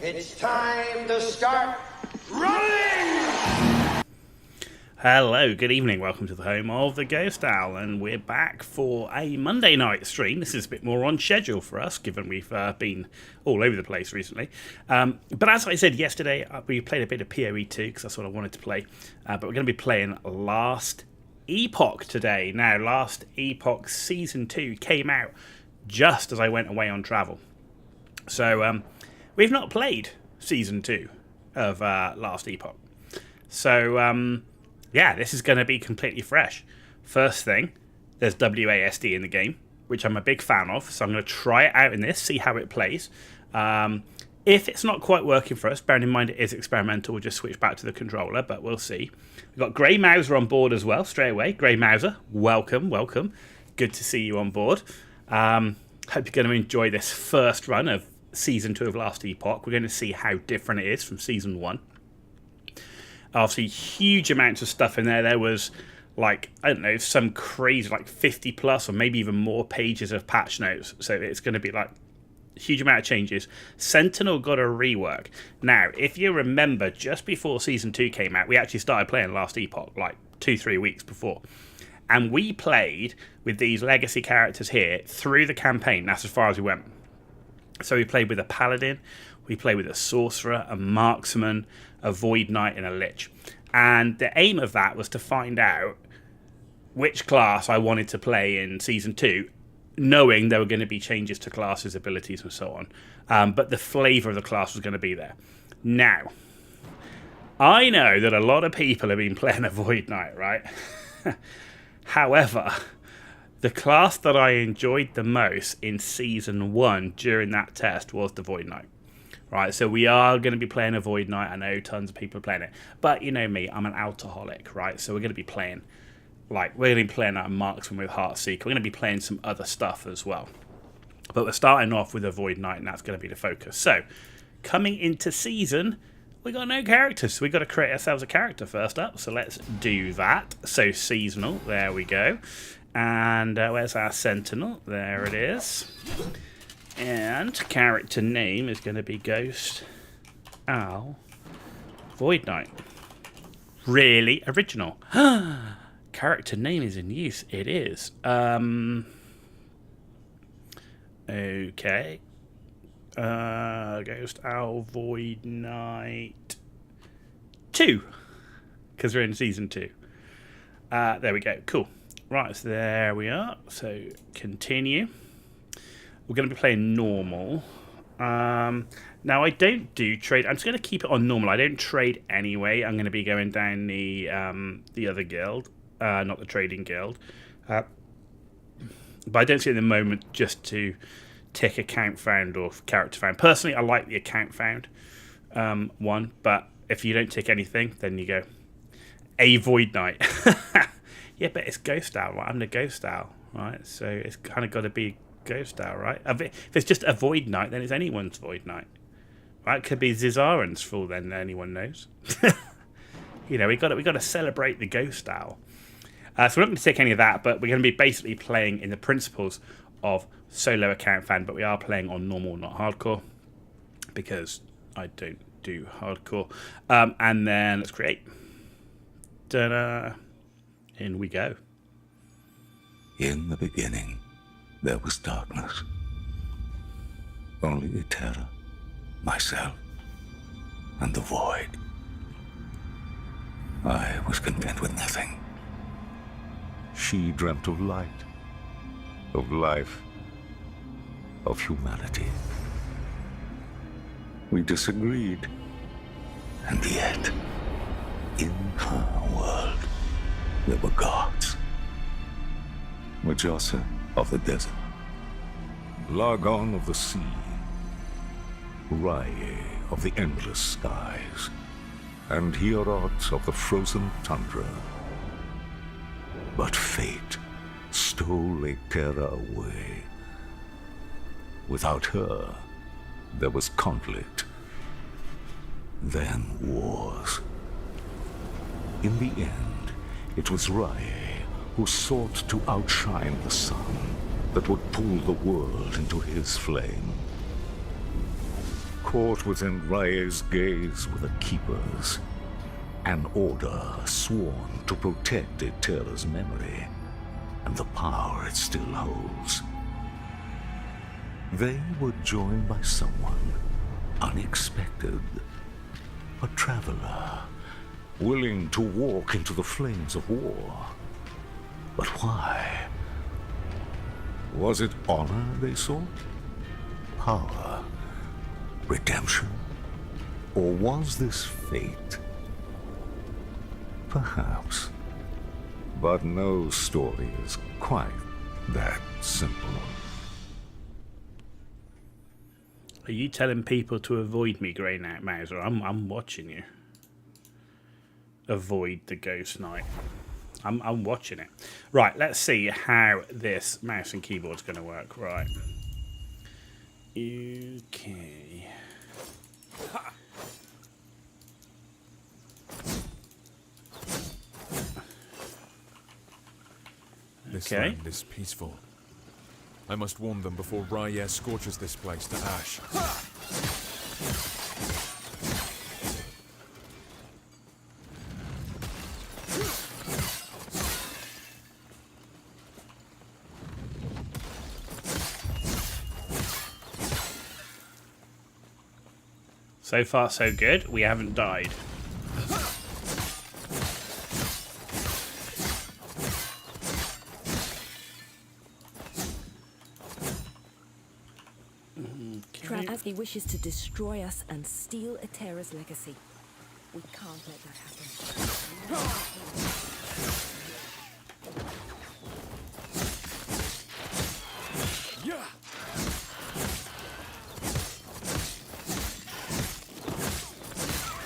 It's time to start running! Hello, good evening, welcome to the home of the Ghost Owl, and we're back for a Monday night stream. This is a bit more on schedule for us, given we've been all over the place recently. But as I said yesterday, we played a bit of PoE 2, because that's what I wanted to play. But we're going to be playing Last Epoch today. Now, Last Epoch Season 2 came out just as I went away on travel. So, we've not played Season 2 of Last Epoch. So, yeah, this is going to be completely fresh. First thing, there's WASD in the game, which I'm a big fan of, so I'm going to try it out in this, see how it plays. If it's not quite working for us, bearing in mind it is experimental, we'll just switch back to the controller, but we'll see. We've got Grey Mouser on board as well, straight away. Grey Mouser, welcome, welcome. Good to see you on board. Hope you're going to enjoy this first run of Season 2 of Last Epoch. We're going to see how different it is from Season 1. Obviously, huge amounts of stuff in there. There was, like, I don't know, some crazy, like 50 plus or maybe even more pages of patch notes. So it's going to be, like, a huge amount of changes. Sentinel got a rework. Now, if you remember, just before Season 2 came out, we actually started playing Last Epoch, like 2-3 weeks before. And we played with these legacy characters here through the campaign. That's as far as we went. So we played with a Paladin, we played with a Sorcerer, a Marksman, a Void Knight, and a Lich. And the aim of that was to find out which class I wanted to play in Season 2, knowing there were going to be changes to classes, abilities, and so on. But the flavour of the class was going to be there. Now, I know that a lot of people have been playing a Void Knight, right? However, the class that I enjoyed the most in Season 1 during that test was the Void Knight. Right, so we are going to be playing a Void Knight. I know tons of people are playing it. But you know me, I'm an alcoholic, right? So we're going to be playing, a Marksman with Heartseeker. We're going to be playing some other stuff as well. But we're starting off with a Void Knight, and that's going to be the focus. So, coming into Season, we got no characters. So we've got to create ourselves a character first up. So let's do that. So, Seasonal, there we go. And where's our Sentinel? There it is. And character name is going to be Ghost Owl Void Knight. Really original. Character name is in use. It is. Okay. Ghost Owl Void Knight 2. Because we're in Season 2. There we go. Cool. Right, so there we are. So, continue. We're going to be playing normal. Now, I don't do trade. I'm just going to keep it on normal. I don't trade anyway. I'm going to be going down the other guild, not the trading guild. But I don't see it at the moment just to tick account found or character found. Personally, I like the account found one, but if you don't tick anything, then you go a Void Knight. Yeah, but it's Ghost Owl. Right? I'm the Ghost Owl, right? So it's kind of got to be Ghost Owl, right? If it's just a Void Knight, then it's anyone's Void Knight, right? It could be Zizaran's for then anyone knows. You know, we got to celebrate the Ghost Owl. So we're not going to take any of that, but we're going to be basically playing in the principles of solo account fan, but we are playing on normal, not hardcore, because I don't do hardcore. And then let's create. Ta-da! In we go. In the beginning, there was darkness. Only terror, myself, and the void. I was content with nothing. She dreamt of light, of life, of humanity. We disagreed. And yet, in her world, there were gods. Mujasa of the desert, Largon of the sea, Rye of the endless skies, and Hierot of the frozen tundra. But fate stole Terra away. Without her, there was conflict, then wars. In the end, it was Rye who sought to outshine the sun that would pull the world into his flame. Caught within Rae's gaze were the Keepers, an order sworn to protect Eterra's memory and the power it still holds. They were joined by someone unexpected, a traveler, willing to walk into the flames of war. But why? Was it honor they sought? Power? Redemption? Or was this fate? Perhaps. But no story is quite that simple. Are you telling people to avoid me, Grey Knight Mauser? I'm watching you. Avoid the Ghost Knight. I'm watching it. Right, let's see how this mouse and keyboard's going to work. Right. Okay. This land is peaceful. I must warn them before Raye scorches this place to ash. So far, so good. We haven't died. He wishes to destroy us and steal Eterra's legacy. We can't let that happen.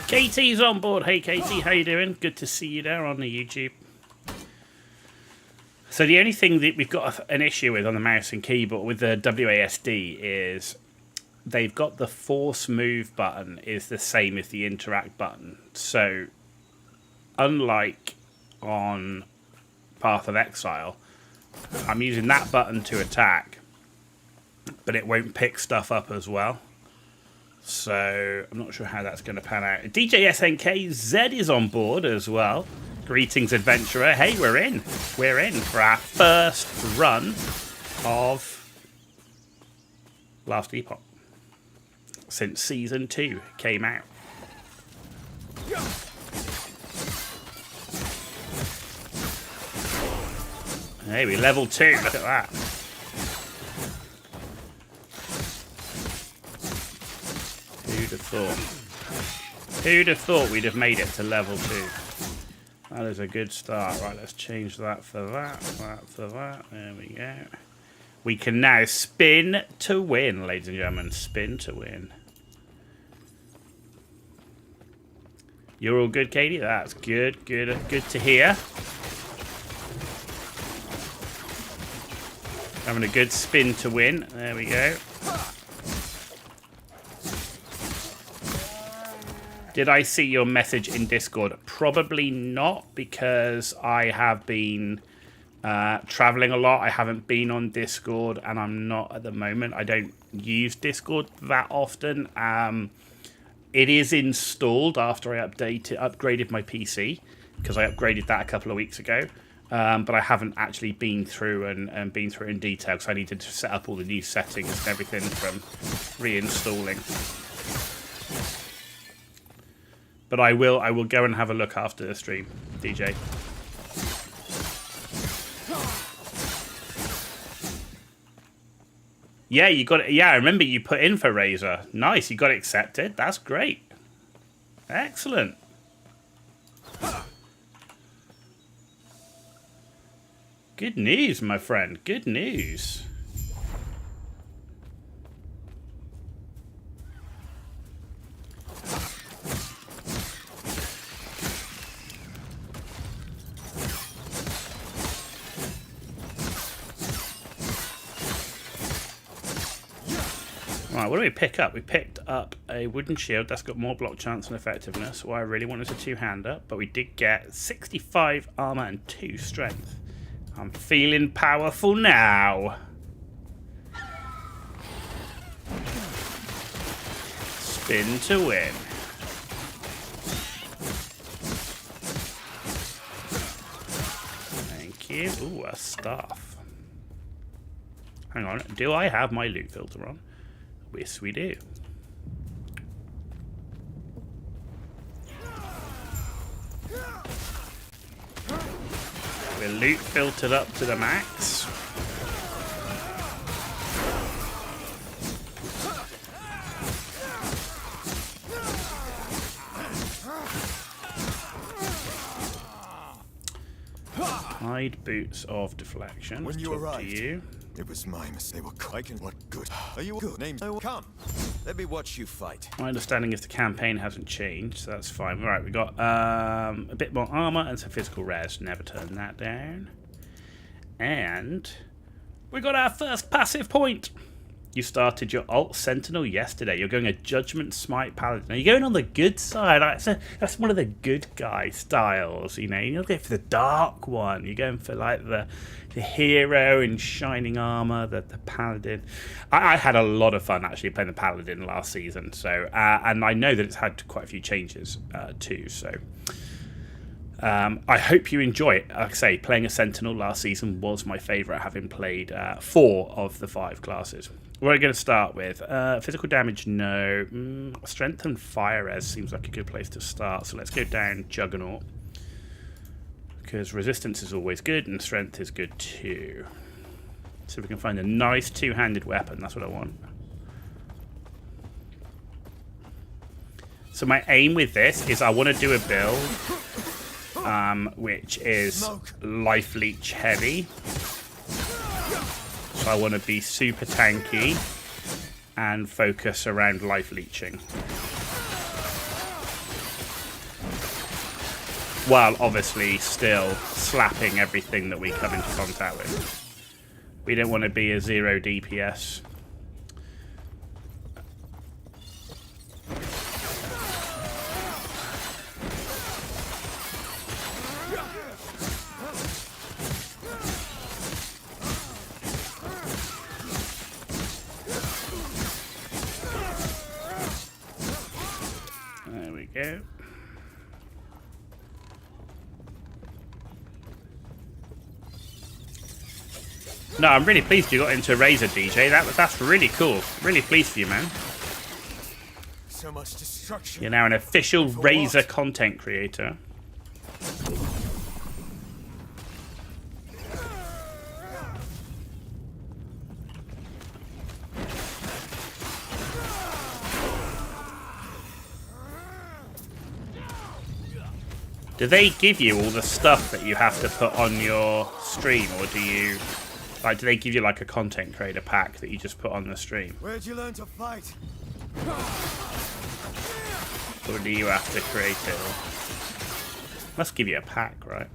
Katie's on board. Hey Katie, how you doing? Good to see you there on the YouTube. So the only thing that we've got an issue with on the mouse and keyboard with the WASD is they've got the force move button is the same as the interact button. So unlike on Path of Exile, I'm using that button to attack, but it won't pick stuff up as well. So I'm not sure how that's going to pan out. DJ SNK Z is on board as well. Greetings, adventurer. Hey, we're in. We're in for our first run of Last Epoch since Season 2 came out. Hey, we level 2. Look at that. Who'd have thought? Who'd have thought we'd have made it to level 2? That is a good start. Right, let's change that for that, that for that. There we go. We can now spin to win, ladies and gentlemen. Spin to win. You're all good, Katie? That's good, good, good to hear. Having a good spin to win. There we go. Did I see your message in Discord? Probably not, because I have been traveling a lot. I haven't been on Discord, and I'm not at the moment. I don't use Discord that often. It is installed after I upgraded my PC, because I upgraded that a couple of weeks ago. But I haven't actually been through and been through it in detail, because I needed to set up all the new settings and everything from reinstalling. But I will go and have a look after the stream, DJ. Yeah, you got it. Yeah, I remember you put in for Razor. Nice, you got it accepted. That's great. Excellent. Good news, my friend. Good news. Right, what do we pick up? We picked up a wooden shield. That's got more block chance and effectiveness. Well, I really wanted a two-hander, but we did get 65 armor and 2 strength. I'm feeling powerful now. spin to win. Thank you. Ooh, a staff. Hang on. Do I have my loot filter on? Yes, we do. We're loot filtered up to the max. Hide boots of deflection. When you Talk arrived, to you. it was my mistake. They were quite what good. Are you good? Name? I will come. Let me watch you fight. My understanding is the campaign hasn't changed, so that's fine. All right, we got a bit more armor and some physical res. Never turn that down. And we got our first passive point. You started your alt Sentinel yesterday. You're going a Judgment Smite Paladin. Now, you're going on the good side. That's one of the good guy styles, you know. You're going for the dark one. You're going for, like, the hero in shining armor, the Paladin. I had a lot of fun, actually, playing the Paladin last season. So, and I know that it's had quite a few changes, too, so... I hope you enjoy it. Like I say, playing a Sentinel last season was my favourite, having played 4 of the 5 classes. What are we going to start with? Physical damage, no. Strength and fire res seems like a good place to start. So let's go down Juggernaut. Because resistance is always good and strength is good too. So we can find a nice two-handed weapon. That's what I want. So my aim with this is I want to do a build which is life leech heavy. So I want to be super tanky and focus around life leeching. While obviously still slapping everything that we come into contact with. We don't want to be a 0 DPS. There we go. No, I'm really pleased you got into Razor, DJ. That's really cool. Really pleased for you, man. So much destruction. You're now an official Razor content creator. Do they give you all the stuff that you have to put on your stream, or do you... Like, do they give you like a content creator pack that you just put on the stream? Where'd you learn to fight? Or do you have to create it? Must give you a pack, right?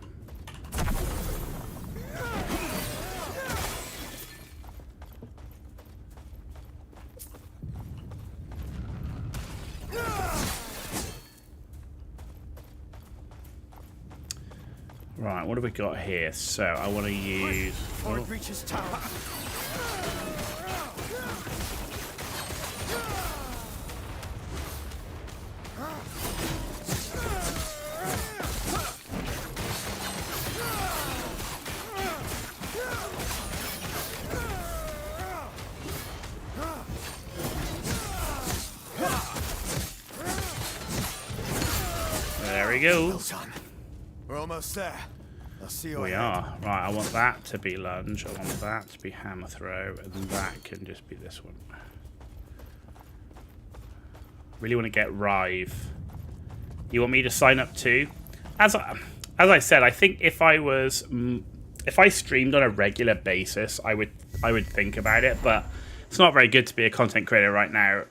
Right, what have we got here? So, I want to use... Before it reaches tower. There we go. Well done. We're almost there. I'll see you We ahead. are. Right, I want that to be lunge. I want that to be hammer throw. And that can just be this one. Really want to get Rive. You want me to sign up too? As I said, I think if I streamed on a regular basis, I would think about it. But it's not very good to be a content creator right now,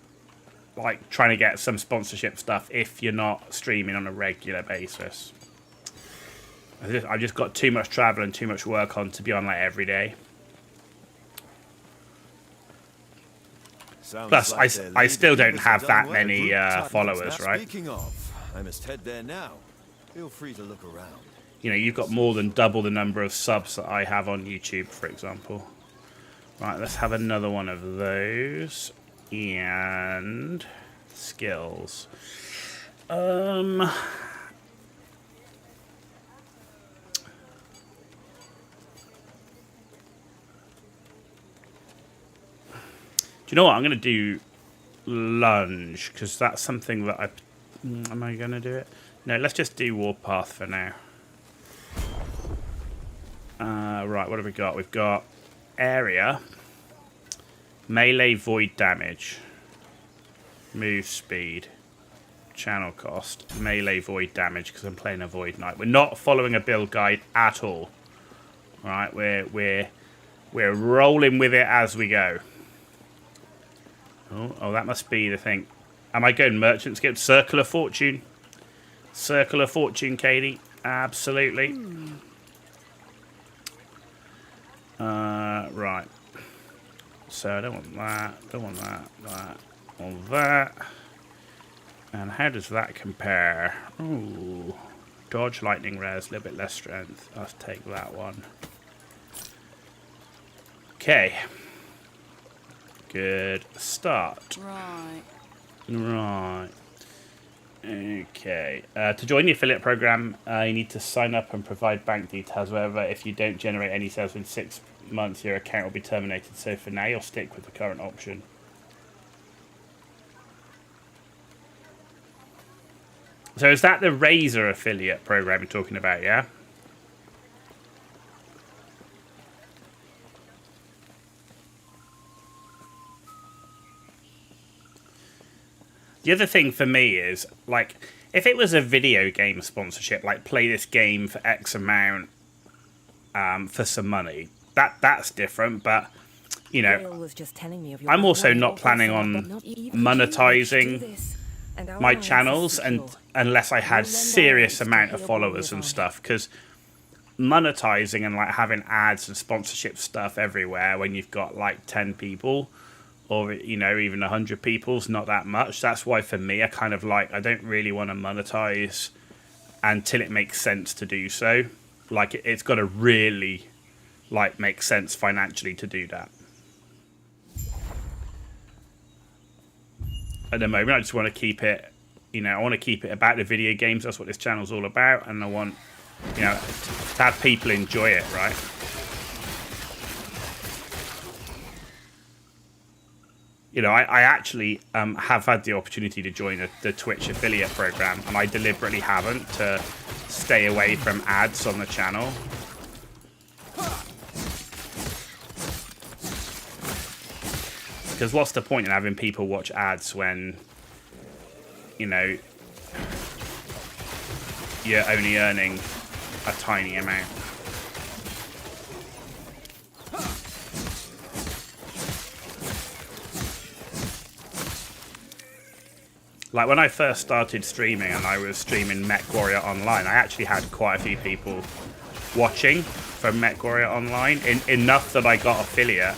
like trying to get some sponsorship stuff if you're not streaming on a regular basis. I've just got too much travel and too much work on to be on like every day. Plus, I still don't have that many followers, right? Speaking of, I must head there now. Feel free to look around. You know, you've got more than double the number of subs that I have on YouTube, for example. Right, let's have another one of those. And Skills. Do you know what? I'm going to do lunge, because that's something that I... Am I going to do it? No, let's just do warpath for now. Right, what have we got? We've got area, melee void damage, move speed, channel cost, melee void damage, because I'm playing a void knight. We're not following a build guide at all. All right, we're rolling with it as we go. Oh, that must be the thing. Am I going merchant skip? Circle of Fortune. Circle of Fortune, Katie. Absolutely. Right. So I don't want that. Don't want that. That. All that. And how does that compare? Ooh. Dodge, lightning res, a little bit less strength. Let's take that one. Okay. Good start. Right. Right. Okay. To join the affiliate program, you need to sign up and provide bank details. However, if you don't generate any sales within 6 months, your account will be terminated. So for now, you'll stick with the current option. So is that the Razer affiliate program you're talking about, yeah? The other thing for me is, like, if it was a video game sponsorship, like play this game for X amount for some money, that's different. But, you know, I'm also not planning on monetizing my channels unless I had serious amount of followers and stuff, because monetizing and like having ads and sponsorship stuff everywhere when you've got like 10 people or, you know, even 100 people's not that much. That's why for me, I kind of like, I don't really want to monetize until it makes sense to do so. Like, it's got to really like make sense financially to do that. At the moment, I just want to keep it, you know, I want to keep it about the video games. That's what this channel's all about. And I want, you know, to have people enjoy it, right? You know, I actually have had the opportunity to join the Twitch affiliate program, and I deliberately haven't, to stay away from ads on the channel. Because what's the point in having people watch ads when, you know, you're only earning a tiny amount? Like, when I first started streaming and I was streaming MechWarrior Online, I actually had quite a few people watching from MechWarrior Online, enough that I got affiliate.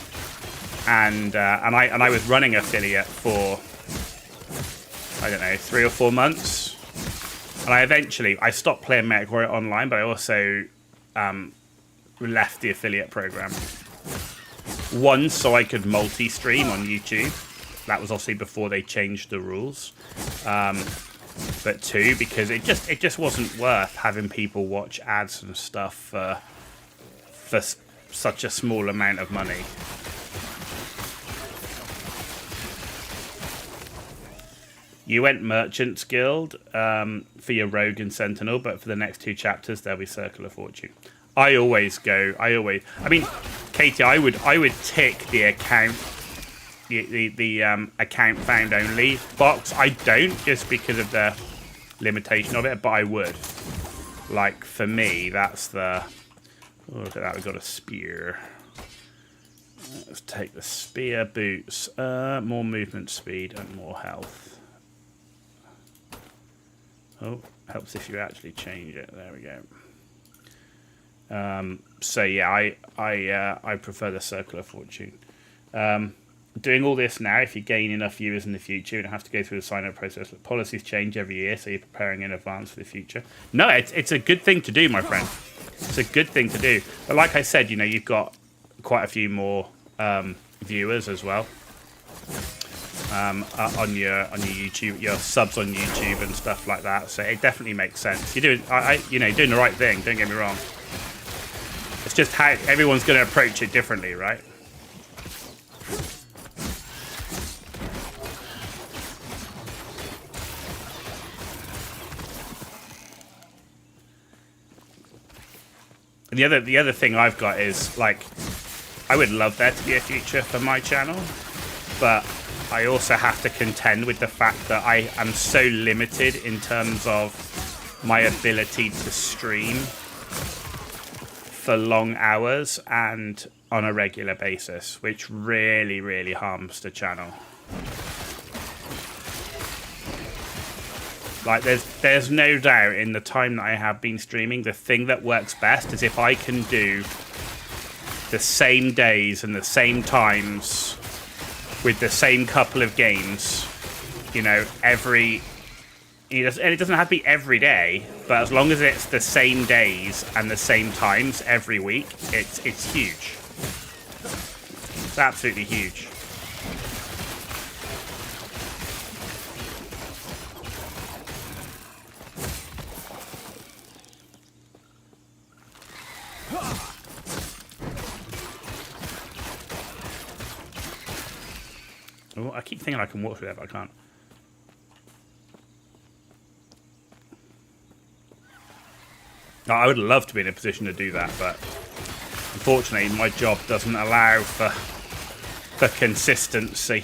And I was running affiliate for, I don't know, 3 or 4 months. And I stopped playing MechWarrior Online, but I also left the affiliate program. One, so I could multi-stream on YouTube. That was obviously before they changed the rules. But 2, because it just wasn't worth having people watch ads and stuff for such a small amount of money. You went Merchants Guild for your Rogue and Sentinel, but for the next 2 chapters there'll be Circle of Fortune. I mean, Katie, I would tick the account, the account found only box. I don't, just because of the limitation of it, but I would. Like, for me, that's the... Oh, look at that, we've got a spear. Let's take the spear, boots, more movement speed and more health. Oh, helps if you actually change it. There we go. So yeah, I prefer the Circle of Fortune. Doing all this now, if you gain enough viewers in the future, you don't have to go through the sign-up process. Policies change every year, so you're preparing in advance for the future. No, it's a good thing to do, my friend. It's a good thing to do. But like I said, you know, you've got quite a few more viewers as well. on your YouTube, your subs on YouTube and stuff like that. So it definitely makes sense. You're doing, you know, doing the right thing. Don't get me wrong. It's just how everyone's going to approach it differently, right? And the other thing I've got is, like, I would love there to be a future for my channel, but I also have to contend with the fact that I am so limited in terms of my ability to stream for long hours and on a regular basis, which really, really harms the channel. Like, there's no doubt in the time that I have been streaming, the thing that works best is if I can do the same days and the same times with the same couple of games, you know, and it doesn't have to be every day, but as long as it's the same days and the same times every week, it's huge. It's absolutely huge. Oh, I keep thinking I can walk through there, but I can't. Oh, I would love to be in a position to do that, but unfortunately my job doesn't allow for consistency.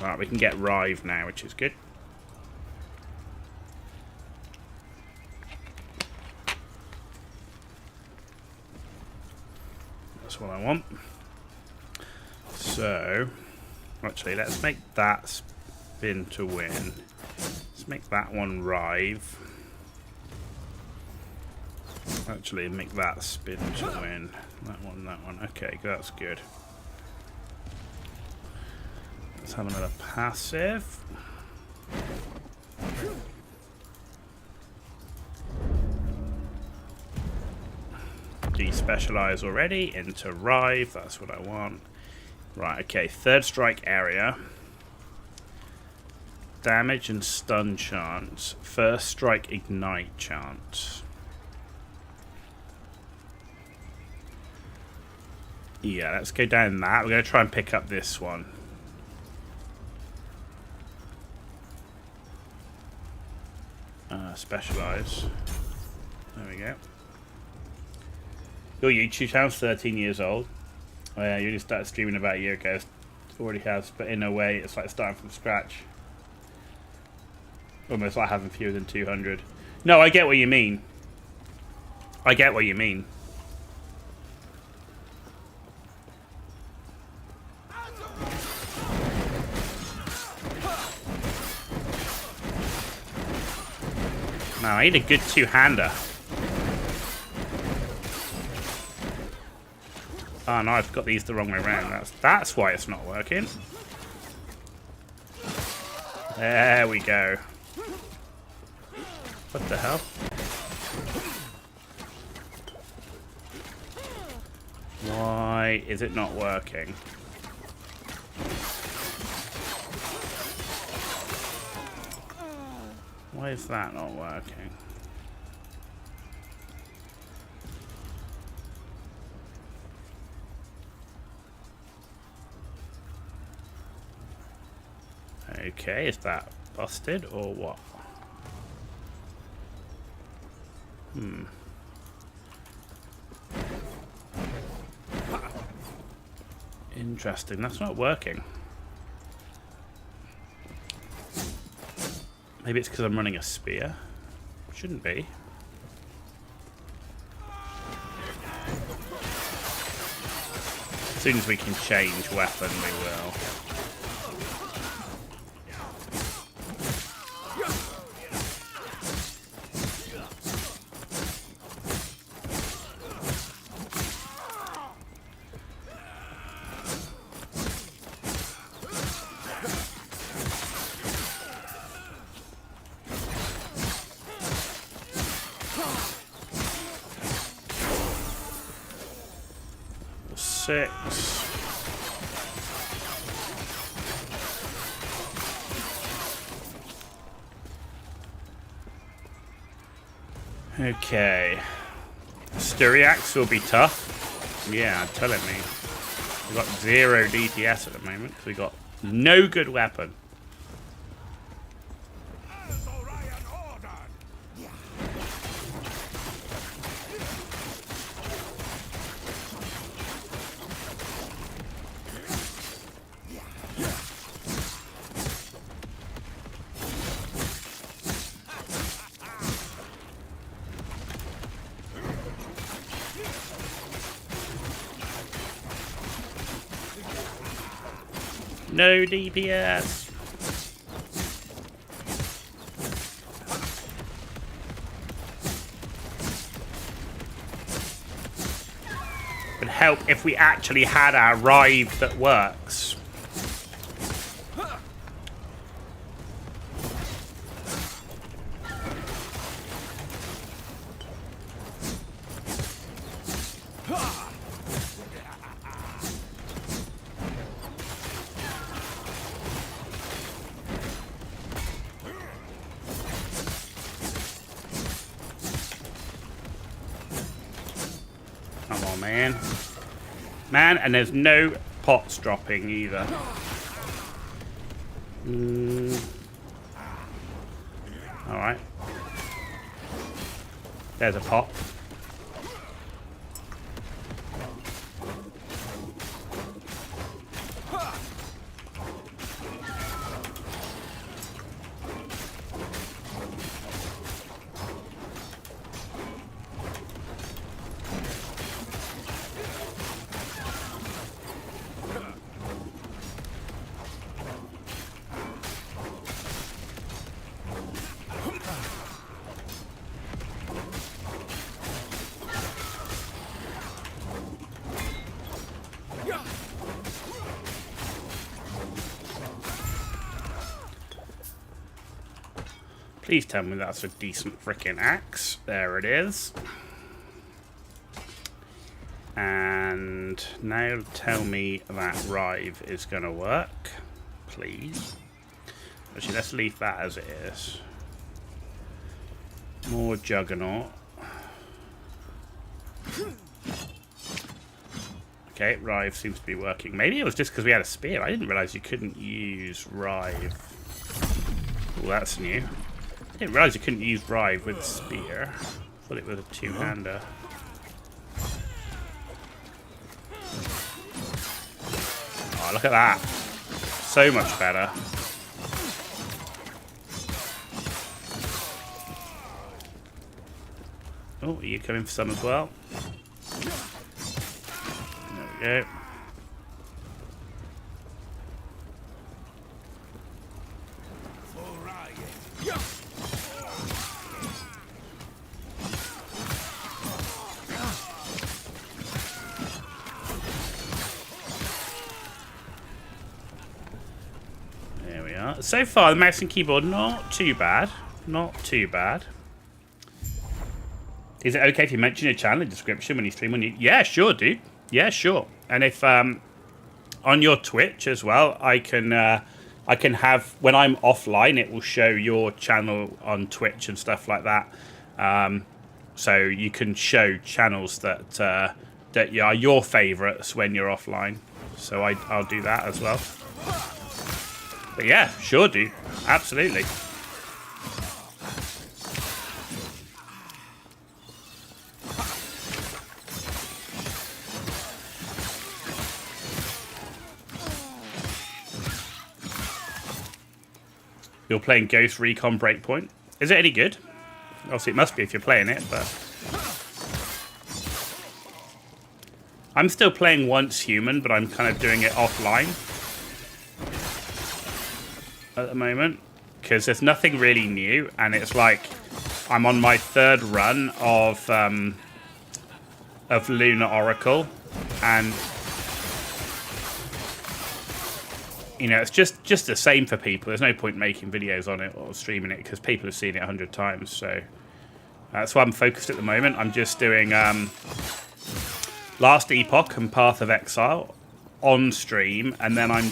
Right, we can get Rive now, which is good. That's what I want. So, actually, let's make that spin to win. Let's make that one Rive. Actually, make that spin to win. That one. Okay, that's good. Let's have another passive. Despecialize already into Rive. That's what I want. Right, okay. Third strike area. Damage and stun chance. First strike ignite chance. Yeah, let's go down that. We're going to try and pick up this one. Specialize. There we go. Your YouTube channel's 13 years old. Oh yeah, you only started streaming about a year ago. It already has, but in a way, it's like starting from scratch. Almost like having fewer than 200. No, I get what you mean. I get what you mean. Man, I need a good two-hander. Oh no, I've got these the wrong way around. That's why it's not working. There we go. What the hell? Why is it not working? Why is that not working? Okay, is that busted or what? Interesting, that's not working. Maybe it's because I'm running a spear. Shouldn't be. As soon as we can change weapon, we will. 6. Okay. Styriax will be tough. Yeah, telling me. We've got 0 DPS at the moment because we've got no good weapon. No DPS. Would help if we actually had our rive that works. Come on, man. Man, and there's no pots dropping either. Alright. There's a pot. Please tell me that's a decent freaking axe. There it is. And now tell me that rive is going to work. Please. Actually, let's leave that as it is. More Juggernaut. Okay, rive seems to be working. Maybe it was just because we had a spear. I didn't realise you couldn't use rive. Oh, that's new. I didn't realise you couldn't use rive with a spear. I thought it was a two-hander. Oh, look at that. So much better. Oh, are you coming for some as well? There we go. There we are. So far, the mouse and keyboard, not too bad. Not too bad. Is it okay if you mention your channel in the description when you stream on you? Yeah, sure, dude. Yeah, sure. And if on your Twitch as well, I can have, when I'm offline, it will show your channel on Twitch and stuff like that. So you can show channels that that are your favourites when you're offline. So I'll do that as well. But yeah, sure, dude. Absolutely. You're playing Ghost Recon Breakpoint. Is it any good? Obviously, it must be if you're playing it, but... I'm still playing Once Human, but I'm kind of doing it offline at the moment, because there's nothing really new, and it's like I'm on my 3rd run of Lunar Oracle, and you know, it's just the same for people. There's no point making videos on it or streaming it because people have seen it 100 times. So that's why I'm focused at the moment. I'm just doing Last Epoch and Path of Exile on stream, and then I'm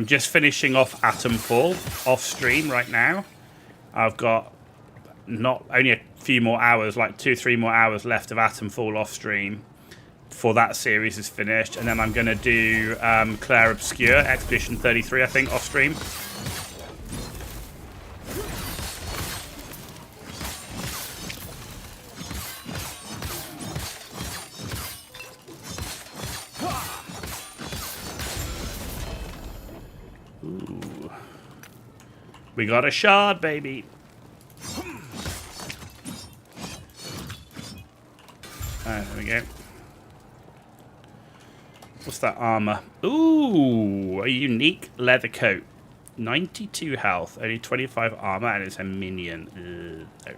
just finishing off Atomfall off stream right now. I've got not only a few more hours, like 2-3 more hours left of Atomfall off stream before that series is finished, and then I'm going to do Clair Obscure, Expedition 33, I think, off stream. Ooh. We got a shard, baby. There we go. What's that armor? Ooh, a unique leather coat. 92 health, only 25 armor, and it's a minion. Oh.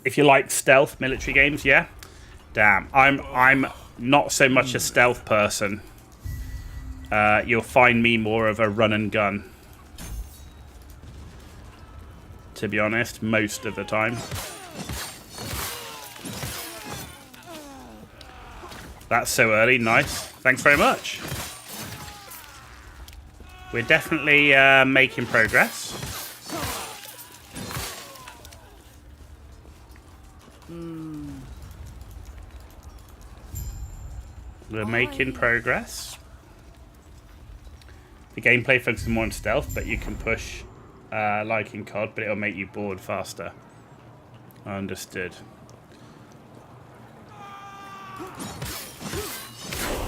If you like stealth military games, yeah. Damn, I'm not so much a stealth person. You'll find me more of a run and gun, to be honest, most of the time. That's so early. Nice. Thanks very much. We're definitely making progress. We're making progress. The gameplay focuses more on stealth, but you can push like in COD, but it'll make you bored faster. Understood.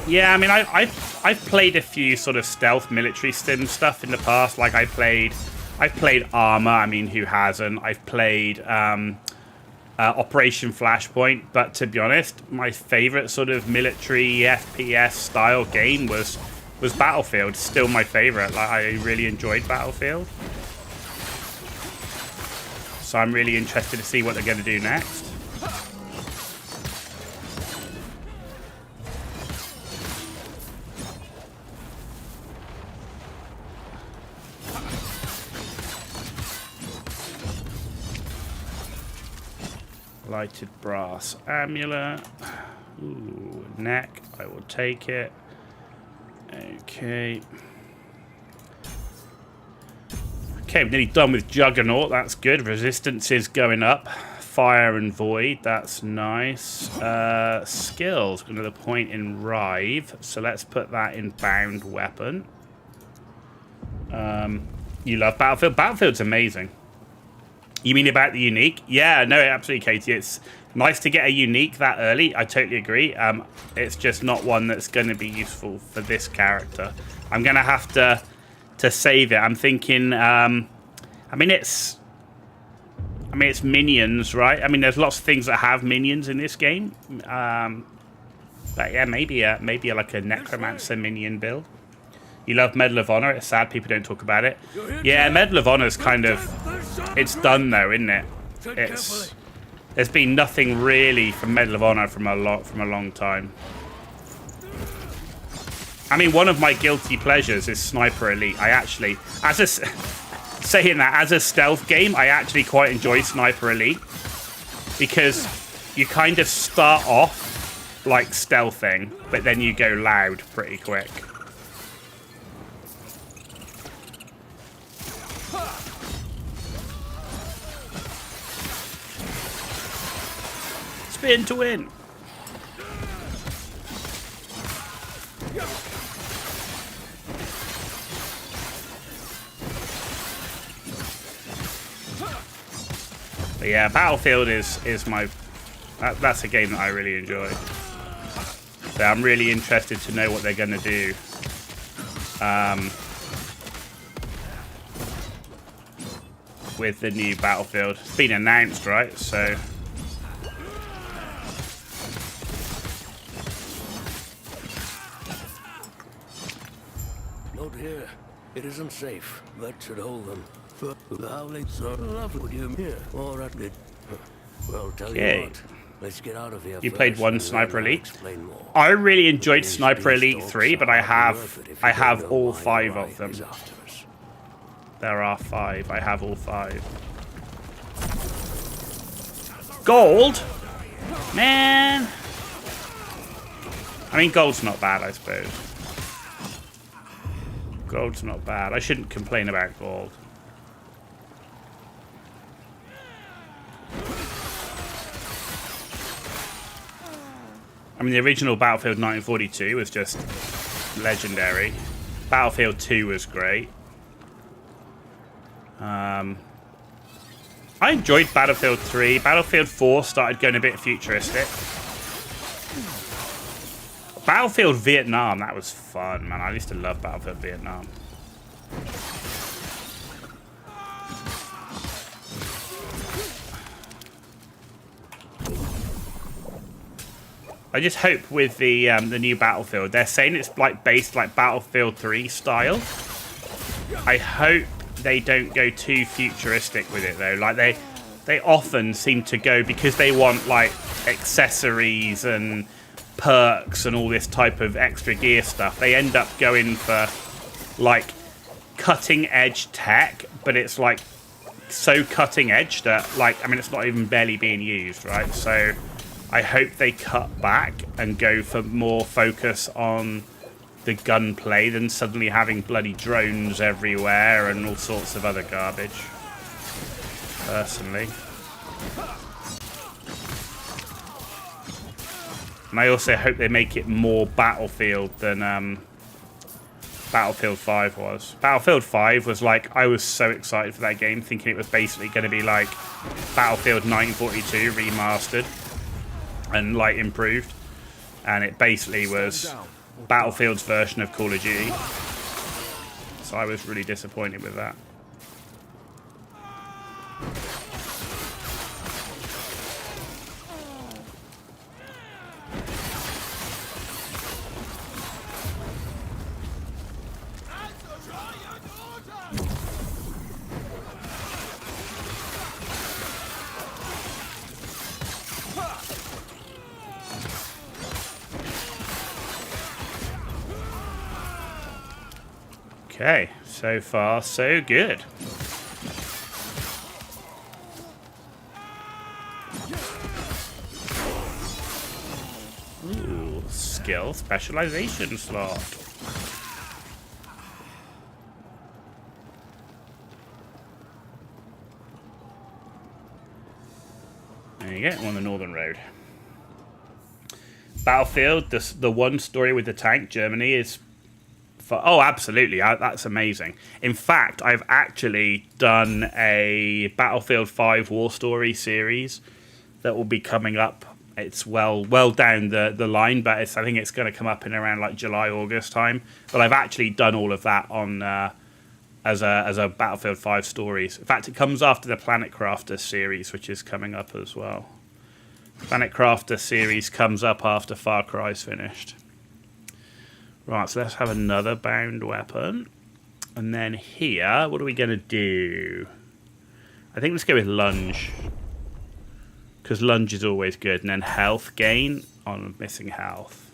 Yeah, I mean, I've played a few sort of stealth military sim stuff in the past. Like I've played Arma. I mean, who hasn't? I've played Operation Flashpoint. But to be honest, my favorite sort of military FPS style game was Battlefield. Still my favorite. Like I really enjoyed Battlefield. So I'm really interested to see what they're going to do next. Lighted brass amulet. Ooh, neck. I will take it. Okay. Okay, we're nearly done with Juggernaut. That's good. Resistance is going up. Fire and Void. That's nice. Skills. Another point in Rive. So let's put that in Bound Weapon. You love Battlefield? Battlefield's amazing. You mean about the unique? Yeah, no, absolutely, Katie. It's nice to get a unique that early. I totally agree. It's just not one that's going to be useful for this character. I'm going to have to save it. I'm thinking. I mean, it's minions, right? I mean, there's lots of things that have minions in this game. But yeah, maybe like a Necromancer minion build. You love Medal of Honor. It's sad people don't talk about it. Yeah, Medal of Honor is kind of... It's done, though, isn't it? There's been nothing really from Medal of Honor from a long time. I mean, one of my guilty pleasures is Sniper Elite. I actually... saying that, as a stealth game, I actually quite enjoy Sniper Elite. Because you kind of start off like stealthing, but then you go loud pretty quick. Spin to win. But yeah, Battlefield is my... That's a game that I really enjoy. So I'm really interested to know what they're going to do. With the new Battlefield. It's been announced, right? So... Not here. It isn't safe. That should hold them. But how they sort of love with you here. Or at it. Well, tell you what. Let's get out of here. You played one Sniper Elite. I really enjoyed Sniper Elite 3, but I have all 5 of them. There are 5. I have all 5. Gold? Man. I mean, gold's not bad, I suppose. Gold's not bad. I shouldn't complain about gold. I mean, the original Battlefield 1942 was just legendary. Battlefield 2 was great. I enjoyed Battlefield 3. Battlefield 4 started going a bit futuristic. Battlefield Vietnam, that was fun, man. I used to love Battlefield Vietnam. I just hope with the new Battlefield, they're saying it's like based like Battlefield 3 style. I hope they don't go too futuristic with it though. Like they often seem to go, because they want like accessories and perks and all this type of extra gear stuff. They end up going for like cutting edge tech, but it's like so cutting edge that like, I mean, it's not even barely being used, right? So I hope they cut back and go for more focus on the gunplay than suddenly having bloody drones everywhere and all sorts of other garbage. Personally. And I also hope they make it more Battlefield than Battlefield 5 was. Battlefield 5 was like, I was so excited for that game, thinking it was basically going to be like Battlefield 1942 remastered and like improved, and it basically was Battlefield's version of Call of Duty. So I was really disappointed with that. Okay, so far so good. Ooh, skill specialization slot. There you go, on the Northern Road. Battlefield, the one story with the tank, Germany, is... Oh, absolutely. That's amazing. In fact, I've actually done a Battlefield 5 War Story series that will be coming up. It's well down the line, but I think it's going to come up in around like July, August time. But I've actually done all of that on as a Battlefield 5 stories. In fact, it comes after the Planet Crafter series, which is coming up as well. Planet Crafter series comes up after Far Cry's finished. Right, so let's have another bound weapon. And then here, what are we going to do? I think let's go with lunge. Because lunge is always good. And then health gain on missing health.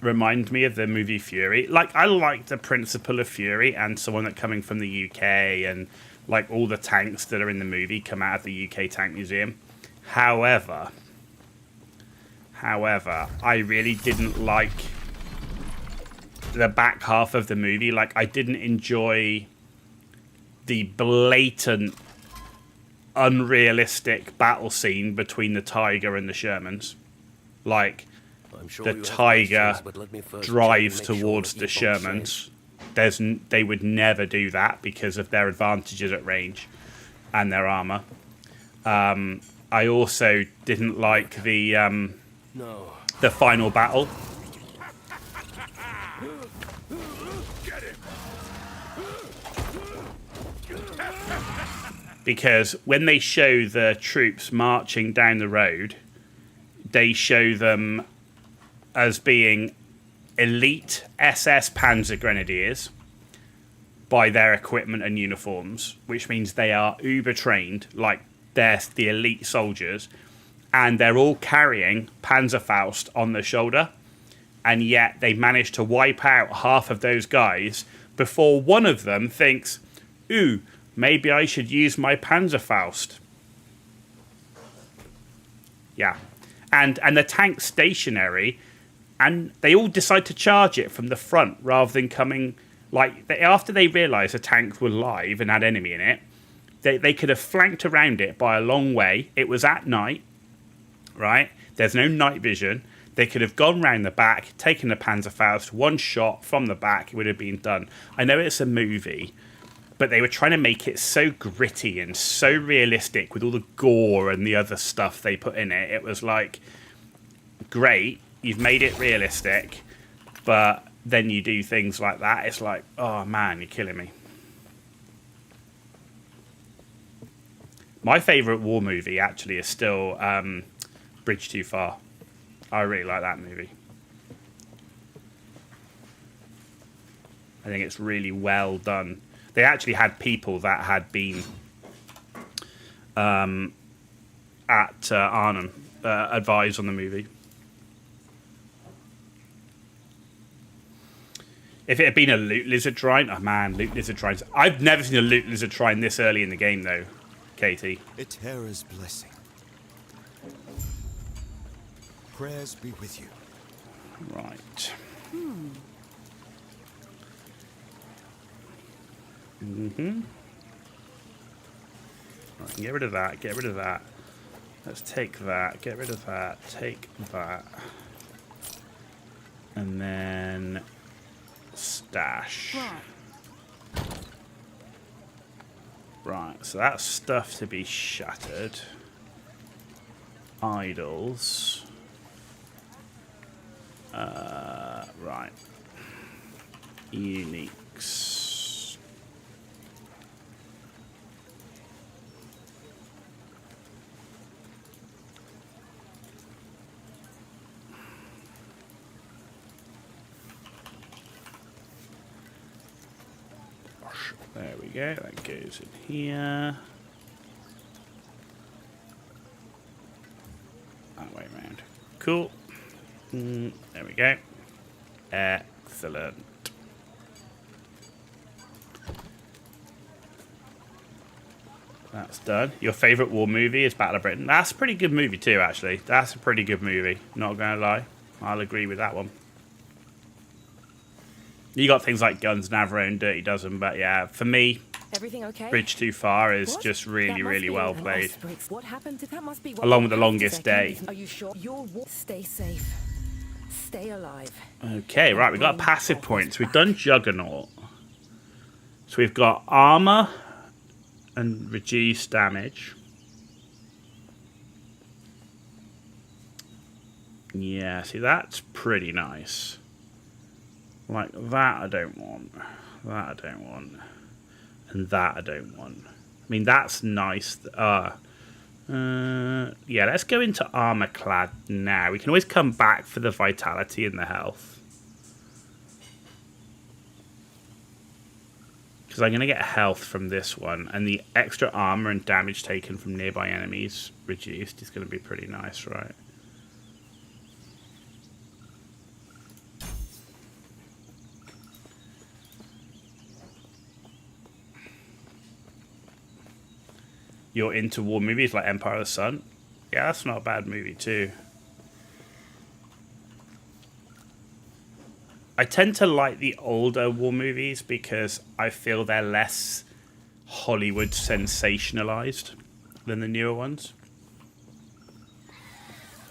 Remind me of the movie Fury. Like, I like the principle of Fury and someone that coming from the UK and like all the tanks that are in the movie come out of the UK Tank Museum. However, I really didn't like the back half of the movie. Like, I didn't enjoy the blatant, unrealistic battle scene between the Tiger and the Shermans. Like, the Tiger drives towards the Shermans. They would never do that because of their advantages at range and their armor. I also didn't like the final battle. Because when they show the troops marching down the road, they show them as being elite SS Panzer Grenadiers by their equipment and uniforms, which means they are uber trained, like they're the elite soldiers, and they're all carrying Panzerfaust on their shoulder, and yet they managed to wipe out half of those guys before one of them thinks, ooh, Maybe I should use my Panzerfaust. Yeah. And the tank's stationary, and they all decide to charge it from the front rather than coming... Like, after they realised the tanks were live and had enemy in it, they could have flanked around it by a long way. It was at night, right? There's no night vision. They could have gone round the back, taken the Panzerfaust, one shot from the back, it would have been done. I know it's a movie, but they were trying to make it so gritty and so realistic with all the gore and the other stuff they put in it. It was like, great, you've made it realistic, but then you do things like that. It's like, oh man, you're killing me. My favourite war movie actually is still Bridge Too Far. I really like that movie. I think it's really well done. They actually had people that had been at Arnhem advise on the movie. If it had been a loot lizard trine, oh man, loot lizard trines. I've never seen a loot lizard trine this early in the game, though, Katie. Etera's blessing. Prayers be with you. Right. Right, get rid of that, get rid of that. Let's take that, get rid of that, take that. And then... stash. Right, so that's stuff to be shattered. Idols. Right. Uniques. There we go, that goes in here. That way around. Cool. There we go. Excellent. That's done. Your favourite war movie is Battle of Britain. That's a pretty good movie too, actually. That's a pretty good movie. Not going to lie. I'll agree with that one. You got things like Guns, Navarone, Dirty Dozen, but yeah, for me, Everything okay? Bridge Too Far is What? just That really, must really be well an played. Osprey. What happened to that? Must be what Along with The happened. Longest Day. Are you sure? Stay safe. Stay alive. Okay, right, we've got passive points. We've done Juggernaut. So we've got armor and reduced damage. Yeah, see, that's pretty nice. Like, that I don't want. That I don't want. And that I don't want. I mean, that's nice. Yeah, let's go into armor clad now. We can always come back for the vitality and the health. Because I'm going to get health from this one. And the extra armor and damage taken from nearby enemies reduced is going to be pretty nice, right? You're into war movies like Empire of the Sun? Yeah, that's not a bad movie too. I tend to like the older war movies because I feel they're less Hollywood sensationalized than the newer ones.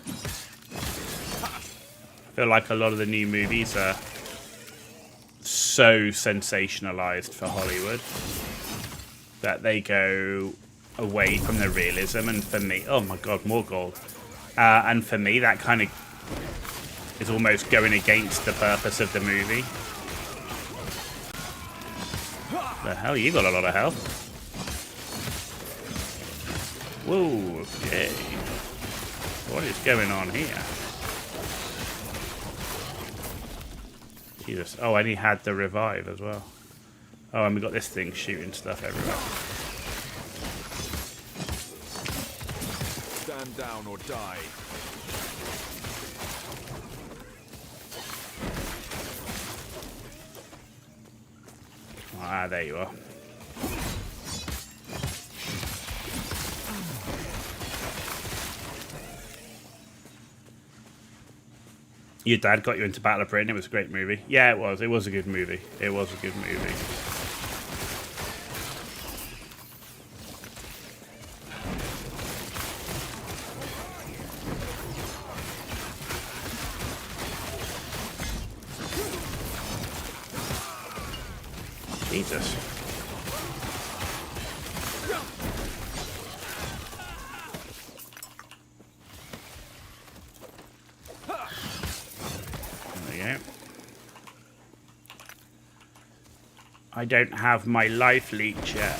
I feel like a lot of the new movies are so sensationalized for Hollywood that they go away from the realism, and for me, oh my god, more gold. And for me, that kind of is almost going against the purpose of the movie. The hell, you got a lot of health. Whoa, okay. What is going on here? Jesus. Oh, and he had the revive as well. Oh, and we got this thing shooting stuff everywhere. Stand down or die. Ah, there you are. Your dad got you into Battle of Britain. It was a great movie. Yeah, it was. It was a good movie. It was a good movie. Jesus. I don't have my life leech yet.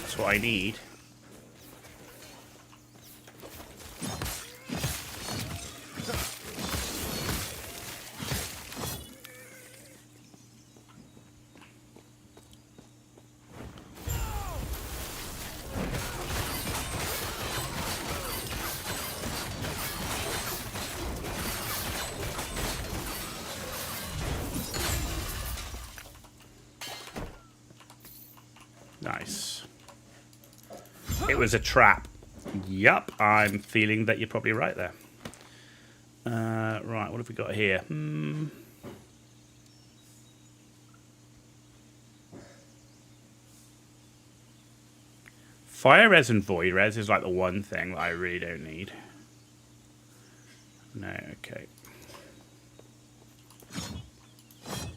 That's what I need. Nice. It was a trap. Yup, I'm feeling that you're probably right there. Right, what have we got here? Fire res and void res is like the one thing that I really don't need. No, okay. Let's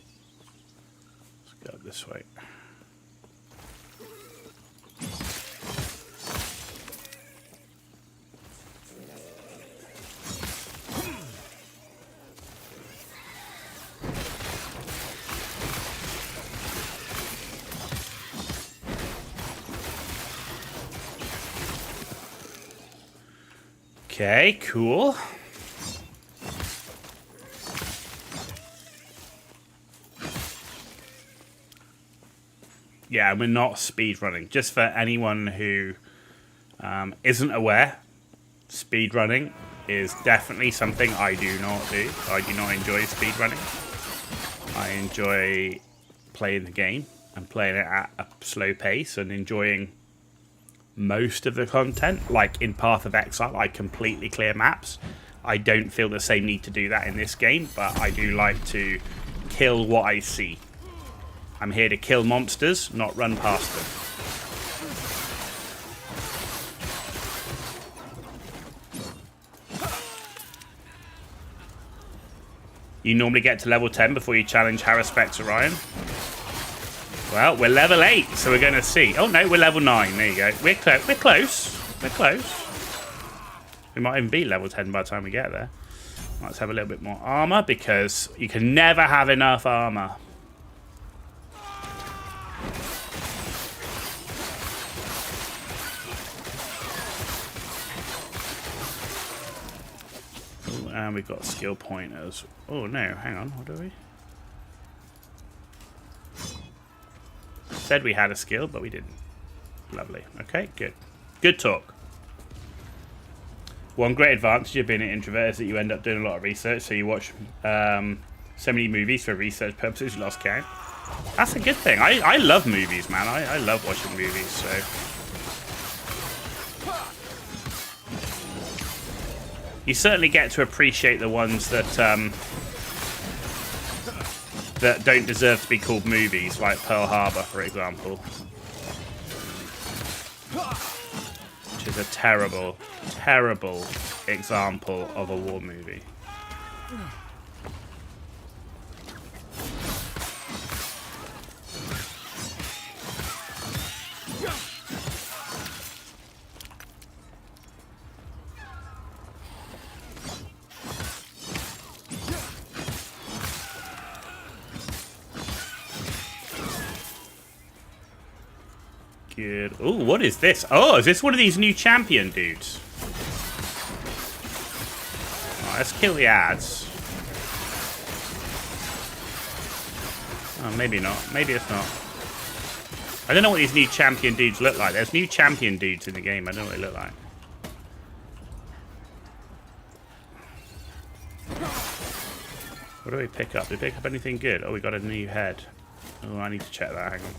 go up this way. Okay, cool. Yeah, we're not speedrunning. Just for anyone who isn't aware, speedrunning is definitely something I do not do. I do not enjoy speedrunning. I enjoy playing the game and playing it at a slow pace and enjoying most of the content. Like in Path of Exile, I completely clear maps. I don't feel the same need to do that in this game, but I do like to kill what I see. I'm here to kill monsters, not run past them. You normally get to level 10 before you challenge Haruspex Orion. Well, we're level 8, so we're going to see. Oh, no, we're level 9. There you go. We're close. We're close. We might even be level 10 by the time we get there. Let's have a little bit more armor, because you can never have enough armor. Ooh, and we've got skill pointers. Oh, no, hang on. What do we? Said we had a skill, but we didn't. Lovely. Okay, good. Good talk. One great advantage of being an introvert is that you end up doing a lot of research. So you watch so many movies for research purposes, you lost count. That's a good thing. I love movies, man. I love watching movies, so... You certainly get to appreciate the ones that that don't deserve to be called movies, like Pearl Harbor, for example. Which is a terrible, terrible example of a war movie. Good. Oh, what is this? Oh, is this one of these new champion dudes? Oh, let's kill the ads. Oh, maybe not. Maybe it's not. I don't know what these new champion dudes look like. There's new champion dudes in the game. I don't know what they look like. What do we pick up? Did we pick up anything good? Oh, we got a new head. Oh, I need to check that. Hang on.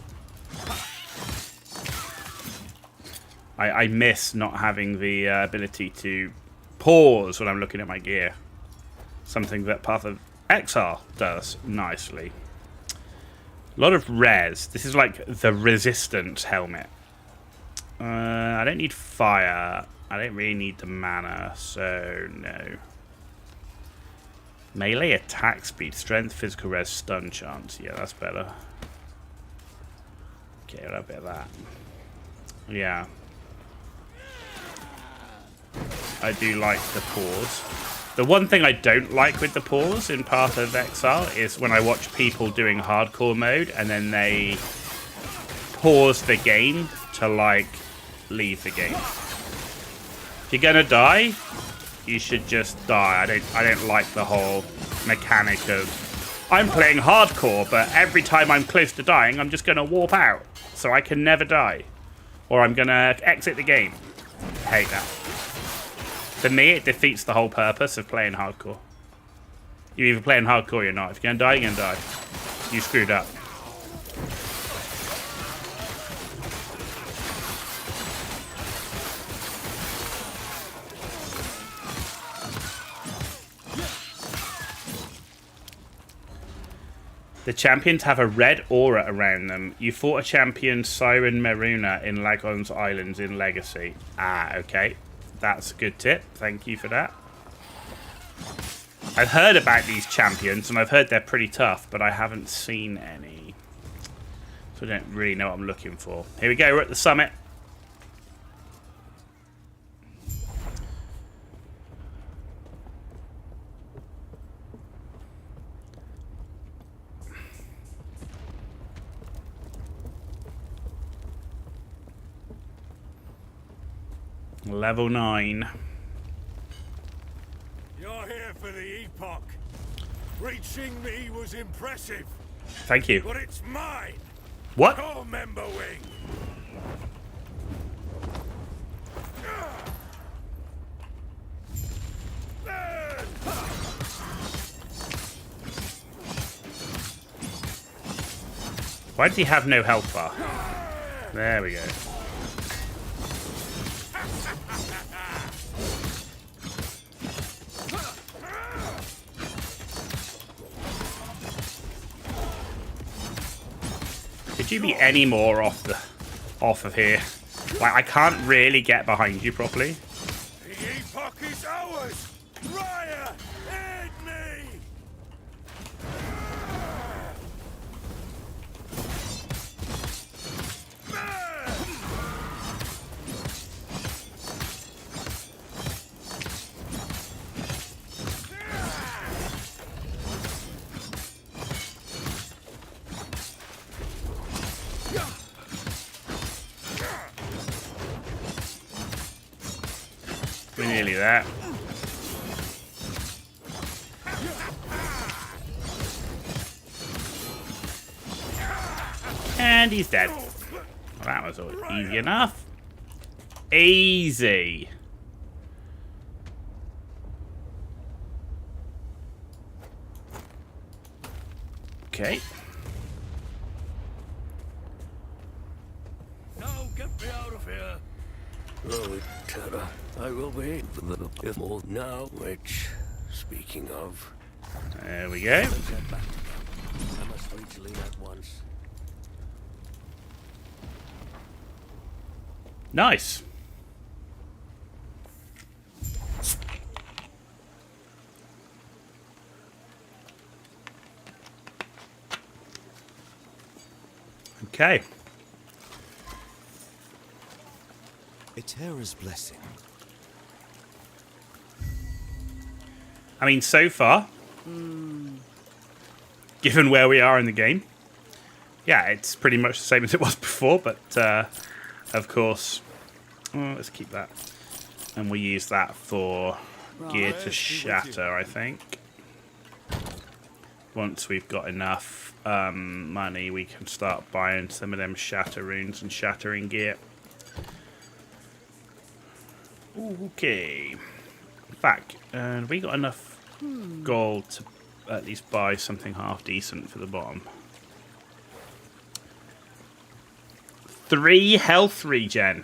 I miss not having the ability to pause when I'm looking at my gear. Something that Path of Exile does nicely. A lot of res. This is like the resistance helmet. I don't need fire. I don't really need the mana, so no. Melee attack speed, strength, physical res, stun chance. Yeah, that's better. Okay, a little bit of that. Yeah. I do like the pause. The one thing I don't like with the pause in Path of Exile is when I watch people doing hardcore mode and then they pause the game to, like, leave the game. If you're gonna die, you should just die. I don't like the whole mechanic of I'm playing hardcore, but every time I'm close to dying, I'm just gonna warp out, so I can never die. Or I'm gonna exit the game. I hate that. For me, it defeats the whole purpose of playing hardcore. You're either playing hardcore or you're not. If you're gonna die, you're gonna die. You screwed up. The champions have a red aura around them. You fought a champion, Siren Maruna, in Lagon's Islands in Legacy. Ah, okay. That's a good tip. Thank you for that. I've heard about these champions, and I've heard they're pretty tough, but I haven't seen any. So I don't really know what I'm looking for. Here we go, we're at the summit. Level 9. You're here for the Epoch. Reaching me was impressive. Thank you. But it's mine. What? Call member wing. Why does he have no health bar? There we go. Could you be any more off of here? Like, I can't really get behind you properly. The Epoch is ours. Raya, aid me. We're nearly there. And he's dead. Well, that was all easy enough. Easy. Okay. Now get me out of here. Oh, Terra, I will wait for the if more now. Which, speaking of, There we go. let's head back to camp. I must reach Lee at once. Nice. Okay. A terror's blessing. I mean, so far, given where we are in the game, yeah, it's pretty much the same as it was before, but of course, let's keep that. And we use that for gear to shatter, I think. Once we've got enough money, we can start buying some of them shatter runes and shattering gear. Okay. In fact, we got enough gold to at least buy something half decent for the bottom. 3 health regen.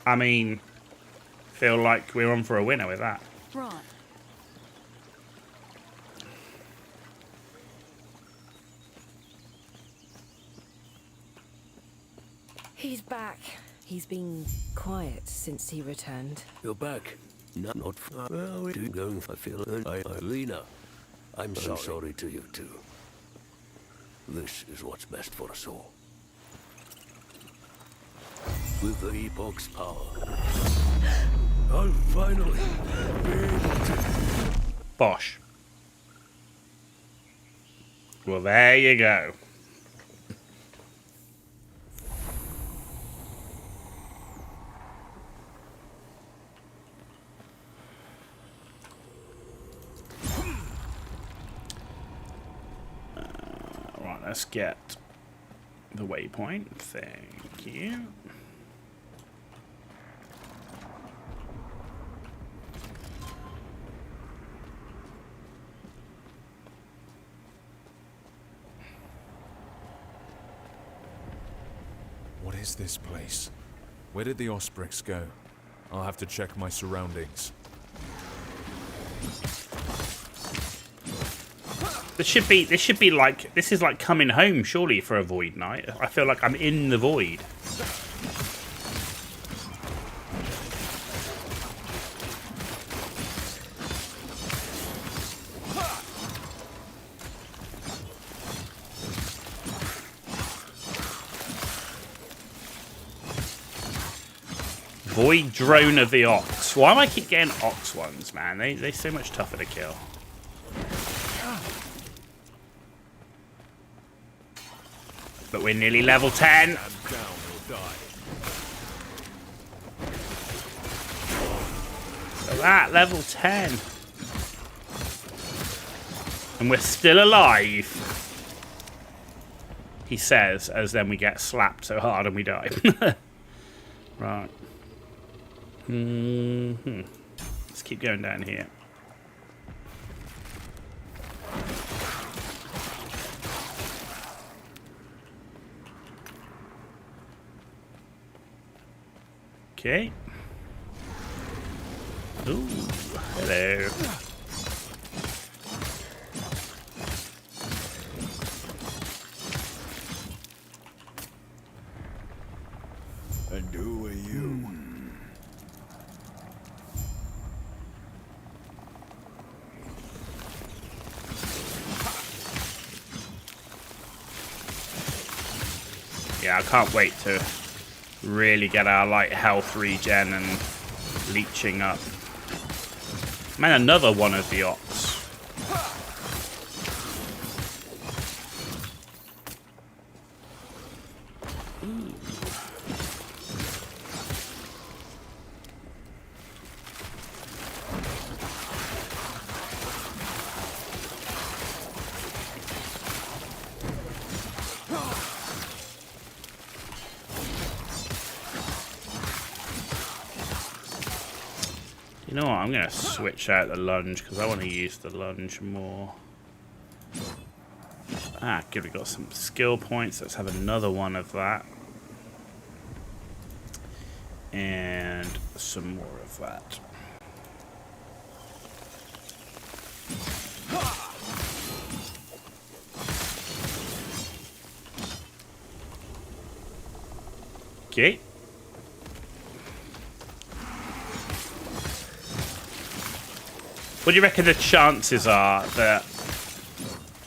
I mean, feel like we're on for a winner with that. brought? He's back. He's been quiet since he returned. You're back. Not well, we do going. I feel. Lena, I'm so sorry to you too. This is what's best for us all. With the Epoch's power, I'll finally be able to. Bosh. Well, there you go. Right, let's get the waypoint. Thank you. What is this place? Where did the Osprix go? I'll have to check my surroundings. This should be like, this is like coming home, surely, for a Void Knight. I feel like I'm in the Void. Void Drone of the Ox. Why do I keep getting Ox ones, man? They're so much tougher to kill. But we're nearly level 10. Down or die. Look at that, level 10. And we're still alive. He says, as then we get slapped so hard and we die. Right. Let's keep going down here. Okay. Ooh, hello. And who are you? Yeah, I can't wait to really get our light health regen and leeching up. Man, another one of the Ox. You know what, I'm going to switch out the lunge because I want to use the lunge more. Ah, good, we got some skill points. Let's have another one of that. And some more of that. Okay. What do you reckon the chances are that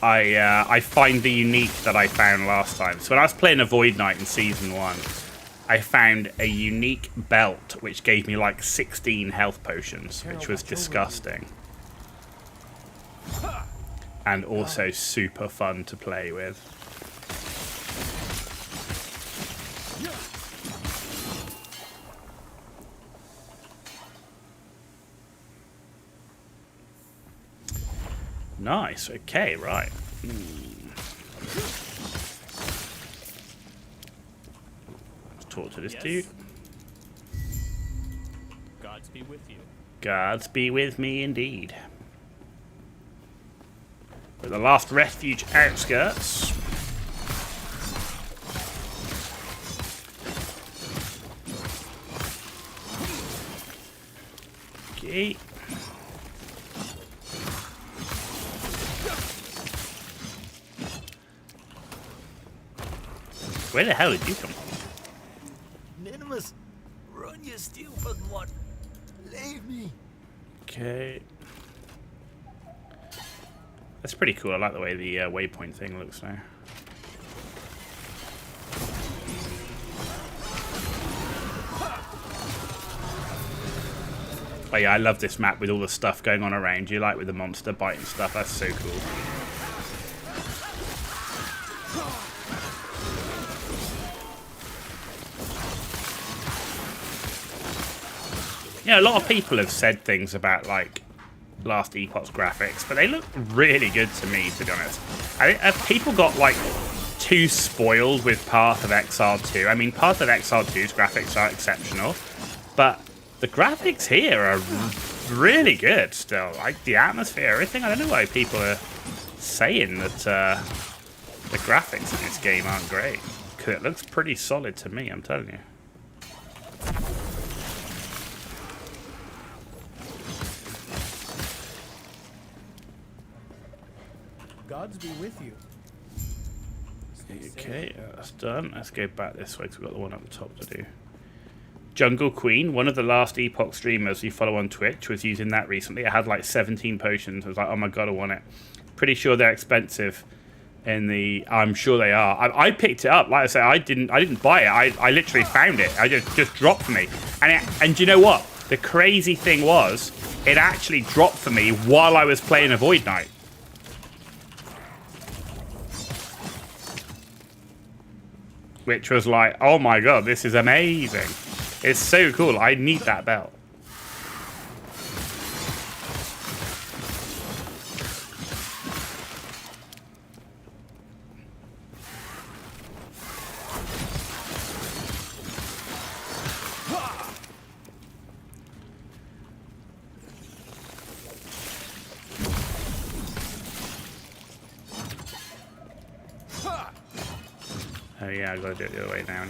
I find the unique that I found last time? So when I was playing a Void Knight in Season 1, I found a unique belt which gave me like 16 health potions, which was disgusting. And also super fun to play with. Nice, okay, right. Let's talk to this dude. Gods be with you. Gods be with me indeed. We're the last refuge outskirts. Okay. Where the hell did you come from? Minimus, run, you stupid one. Leave me. Okay. That's pretty cool. I like the way the waypoint thing looks now. Oh yeah, I love this map with all the stuff going on around you, like with the monster biting stuff. That's so cool. Yeah, a lot of people have said things about like last Epoch's graphics, but they look really good to me, to be honest. I think people got like too spoiled with Path of Exile 2. I mean, Path of Exile 2's graphics are exceptional, but the graphics here are really good still. Like the atmosphere, everything. I don't know why people are saying that the graphics in this game aren't great, because it looks pretty solid to me, I'm telling you. Gods be with you. Okay, that's done. Let's go back this way because we've got the one up the top to do. Jungle Queen, one of the last Epoch streamers you follow on Twitch, was using that recently. I had like 17 potions. I was like, oh my god, I want it. Pretty sure they're expensive. I'm sure they are. I picked it up. Like I say, I didn't buy it. I literally found it. I just dropped for me. And do you know what? The crazy thing was, it actually dropped for me while I was playing a Void Knight. Which was like, oh my god, this is amazing. It's so cool. I need that belt. Oh yeah, I gotta do it the other way now.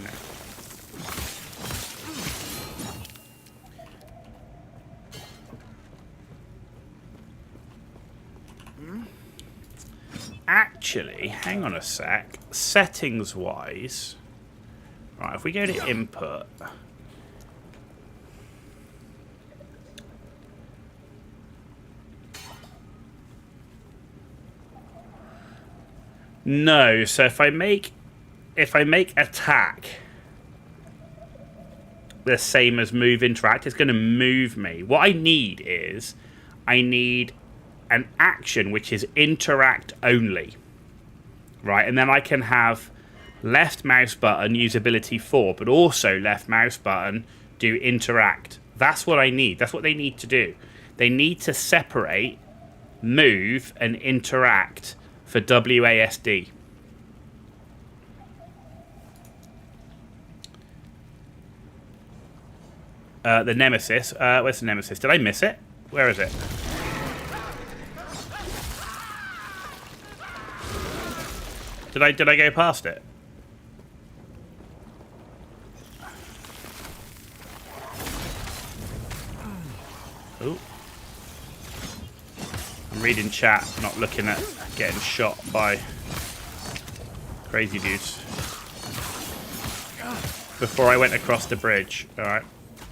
Actually, hang on a sec. Settings wise, right, if we go to input, no, so if I make attack the same as move interact, it's going to move me. What I need is an action which is interact only, right? And then I can have left mouse button use ability 4, but also left mouse button do interact. That's what I need. That's what they need to do. They need to separate move and interact for WASD. The Nemesis. Where's the Nemesis? Did I miss it? Where is it? Did I go past it? Oh. I'm reading chat, not looking at getting shot by crazy dudes. Before I went across the bridge. Alright.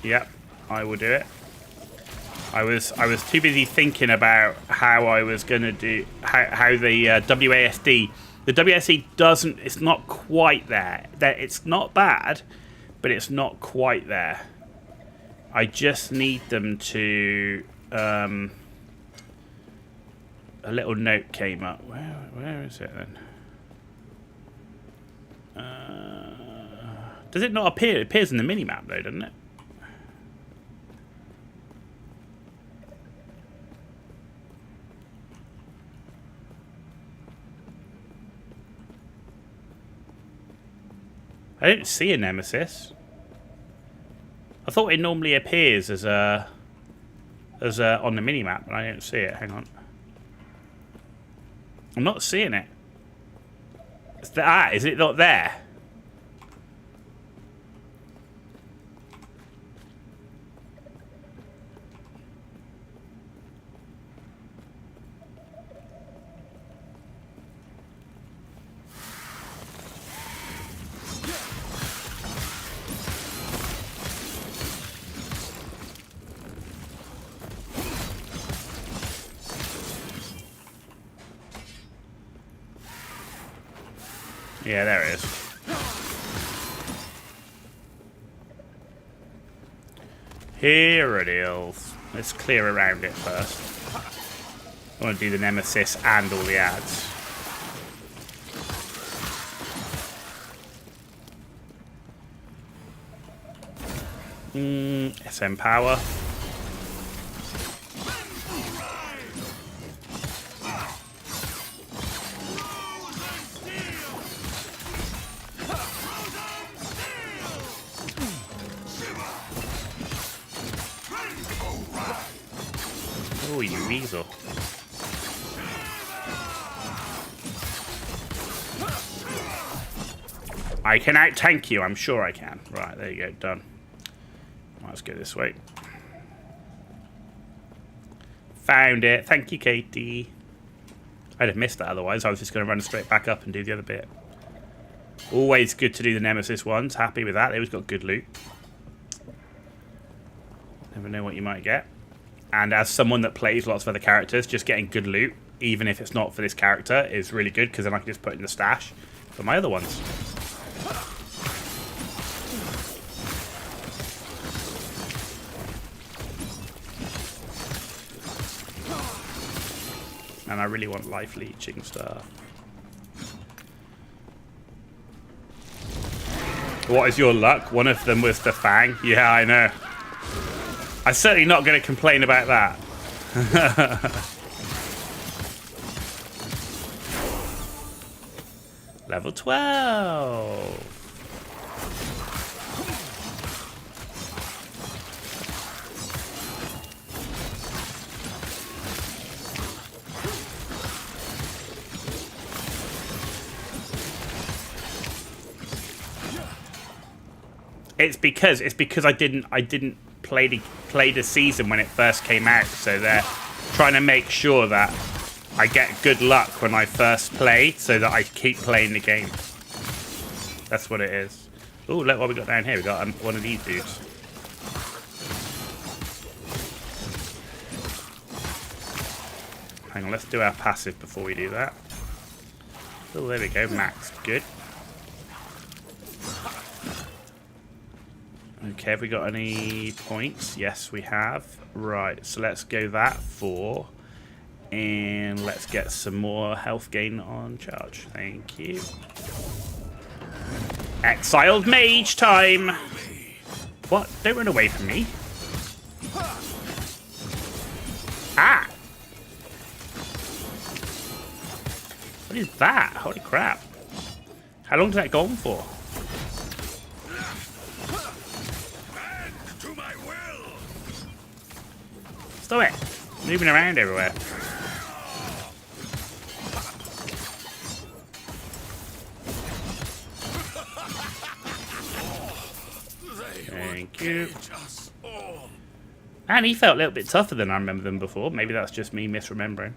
Yep, I will do it. I was too busy thinking about how I was gonna do how the WASD. The WASD doesn't. It's not quite there. It's not bad, but it's not quite there. I just need them to. A little note came up. Where is it then? Does it not appear? It appears in the minimap though, doesn't it? I don't see a Nemesis. I thought it normally appears as on the minimap, but I don't see it. Hang on. I'm not seeing it. Is it not there? Yeah, there it is. Here it is. Let's clear around it first. I want to do the Nemesis and all the ads. SM power. Oh, you weasel. I can out-tank you, I'm sure I can. Right, there you go, done. Let's go this way. Found it. Thank you, Katie. I'd have missed that otherwise. I was just going to run straight back up and do the other bit. Always good to do the Nemesis ones. Happy with that. They always got good loot. Never know what you might get. And as someone that plays lots of other characters, just getting good loot, even if it's not for this character, is really good because then I can just put it in the stash for my other ones. And I really want life leeching stuff. What is your luck? One of them was the Fang. Yeah, I know. I'm certainly not going to complain about that. Level 12. It's because I didn't play the season when it first came out, so they're trying to make sure that I get good luck when I first play, so that I keep playing the game. That's what it is. Oh, look what we got down here. We got one of these dudes. Hang on, let's do our passive before we do that. Oh, there we go. Maxed. Good. Okay, have we got any points? Yes, we have. Right, so let's go that for. And let's get some more health gain on charge. Thank you. Exiled mage time! What? Don't run away from me. Ah! What is that? Holy crap. How long did that go on for? Stop it! Moving around everywhere. Thank you. And he felt a little bit tougher than I remember them before. Maybe that's just me misremembering.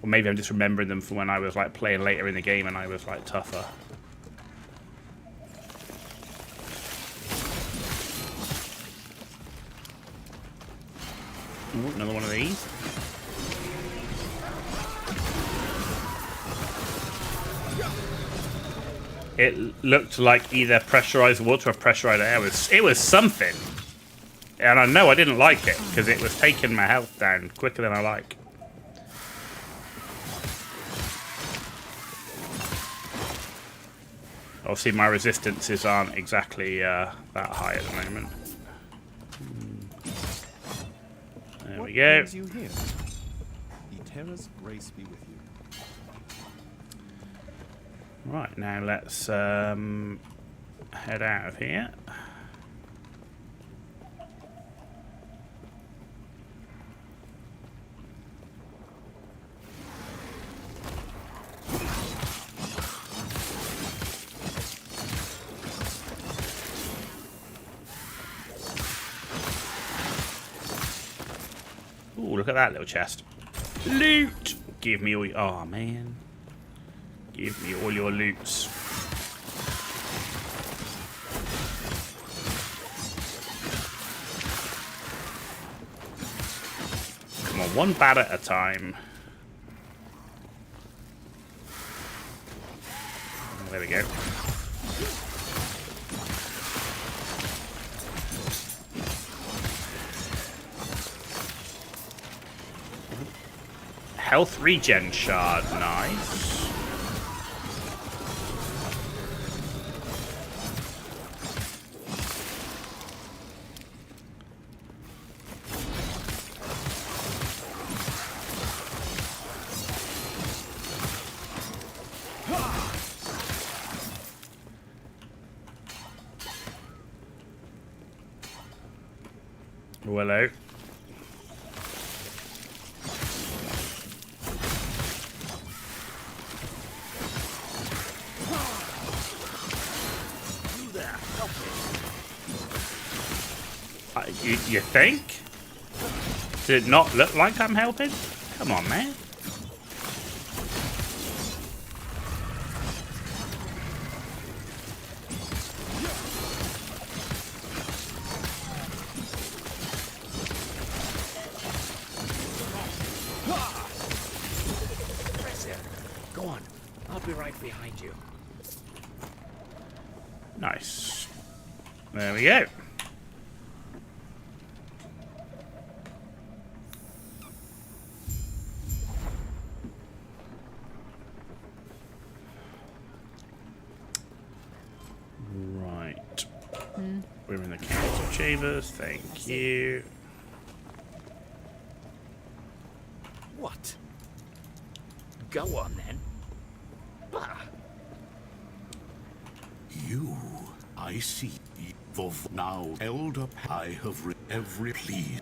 Or maybe I'm just remembering them from when I was like playing later in the game and I was like tougher. Ooh, another one of these. It looked like either pressurized water or pressurized air. It was something. And I know I didn't like it because it was taking my health down quicker than I like. Obviously my resistances aren't exactly that high at the moment. There we go. You here? Eterra's grace be with you. Right, now let's head out of here. Ooh, look at that little chest. Loot! Give me all your... Oh, man. Give me all your loots. Come on, one bat at a time. There we go. Health regen shard, nice. Hello. You think? Does it not look like I'm helping? Come on, man. Go on. I'll be right behind you. Nice. There we go. Right. We're in the council chambers. Thank you. What? Go on then. Bah. You, I see. Now, Elder, I have every plea.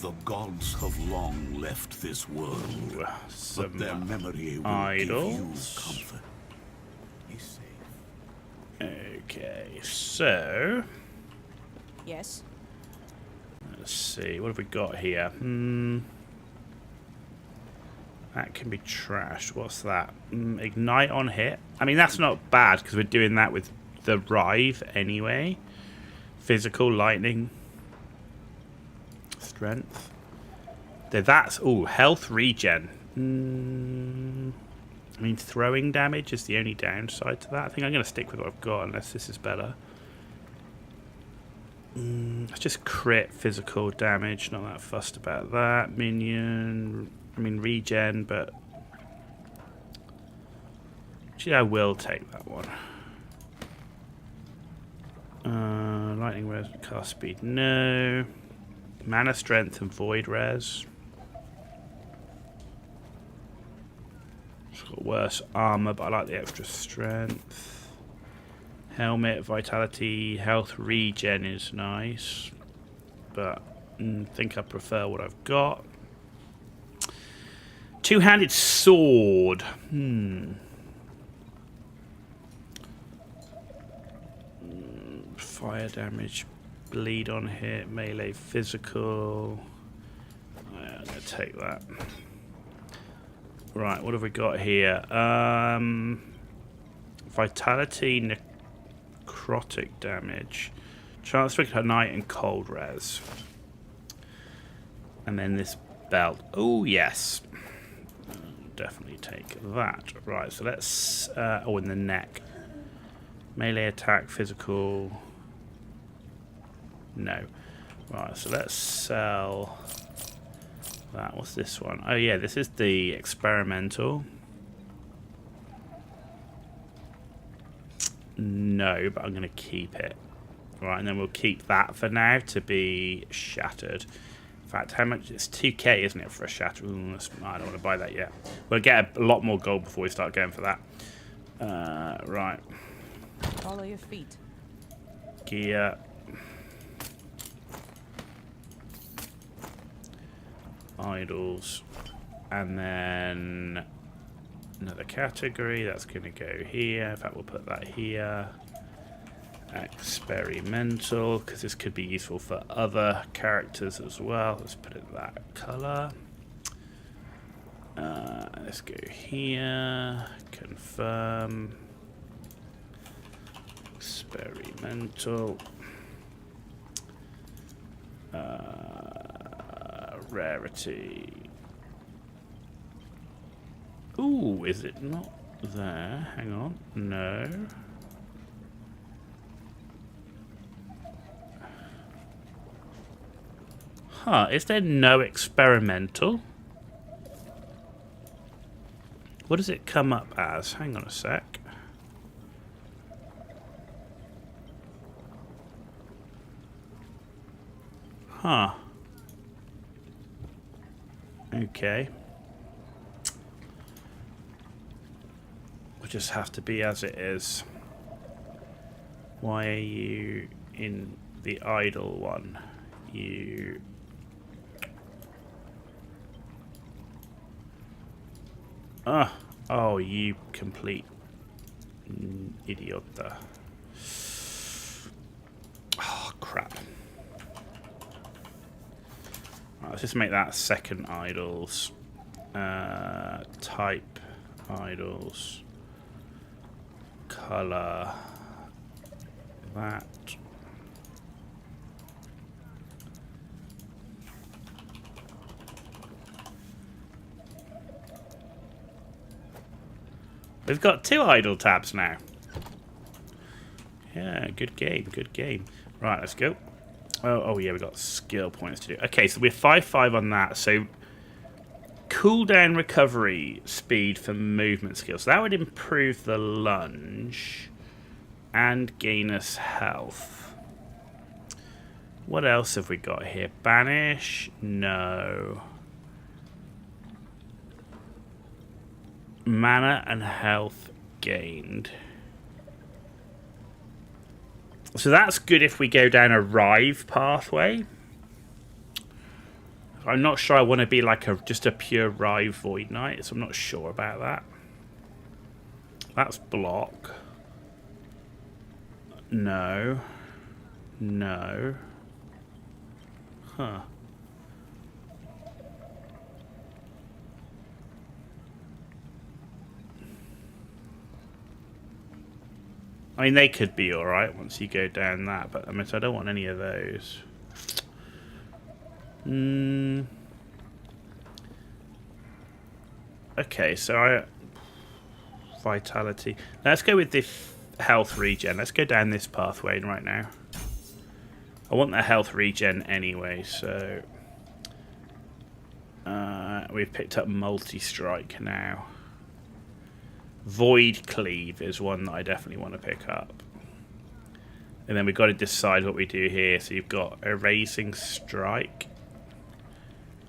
The gods have long left this world, but their memory will idols. give you comfort. Be safe. Okay, so Yes. let's see. What have we got here? That can be trashed. What's that? Ignite on hit. I mean, that's not bad because we're doing that with the Rive anyway. Physical, lightning, strength. That's health regen. I mean, throwing damage is the only downside to that. I think I'm going to stick with what I've got unless this is better. It's just crit physical damage. Not that fussed about that. Minion. I mean, regen, but actually, I will take that one. Lightning res, cast speed, no. Mana strength and void res. It's got worse armor, but I like the extra strength. Helmet, vitality, health regen is nice, but I think I prefer what I've got. Two-handed sword. Fire damage, bleed on hit, melee physical. Yeah, I'm going to take that. Right, what have we got here? Vitality, necrotic damage. Chance to her night and cold res. And then this belt. Oh, yes. Definitely take that. Right, so let's... in the neck. Melee attack, physical... No. Right, so let's sell that. What's this one? Oh yeah, this is the experimental. No, but I'm going to keep it. Right, and then we'll keep that for now to be shattered. In fact, how much? It's 2k, isn't it, for a shatter? Ooh, I don't want to buy that yet. We'll get a lot more gold before we start going for that. Right. Follow your feet. Gear. Idols. And then another category. That's going to go here. In fact, we'll put that here. Experimental, because this could be useful for other characters as well. Let's put it that color. Let's go here. Confirm. Experimental. Rarity. Ooh, is it not? there. Hang on. No. Huh, is there no experimental? What does it come up as? Hang on a sec. Huh. Okay. We'll just have to be as it is. Why are you in the idle one? You... Oh, you complete idiota. Oh, crap. Right, let's just make that second idols. Type idols. Color. That. We've got 2 idle tabs now. Yeah, good game, good game. Right, let's go. Oh yeah, we've got skill points to do. Okay, so we're 5-5 on that. So cooldown recovery speed for movement skills. So that would improve the lunge and gain us health. What else have we got here? Banish? No. Mana and health gained. So that's good if we go down a Rive pathway. I'm not sure I want to be like just a pure Rive Void Knight, so I'm not sure about that. That's block. No. No. Huh. I mean, they could be alright once you go down that, but I mean, so I don't want any of those. Okay, so vitality. Let's go with the health regen. Let's go down this pathway right now. I want the health regen anyway, so we've picked up multi-strike now. Void Cleave is one that I definitely want to pick up. And then we've got to decide what we do here. So you've got Erasing Strike,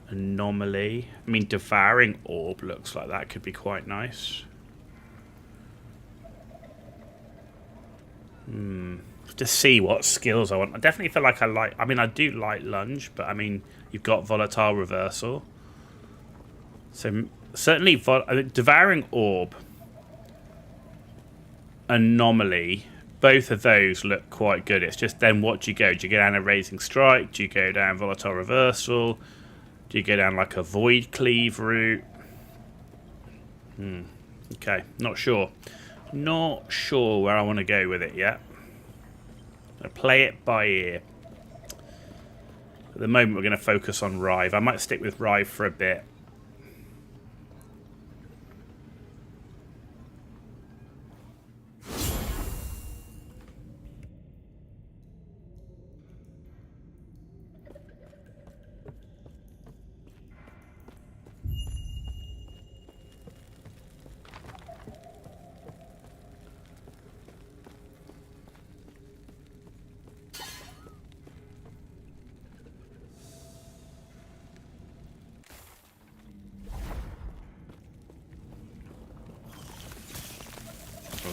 Anomaly. I mean, Devouring Orb looks like that could be quite nice. To see what skills I want. I definitely feel like I mean, I do like Lunge, but I mean, you've got Volatile Reversal. So certainly Devouring Orb, Anomaly, both of those look quite good. It's just then what do you go? Do you go down a Raising Strike? Do you go down Volatile Reversal? Do you go down like a Void Cleave route? Okay, not sure. Not sure where I want to go with it yet. I'll play it by ear. At the moment we're going to focus on Rive. I might stick with Rive for a bit.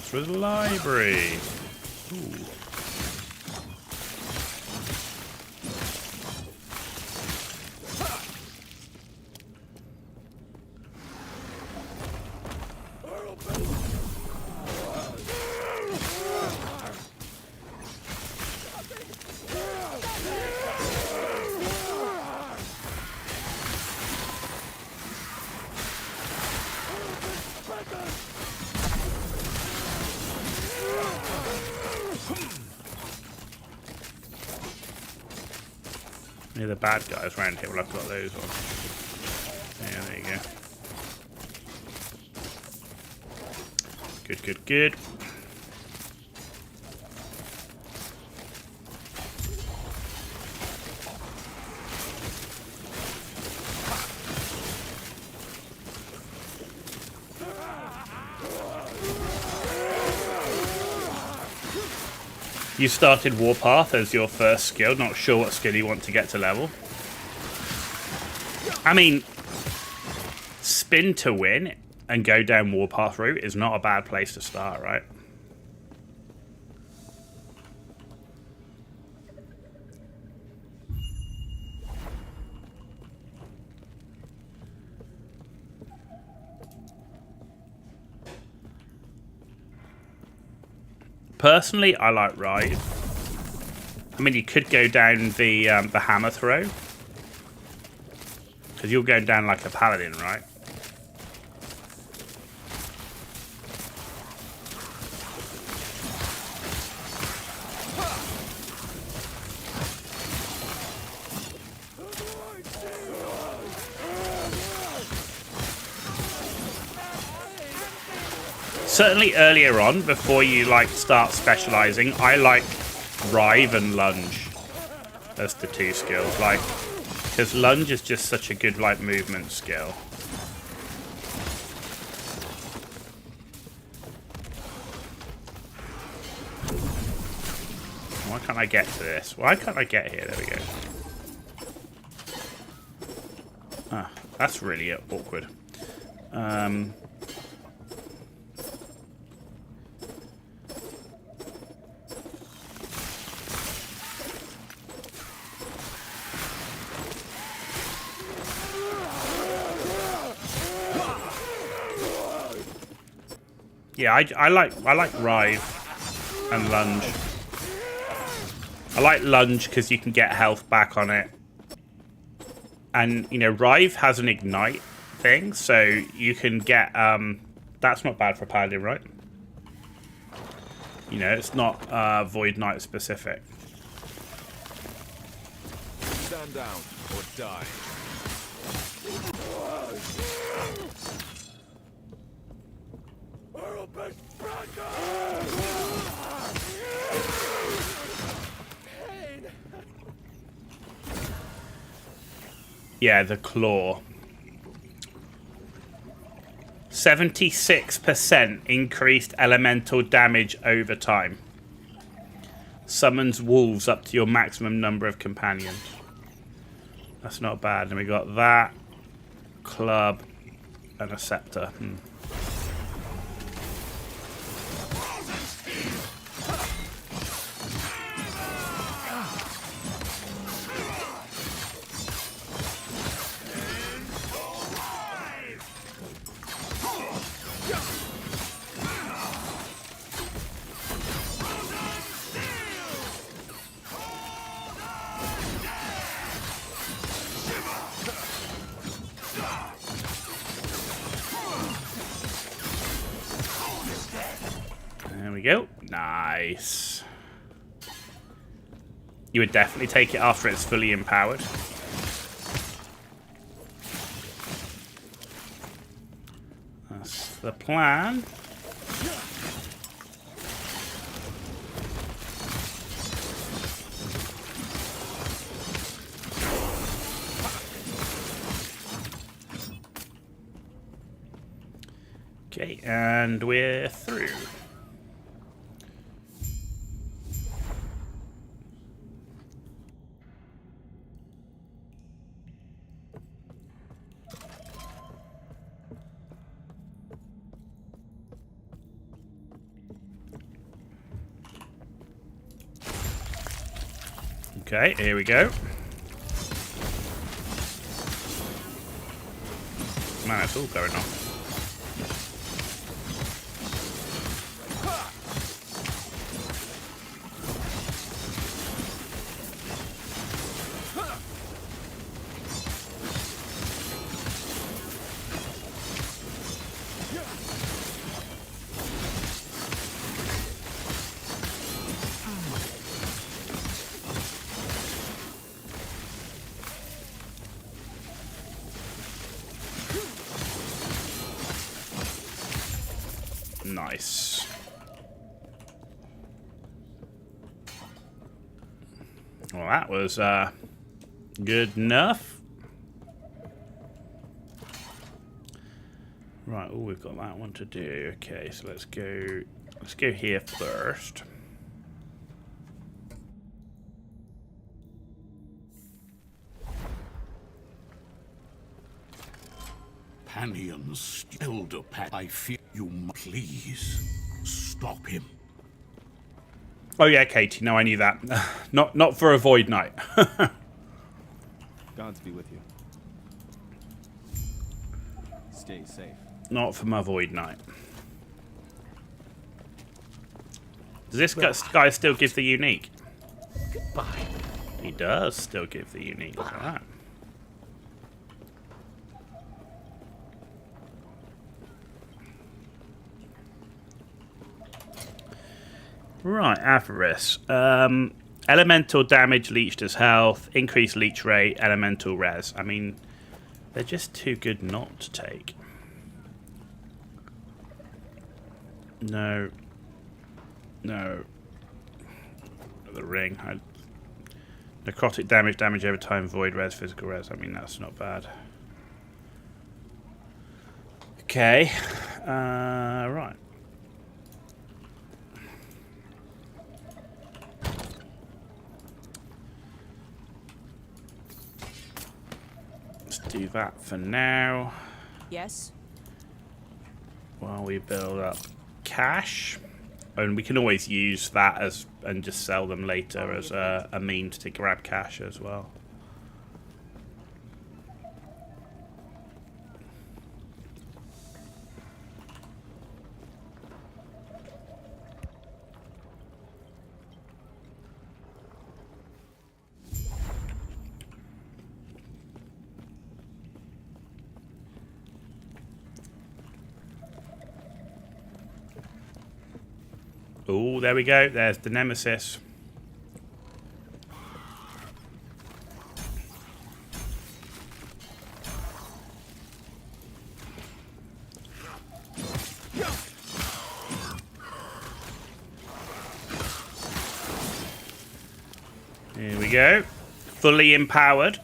For the library. Ooh. Yeah, the bad guys around here. Well, I've got those on. Yeah, there you go. Good, good, good. You started Warpath as your first skill. Not sure what skill you want to get to level. I mean, spin to win and go down Warpath route is not a bad place to start, right? Personally, I like Ride. I mean, you could go down the hammer throw, because you're going down like a paladin, right? Certainly earlier on, before you like start specializing, I like Rive and Lunge as the two skills, like, because Lunge is just such a good like movement skill. Why can't I get to this? Why can't I get here? There we go. Ah, that's really awkward. Yeah, I like Rive and Lunge. I like Lunge because you can get health back on it. And, you know, Rive has an ignite thing, so you can get... that's not bad for Paladin, right? You know, it's not Void Knight specific. Stand down or die. Yeah, the claw. 76% increased elemental damage over time. Summons wolves up to your maximum number of companions. That's not bad. And we got that, club, and a scepter. There we go. Nice. You would definitely take it after it's fully empowered. That's the plan. Okay, and we're through. Okay, here we go. Man, it's all going on. Nice. Well, that was good enough. Right, oh, we've got that one to do. Okay, so let's go here first. Panion's elder Pat. I fear you. Please stop him. Oh yeah, Katie. No, I knew that. not for a Void Knight. Gods be with you. Stay safe. Not for my Void Knight. Does this guy still give the unique? Goodbye. He does still give the unique. Look at that. Right, Avarice. Elemental damage leached as health, increased leech rate, elemental res. I mean, they're just too good not to take. No. No. The ring. Necrotic damage over time, void res, physical res. I mean, that's not bad. Okay. Right. Let's do that for now. Yes. While we build up cash. And we can always use that as and just sell them later as a means to grab cash as well. Oh, there we go. There's the Nemesis. Here we go. Fully empowered.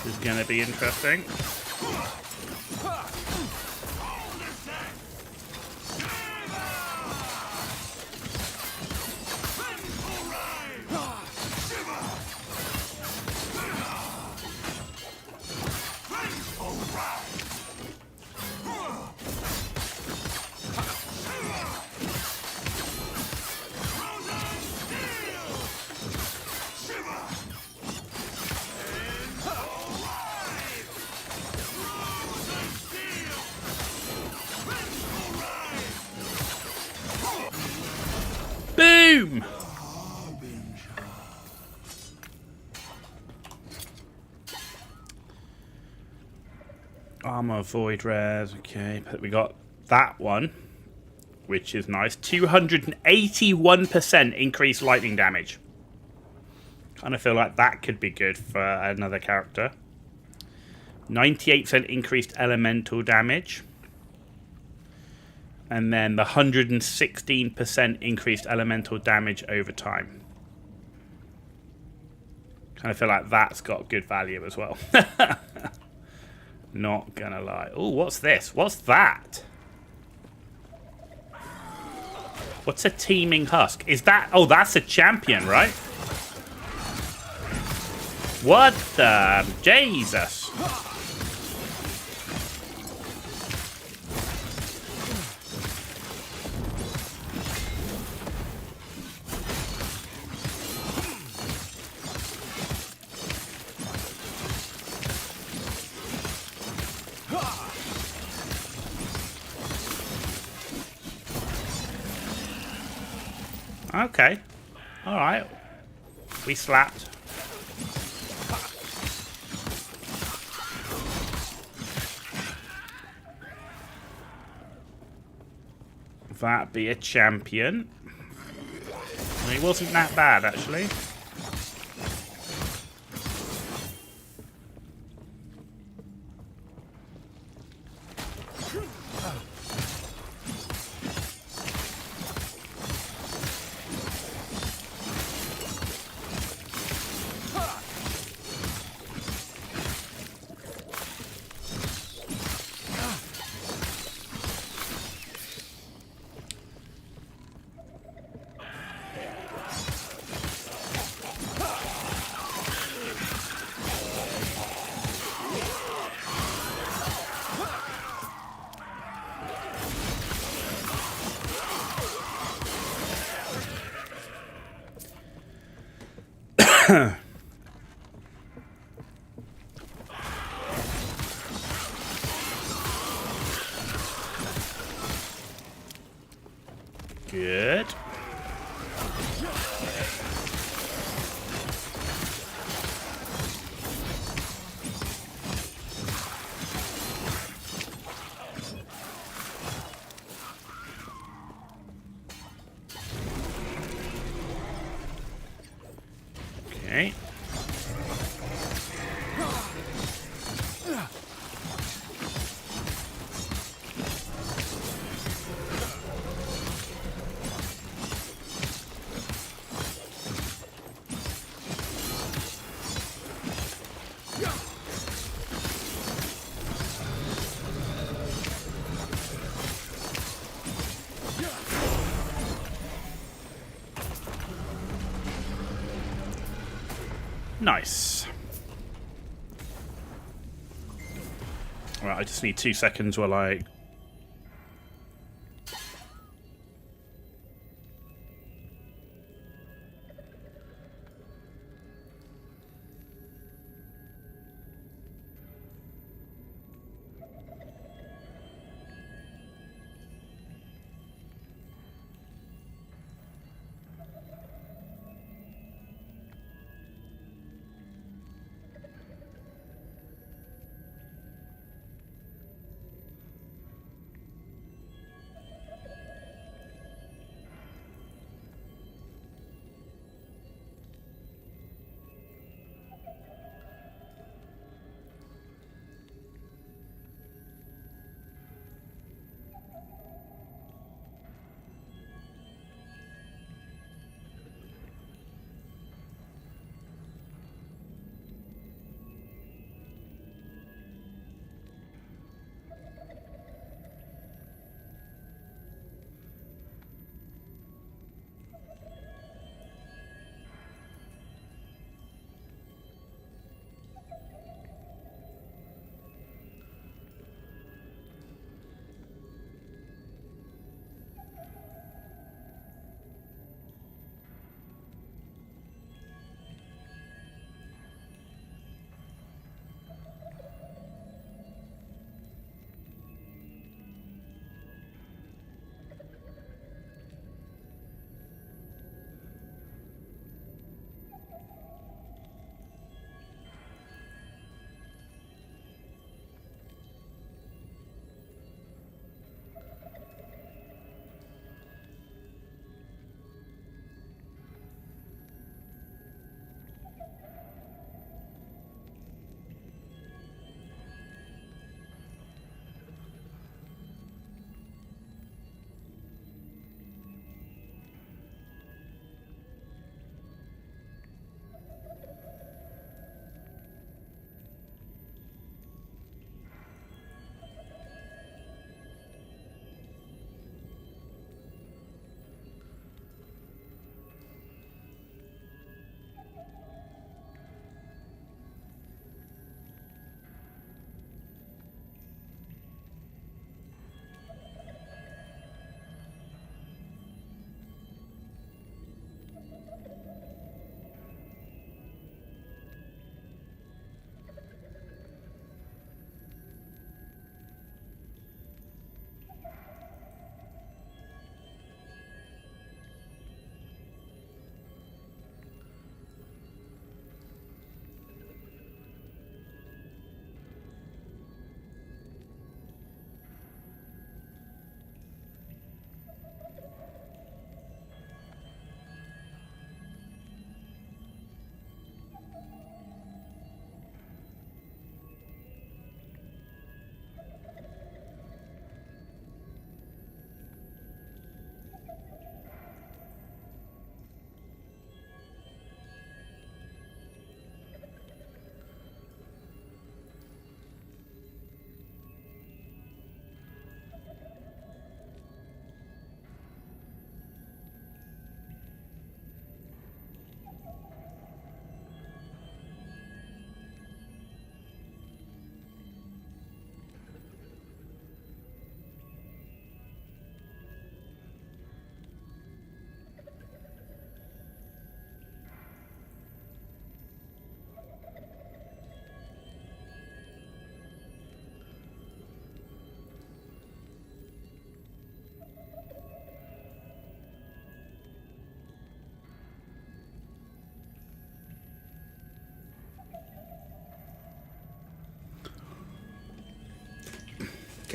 This is going to be interesting. Boom! Armor, void rares, okay, but we got that one, which is nice. 281% increased lightning damage. Kind of feel like that could be good for another character. 98% increased elemental damage. And then the 116% increased elemental damage over time. Kind of feel like that's got good value as well. Not gonna lie. Oh, what's this? What's that? What's a teeming husk? Is that... Oh, that's a champion, right? What the... Jesus. Okay. Alright. We slapped. That be a champion. Well, he wasn't that bad, actually. Good. Okay. Nice. Right, I just need 2 seconds while I...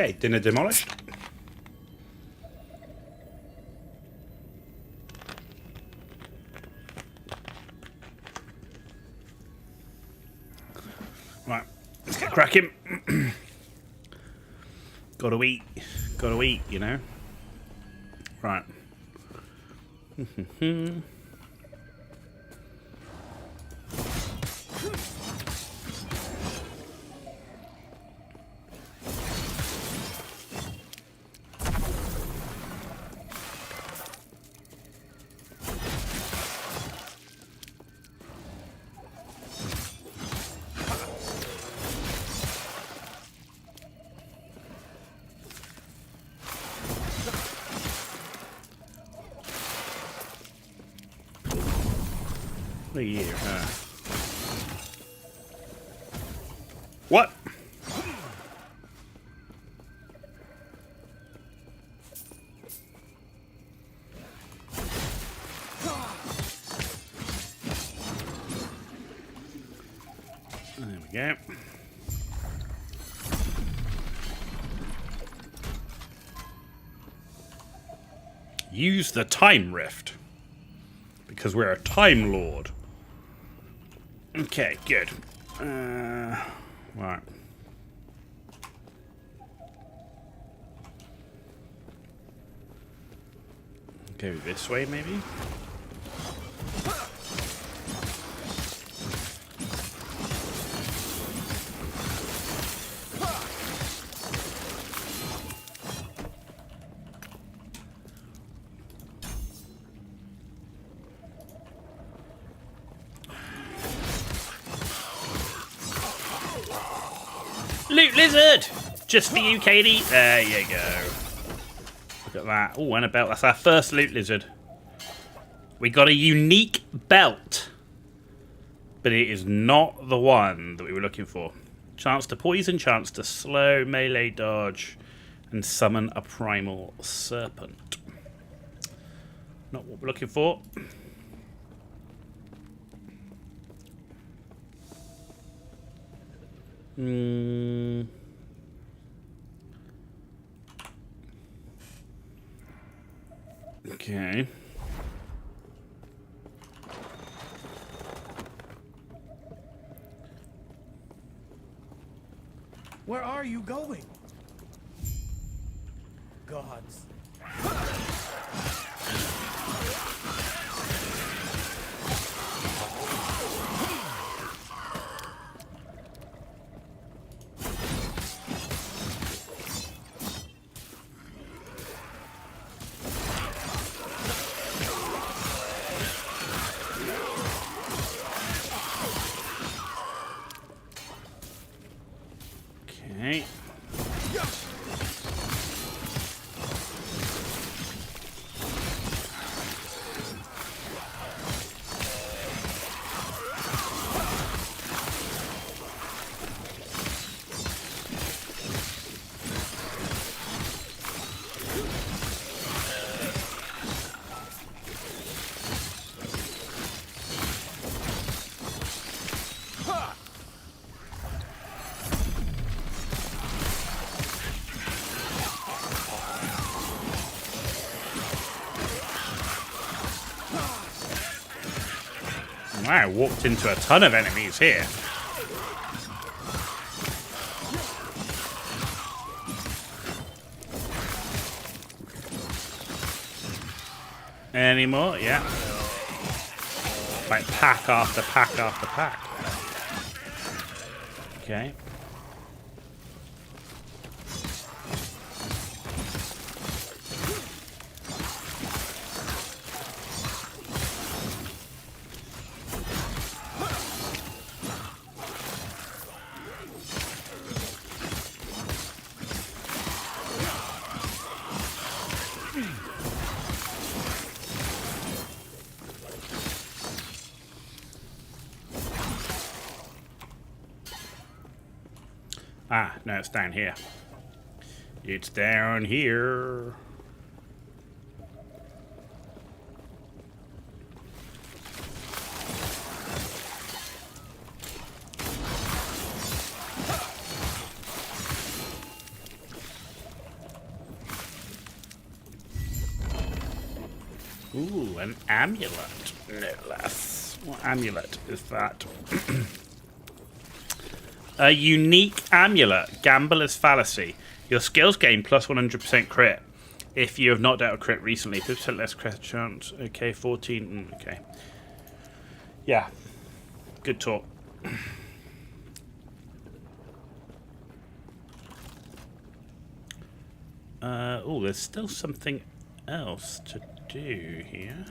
Okay, dinner demolished. Right, let's get cracking. Gotta eat, you know. Right. Look at you, huh? What? There we go. Use the time rift. Because we're a time lord. Okay, good. Right. Go this way, maybe? Loot lizard! Just for you, Katie. There you go. Look at that. Oh, and a belt. That's our first loot lizard. We got a unique belt. But it is not the one that we were looking for. Chance to poison, chance to slow, melee dodge, and summon a primal serpent. Not what we're looking for. Okay. Where are you going? Gods. Okay. Wow, walked into a ton of enemies here. Any more? Yeah. Like pack after pack after pack. Okay. Ah, no, it's down here. It's down here. Ooh, an amulet, no less. What amulet is that? A unique amulet, Gambler's Fallacy. Your skills gain plus 100% crit. If you have knocked out a crit recently, 50% less crit chance. Okay, 14. Okay. Yeah. Good talk. Oh, there's still something else to do here.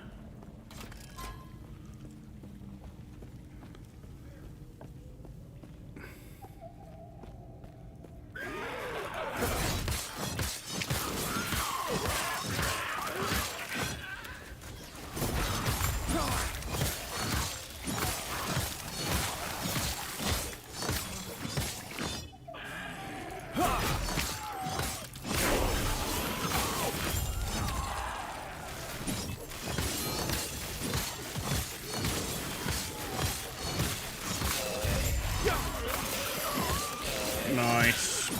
Nice.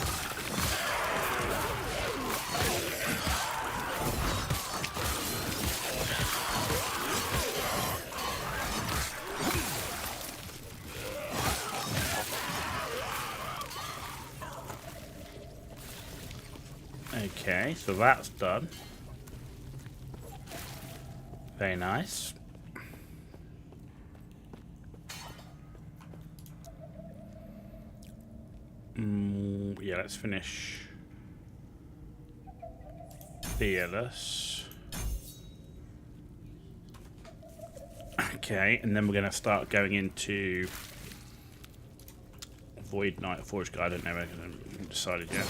Okay, so that's done. Very nice. Yeah, let's finish Fearless. Okay, and then we're going to start going into Void Knight, Forge Guy. I don't know, I haven't decided yet.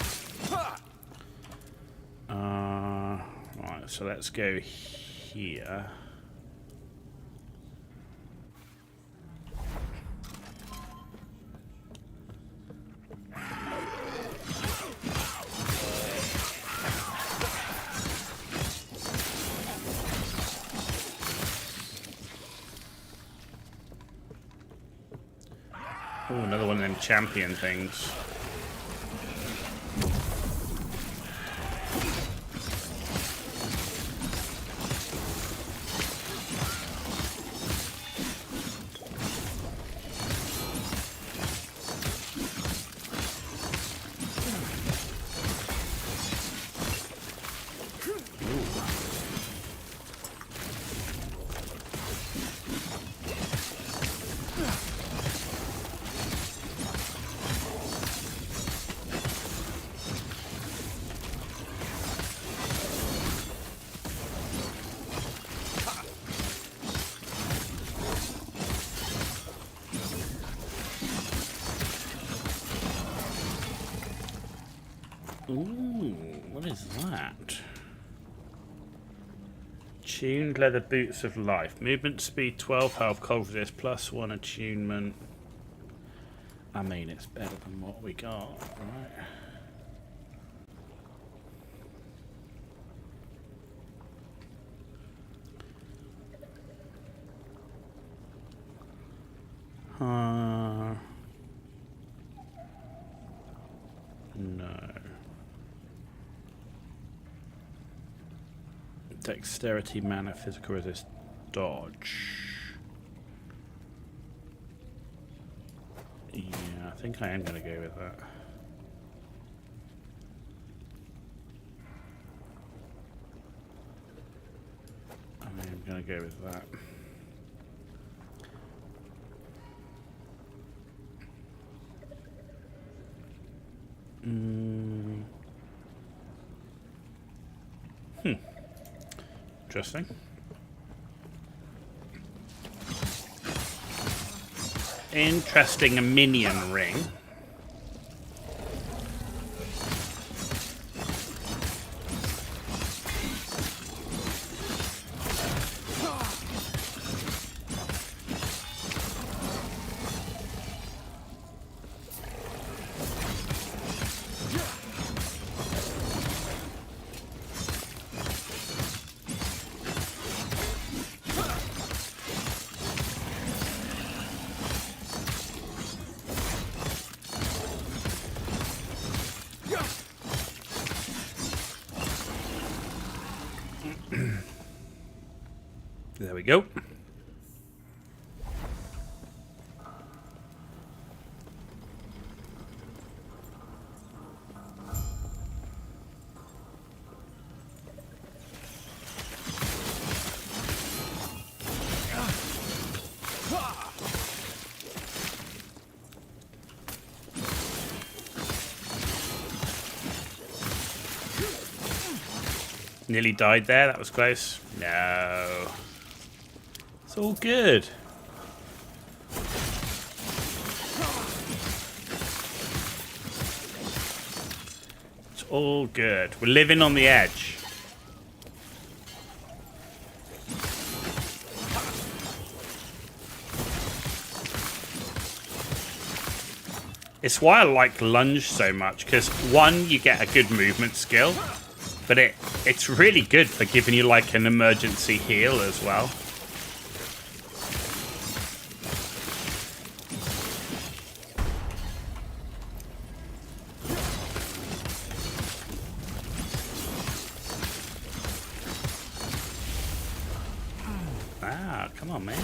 Right, so let's go here. Oh, another one of them champion things. Ooh, what is that? Tuned leather boots of life. Movement speed 12, health, cold resist, plus 1 attunement. I mean, it's better than what we got, right? No. Dexterity, mana, physical resist, dodge. Yeah, I think I am going to go with that. I'm going to go with that. Interesting. Interesting minion ring. There we go. Nearly died there. That was close. No. It's all good. It's all good. We're living on the edge. It's why I like lunge so much, because one, you get a good movement skill, but it's really good for giving you like an emergency heal as well. Ah, come on, man.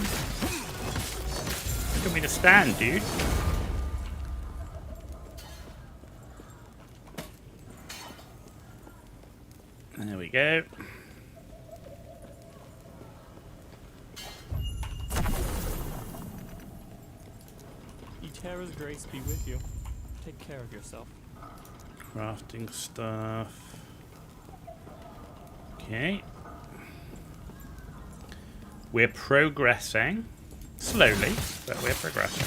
Look at me to stand, dude. There we go. Eterra's grace be with you. Take care of yourself. Crafting stuff. Okay. We're progressing. Slowly, but we're progressing.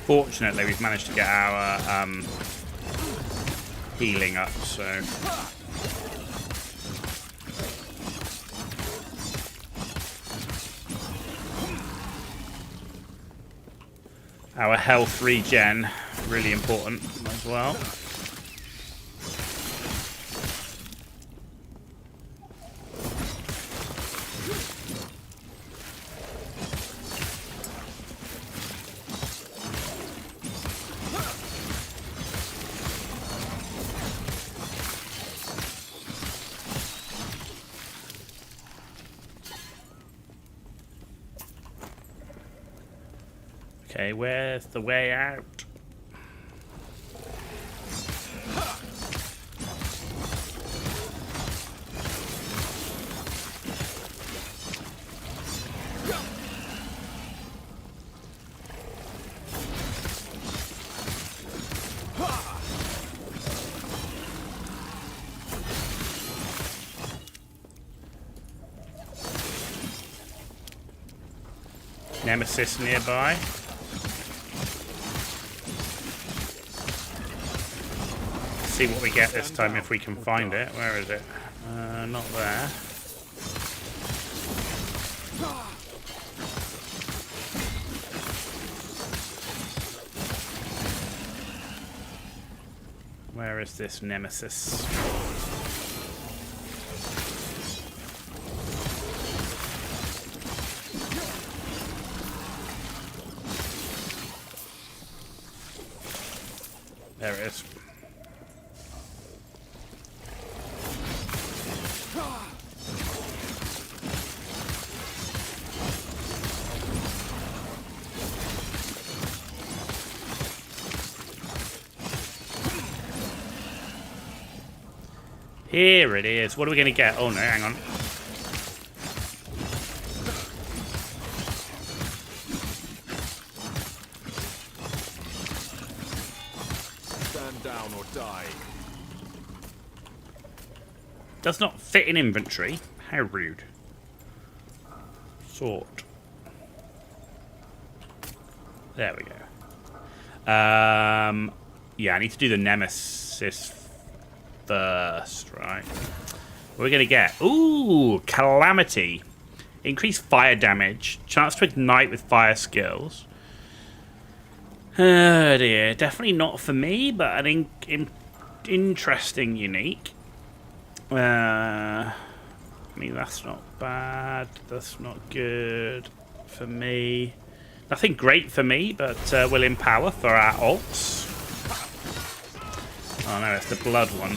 Fortunately, we've managed to get our healing up, so... Our health regen, really important as well. Okay, where's the way out? Nemesis nearby. See what we get this time if we can find it. Where is it? Not there. Where is this nemesis? There it is. Here it is. What are we going to get? Oh no, hang on. Stand down or die. Does not fit in inventory. How rude. Sort. There we go. Yeah, I need to do the nemesis first, right? What are we going to get? Ooh, Calamity. Increased fire damage. Chance to ignite with fire skills. Oh dear. Definitely not for me, but an interesting unique. I mean, that's not bad. That's not good for me. Nothing great for me, but will empower for our ults. Oh no, it's the blood one.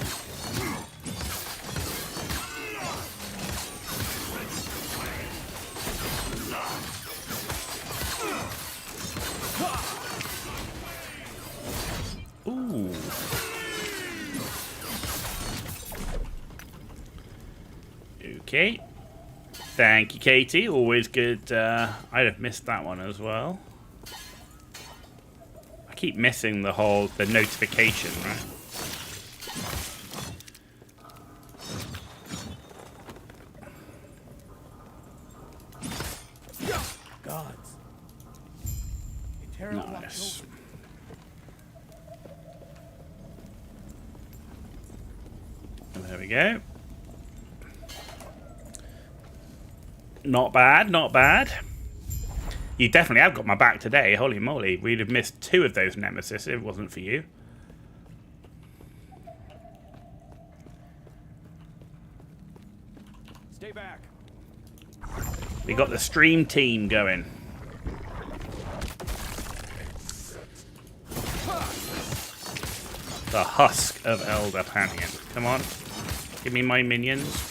Ooh. Okay. Thank you, Katie. Always good. I'd have missed that one as well. I keep missing the notification, right? Gods. Nice. And there we go. Not bad, not bad. You definitely have got my back today. Holy moly. We'd have missed 2 of those nemesis if it wasn't for you. Stay back. We got the stream team going. The husk of Elder Panion. Come on. Give me my minions.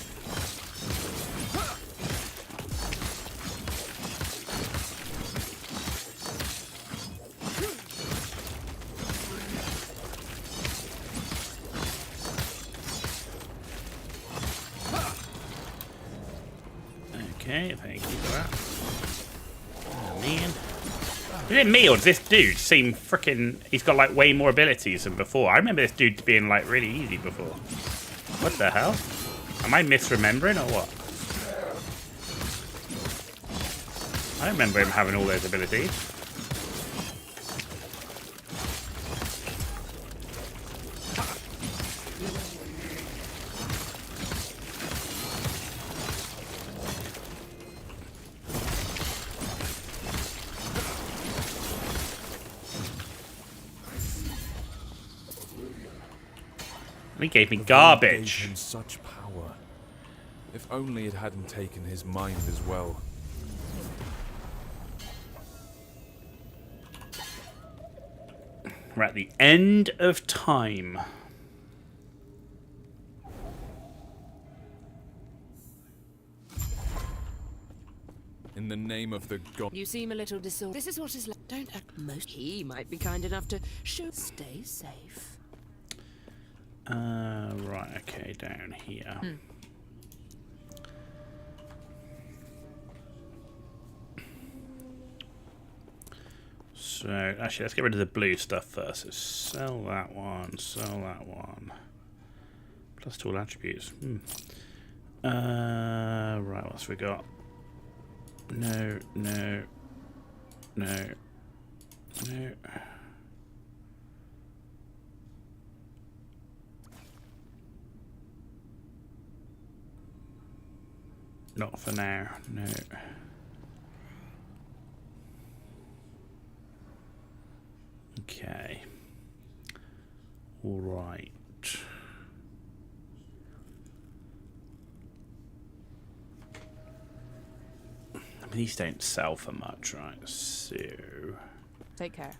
Okay, thank you for that. Oh, man. Is it me or does this dude seem freaking... He's got like way more abilities than before. I remember this dude being like really easy before. What the hell? Am I misremembering or what? I don't remember him having all those abilities. He gave me garbage. Gave him such power. If only it hadn't taken his mind as well. We're at the end of time. In the name of the god. You seem a little disordered. This is what is like. Don't act most. He might be kind enough to show. Stay safe. Right, okay, down here. So, actually, let's get rid of the blue stuff first. So sell that one, sell that one. Plus to all attributes. Right, what's we got? No, no, no, no. Not for now, no. Okay. All right. I mean, these don't sell for much, right? So... Take care.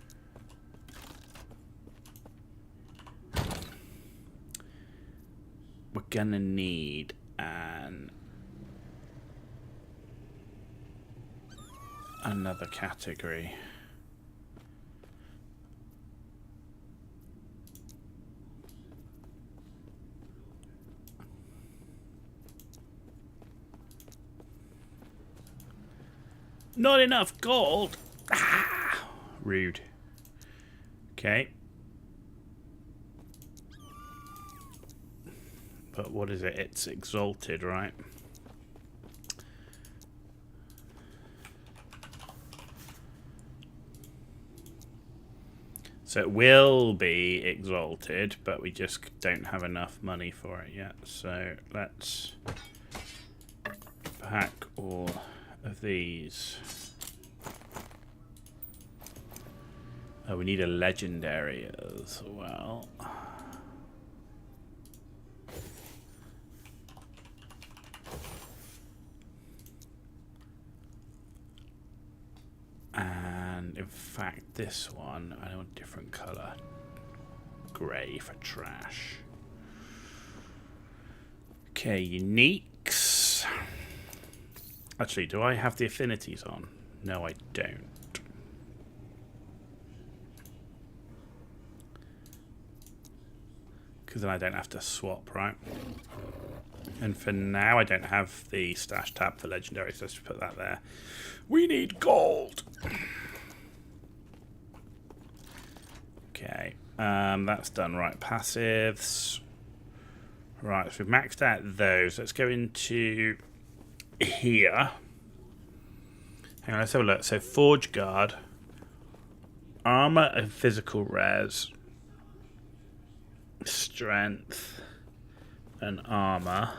We're gonna need another category. Not enough gold. Ah, rude. Okay. But what is it? It's exalted, right? So it will be exalted, but we just don't have enough money for it yet. So let's pack all of these. Oh, we need a legendary as well. And in fact, this one, I want a different colour. Grey for trash. Okay, uniques. Actually, do I have the affinities on? No, I don't. Because then I don't have to swap, right? And for now, I don't have the stash tab for legendary, so let's just put that there. We need gold! Okay, that's done. Right, passives. Right, so we've maxed out those. Let's go into here. Hang on, let's have a look. So, Forge Guard, Armor and Physical Res, Strength and Armor,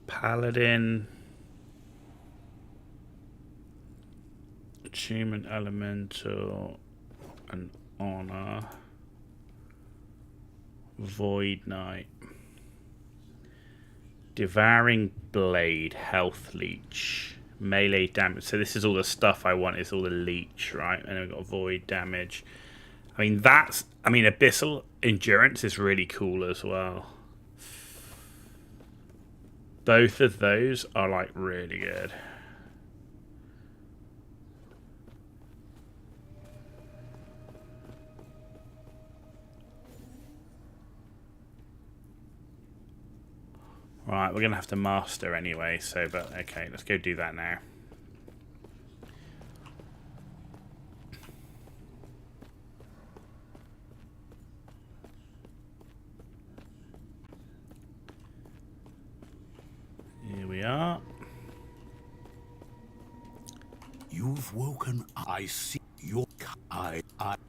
Paladin, Achievement Elemental and Honor, Void Knight, Devouring Blade, Health Leech, Melee Damage. So this is all the stuff I want, is all the leech, right? And then we've got Void Damage. I mean, Abyssal Endurance is really cool as well. Both of those are, like, really good. Right, we're going to have to master anyway, so, but, okay, let's go do that now. Here we are. You've woken. I see your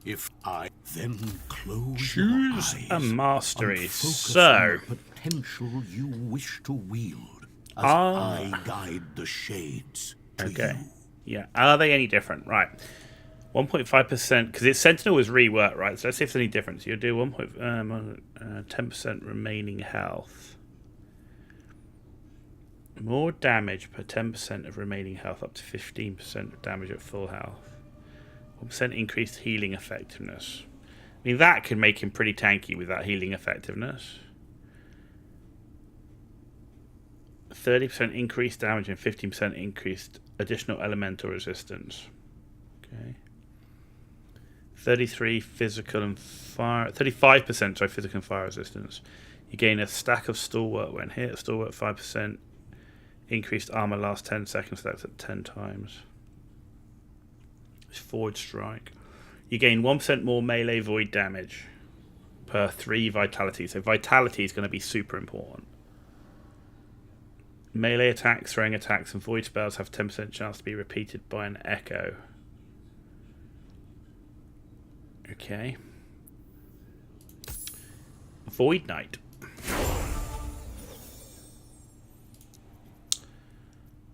if I then close Choose your eyes a mastery. and focus So on the potential you wish to wield as I guide the shades to you. Yeah. Are they any different? Right. 1.5%, because its Sentinel was reworked, right? So let's see if there's any difference. You'll do 10% remaining health. More damage per 10% of remaining health, up to 15% of damage at full health. 1% increased healing effectiveness. I mean, that could make him pretty tanky with that healing effectiveness. 30% increased damage and 15% increased additional elemental resistance. Okay. 35% physical and fire resistance. You gain a stack of stalwart when hit. Stalwart 5%. Increased armor lasts 10 seconds, so that's at 10 times. Forward strike. You gain 1% more melee void damage per 3 vitality. So vitality is going to be super important. Melee attacks, throwing attacks, and void spells have 10% chance to be repeated by an echo. Okay. Void Knight.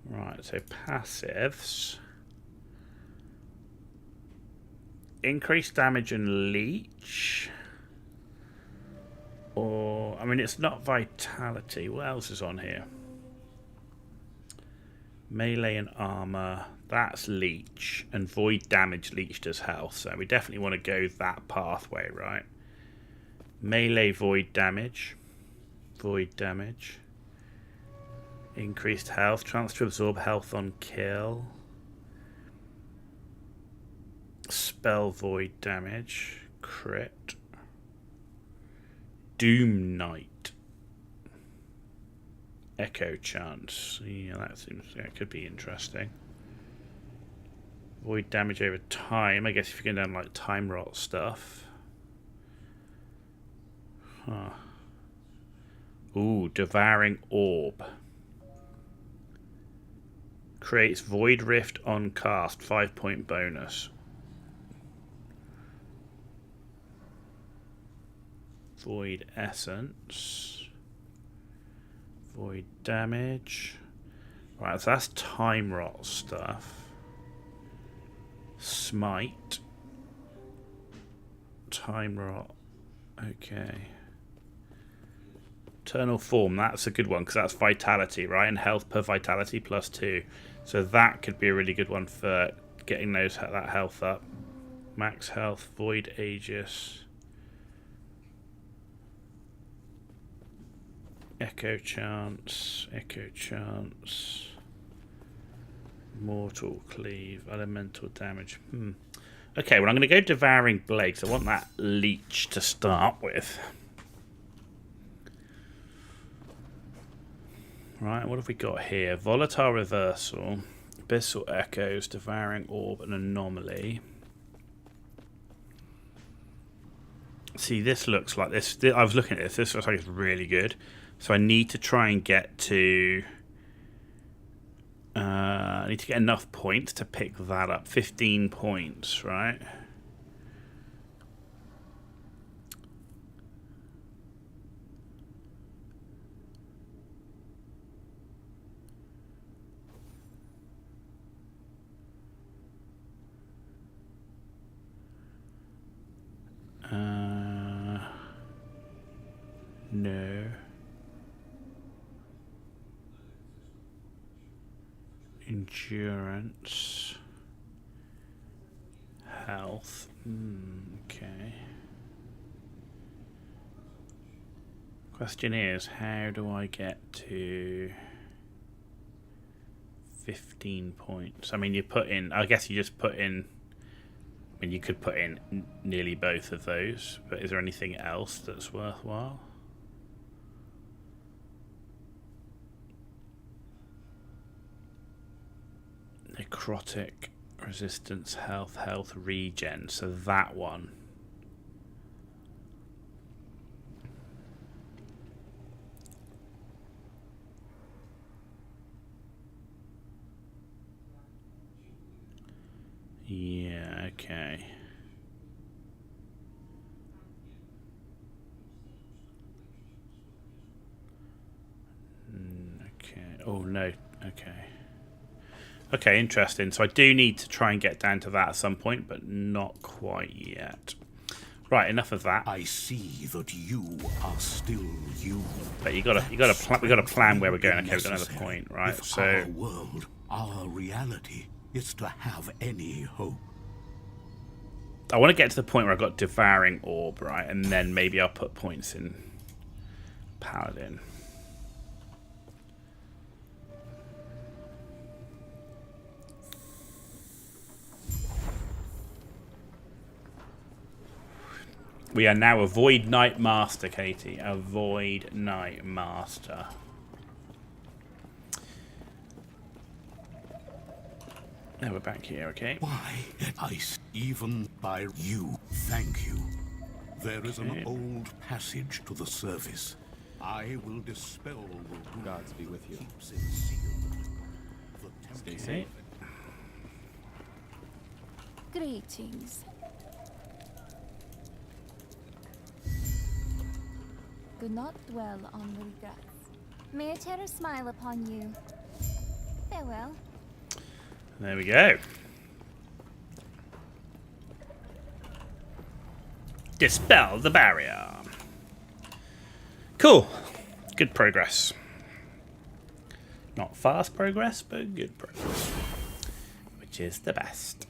Right, so passives. Increased damage and leech. Or, I mean, it's not vitality. What else is on here? Melee and armor. That's leech. And void damage leech does health. So we definitely want to go that pathway, right? Melee void damage. Void damage. Increased health. Chance to absorb health on kill. Spell void damage. Crit. Doom Knight. Echo chance. Yeah, that could be interesting. Void damage over time. I guess if you're going down like time rot stuff. Huh. Ooh, Devouring Orb. Creates Void Rift on cast. 5-point bonus. Void essence. Void damage. Right, so that's time rot stuff. Smite. Time rot. Okay. Eternal form, that's a good one because that's vitality, right? And health per vitality +2. So that could be a really good one for getting that health up. Max health, void aegis. Echo chance, mortal cleave, elemental damage. Okay, well I'm going to go devouring blade because I want that leech to start with. Right, what have we got here? Volatile reversal, abyssal echoes, devouring orb, and anomaly. See, this looks like this. I was looking at this. This looks like it's really good. So I need to try and get to. I need to get enough points to pick that up. 15 points, right? No. Endurance. Health. Okay. Question is, how do I get to 15 points? I mean, you put in, I guess you just put in, I mean, you could put in nearly both of those, but is there anything else that's worthwhile? Necrotic, resistance, health, regen. So that one. Yeah, okay. Okay. Oh, no. Okay. Okay, interesting. So I do need to try and get down to that at some point, but not quite yet. Right, enough of that. I see that you are still you. But we got to plan where we're going. Okay, we've got another point, right? If so our world, our reality, is to have any hope. I want to get to the point where I've got devouring orb, right? And then maybe I'll put points in paladin. We are now a Void Knight Master, Katie. A Void Knight Master. Now we're back here, okay? Why ice even by you? Thank you. There is an old passage to the surface. I will dispel the gods be with you. Stay safe. Greetings. Do not dwell on regrets. May a terror smile upon you. Farewell. There we go. Dispel the barrier. Cool. Good progress. Not fast progress, but good progress. Which is the best.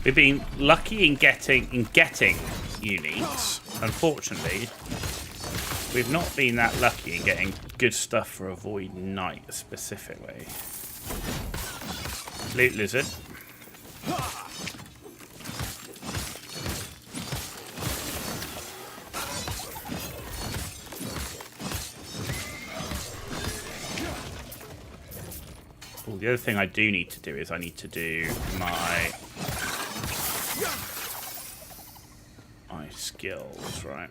We've been lucky in getting uniques. Unfortunately, we've not been that lucky in getting good stuff for a Void Knight specifically. Loot lizard. Well, the other thing I do need to do is I need to do my skills, right?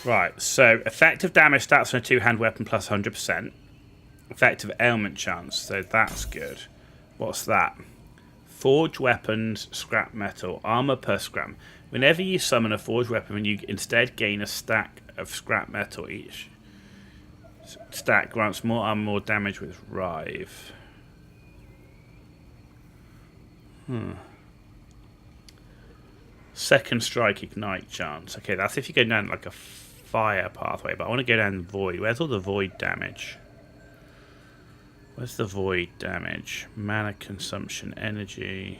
Right, so effective damage stats on a two-hand weapon plus 100%. Effective ailment chance, so that's good. What's that? Forged weapons, scrap metal, armor per scrap. Whenever you summon a forged weapon, you instead gain a stack of scrap metal each. Stack grants more armor, more damage with Rive. Second strike ignite chance. Okay, that's if you go down like a fire pathway, but I want to go down void. Where's all the void damage? Where's the void damage? Mana consumption, energy.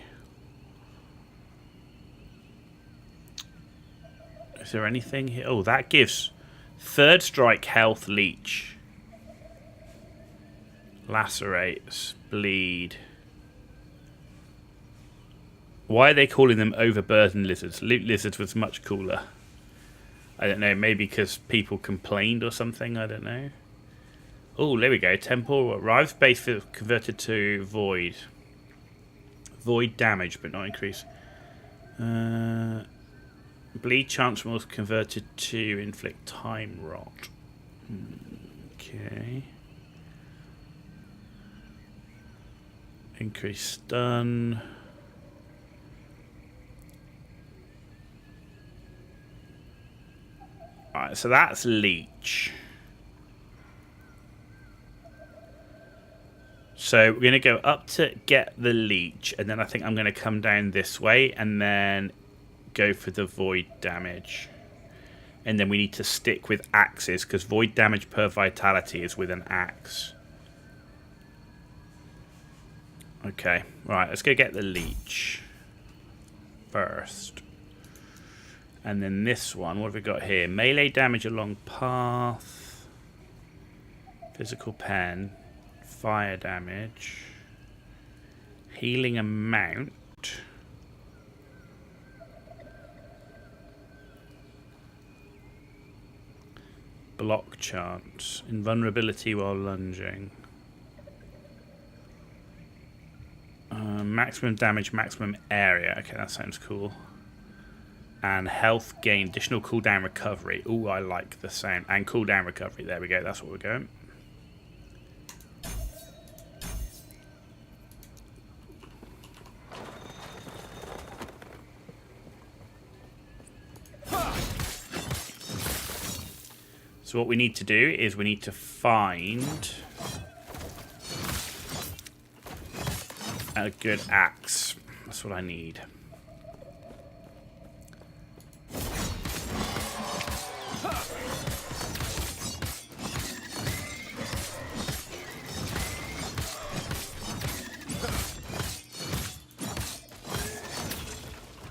Is there anything here? Oh, that gives third strike health leech. Lacerates, bleed. Why are they calling them overburdened lizards? Loot lizards was much cooler. I don't know, maybe because people complained or something, I don't know. Oh, there we go. Temporal. Rive's base converted to void. Void damage, but not increase. Bleed chance was converted to inflict time rot. Okay. Increase stun. Alright, so that's leech. So we're going to go up to get the leech, and then I think I'm going to come down this way and then go for the void damage. And then we need to stick with axes, because void damage per vitality is with an axe. Okay, right, let's go get the leech first. And then this one, what have we got here? Melee damage along path. Physical pen. Fire damage. Healing amount. Block chance. Invulnerability while lunging. Maximum damage, maximum area. Okay, that sounds cool. And health gain, additional cooldown recovery. Ooh, I like the sound. And cooldown recovery. There we go. That's what we're going. So what we need to do is we need to find a good axe. That's what I need.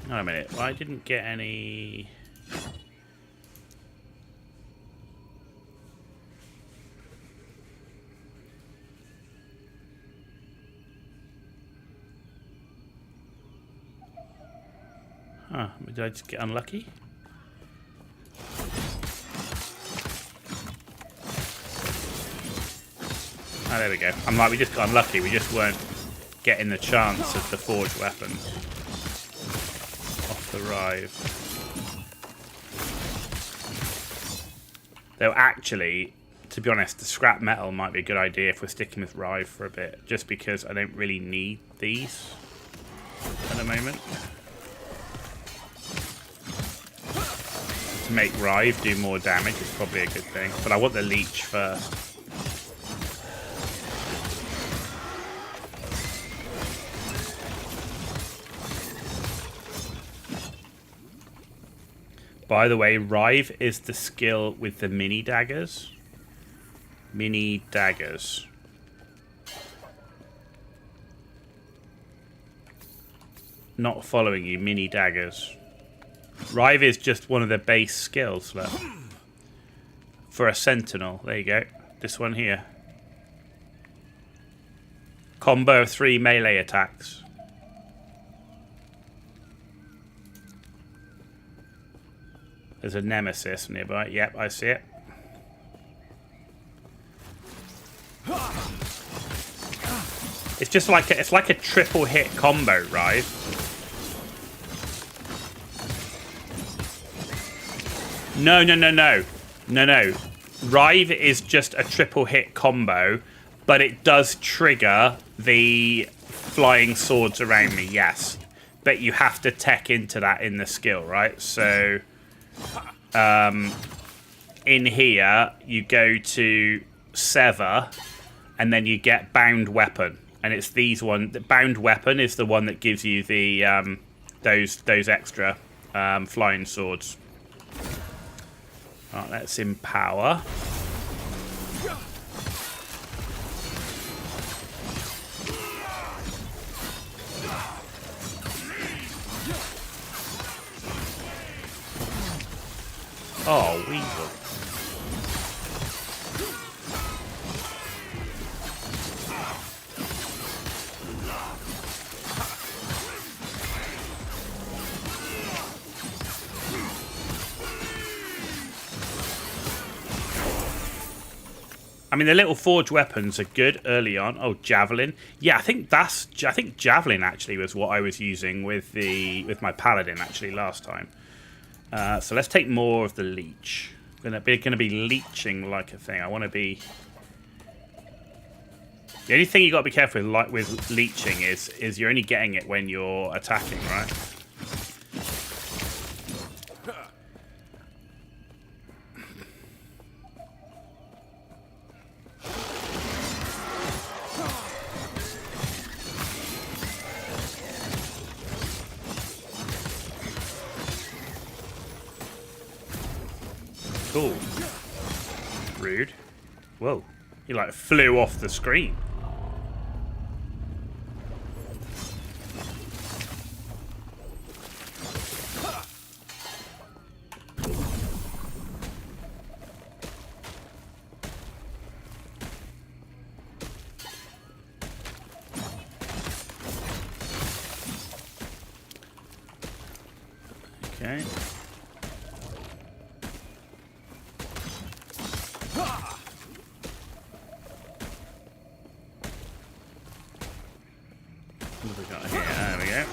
Wait a minute, well, I didn't get any... Huh, did I just get unlucky? Oh, there we go. I'm like, we just got unlucky. We just weren't getting the chance of the forged weapons off the Rive. Though actually, to be honest, the scrap metal might be a good idea if we're sticking with Rive for a bit, just because I don't really need these at the moment. To make Rive do more damage is probably a good thing, but I want the leech first. By the way, Rive is the skill with the mini daggers. Mini daggers. Not following you, mini daggers. Rive is just one of the base skills, look. For a Sentinel. There you go. This one here. Combo of 3 melee attacks. There's a Nemesis nearby. Yep, I see it. It's just like it's like a triple hit combo, right? No, no, no, no. No. Rive is just a triple hit combo, but it does trigger the flying swords around me, yes. But you have to tech into that in the skill, right? So, in here, you go to Sever, and then you get Bound Weapon. And it's these one. The Bound Weapon is the one that gives you the those extra flying swords. Right, let's empower. Oh, weasel. I mean, the little forge weapons are good early on. Oh, javelin. Yeah, I think javelin actually was what I was using with my paladin actually last time. So let's take more of the leech. Gonna be leeching like a thing. I want to be. The only thing you got to be careful with, like with leeching, is you're only getting it when you're attacking, right? Cool. Rude. Whoa. He like flew off the screen. Okay. What have we got here? There we go.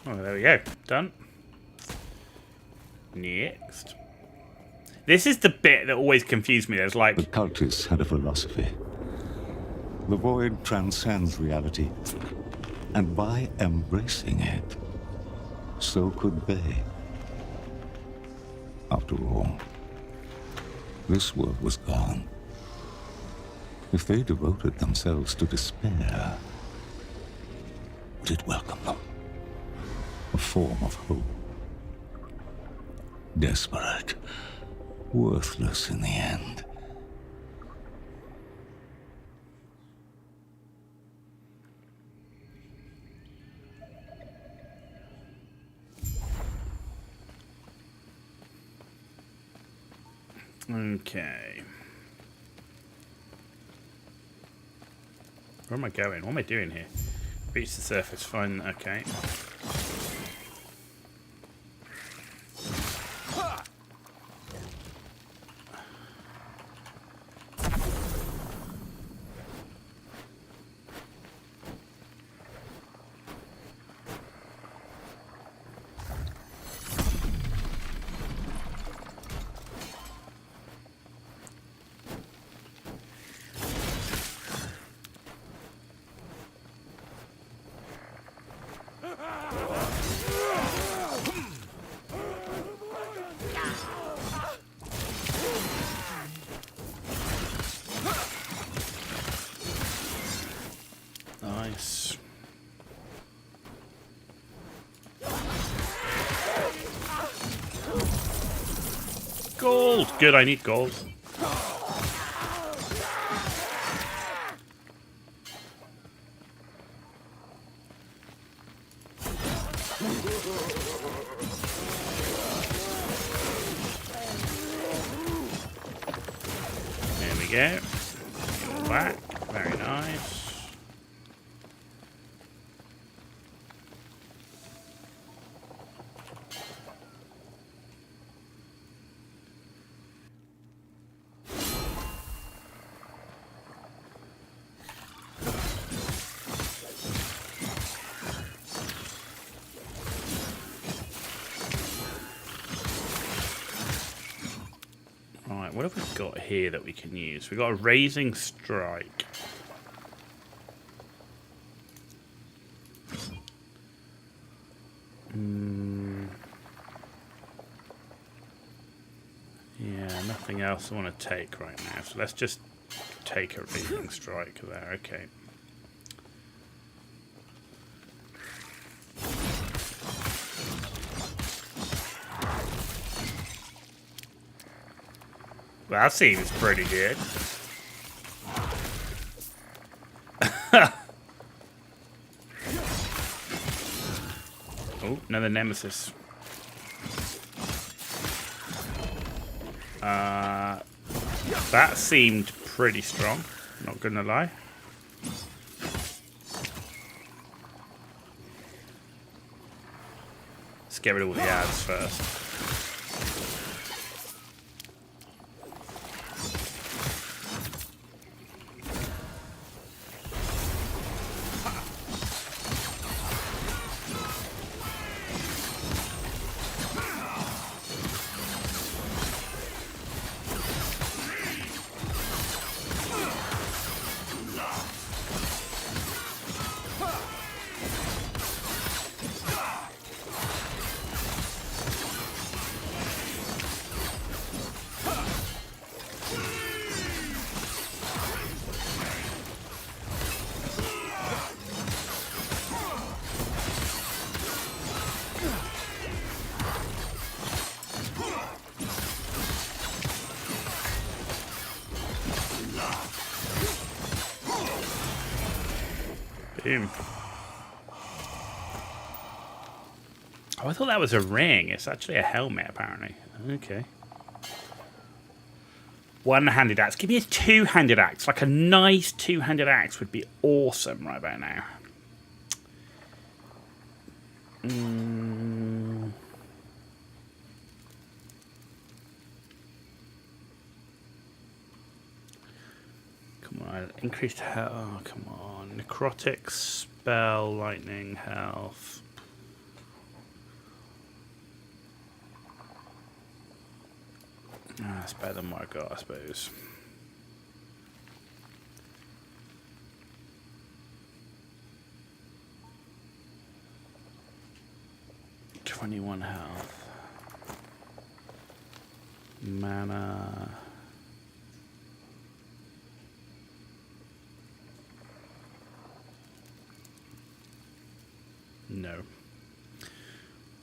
Oh, there we go. Done. Next. This is the bit that always confused me. There's like... The cultists had a philosophy. The void transcends reality. And by embracing it, so could they. After all, this world was gone. If they devoted themselves to despair, would it welcome them? A form of hope. Desperate, worthless in the end. Okay. Where am I going? What am I doing here? Reach the surface. Fine. Okay. Nice. Gold! Good, I need gold. There we go. Go back. Very nice. What have we got here that we can use? We've got a Raising Strike. Yeah, nothing else I want to take right now. So let's just take a Raising Strike there. Okay. Well, that seems pretty good. Oh, another Nemesis. That seemed pretty strong, not gonna lie. Let's get rid of all the ads first. Boom. Oh, I thought that was a ring. It's actually a helmet, apparently. Okay. One-handed axe. Give me a two-handed axe. Like a nice two-handed axe would be awesome right about now. Come on. Increased health. Oh, come on. Necrotic, spell, lightning, health. That's better than what I got, I suppose. $21 health. Mana. No.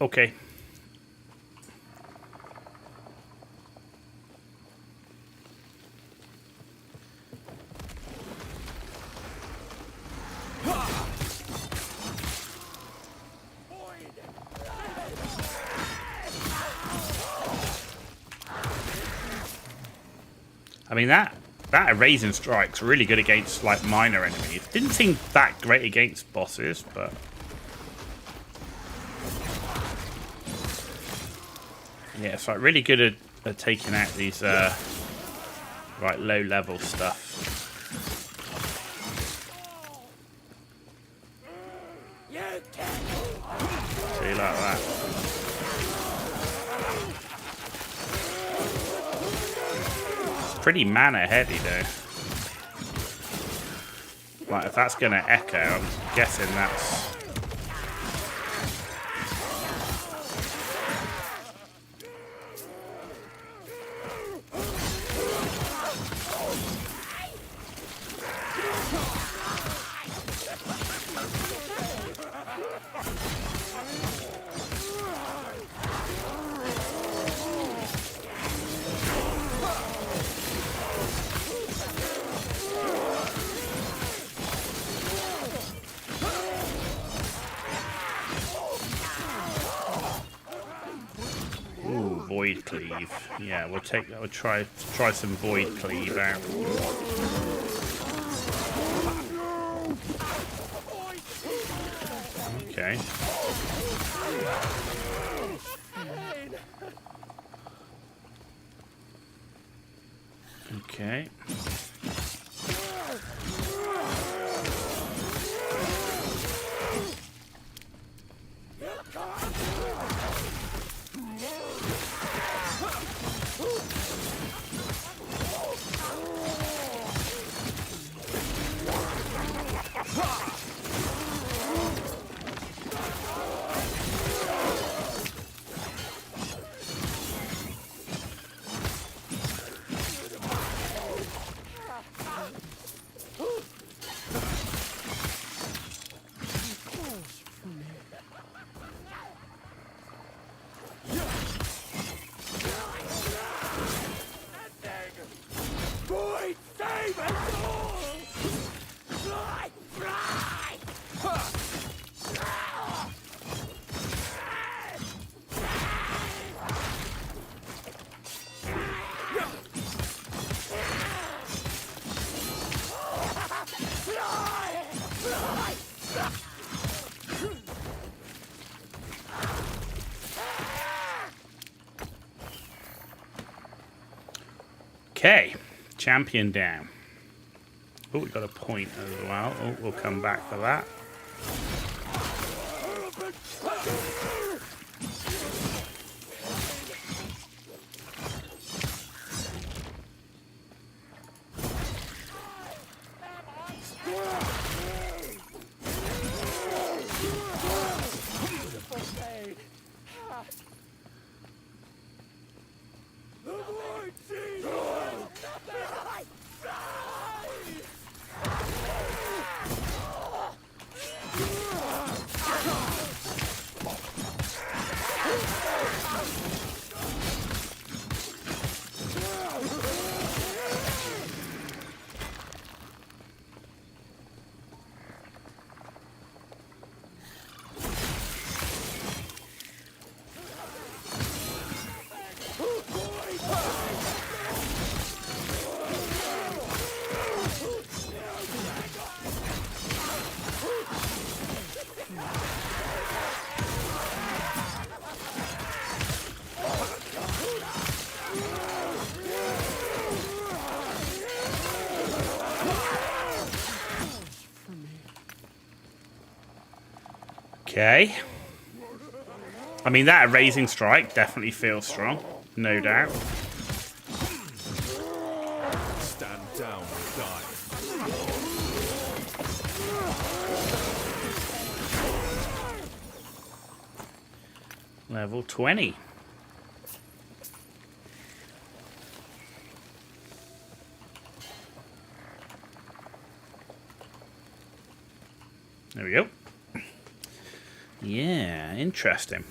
Okay. I mean, that Raising Strike's really good against like minor enemies. Didn't seem that great against bosses, but yeah, it's like really good at taking out these like low level stuff. See, like that. Pretty mana heavy though. Like if that's gonna echo, I'm guessing that's Void Cleave. Yeah, we'll try some Void Cleave out. Okay. Okay. champion down. Oh, we got a point as well. Oh, we'll come back for that. Okay. I mean, that Erasing Strike definitely feels strong. No doubt. Stand down or die. Level 20. There we go. Yeah, interesting.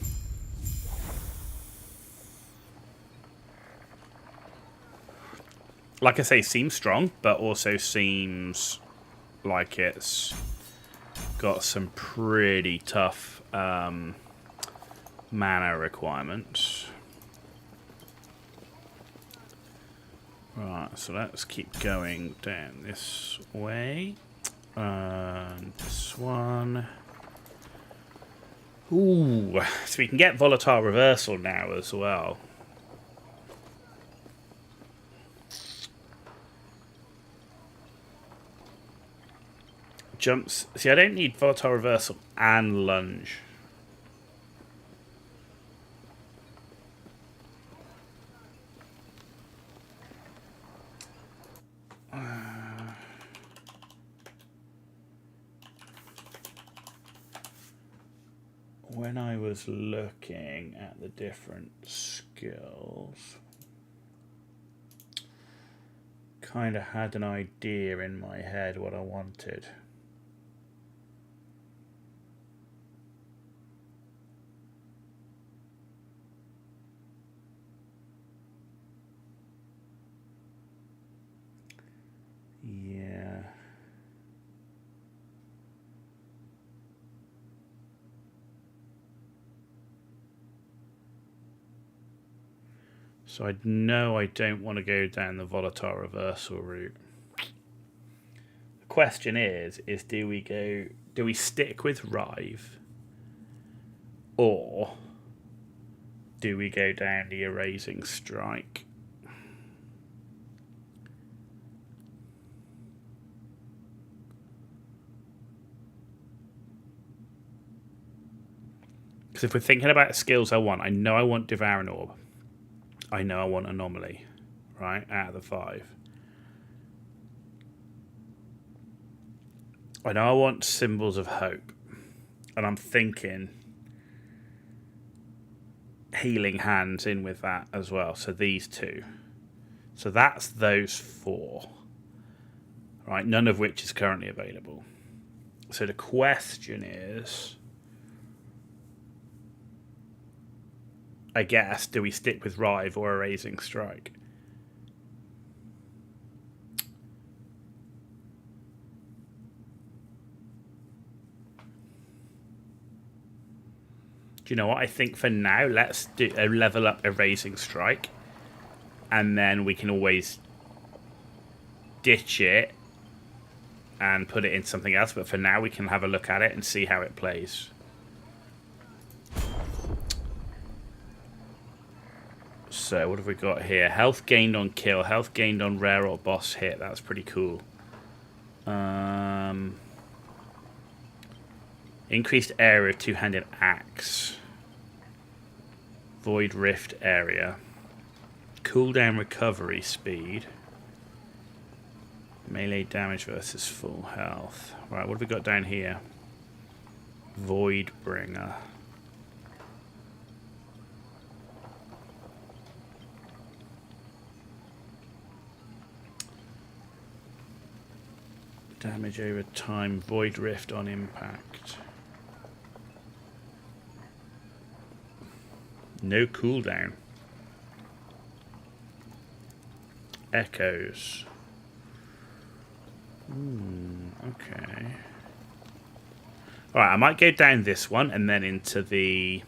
Like I say, seems strong, but also seems like it's got some pretty tough mana requirements. Right, so let's keep going down this way. And this one. Ooh, so we can get Volatile Reversal now as well. Jumps. See, I don't need Volatile Reversal and Lunge. When I was looking at the different skills, kind of had an idea in my head what I wanted. Yeah. So I know I don't want to go down the Volatile Reversal route. The question is do we stick with Rive, or do we go down the Erasing Strike? Because if we're thinking about skills I know I want Devouring Orb. I know I want Anomaly, right, out of the 5. I know I want Symbols of Hope. And I'm thinking Healing Hands in with that as well. So these two. So that's those 4. Right, none of which is currently available. So the question is, I guess, do we stick with Rive or Erasing Strike? Do you know what? I think for now, let's do a level up Erasing Strike. And then we can always ditch it and put it in something else. But for now, we can have a look at it and see how it plays. So what have we got here? Health gained on kill, health gained on rare or boss hit. That's pretty cool. Increased area of two-handed axe. Void rift area. Cooldown recovery speed. Melee damage versus full health. Right, what have we got down here? Void bringer. Damage over time. Void rift on impact. No cooldown. Echoes. Okay. Alright, I might go down this one and then into the...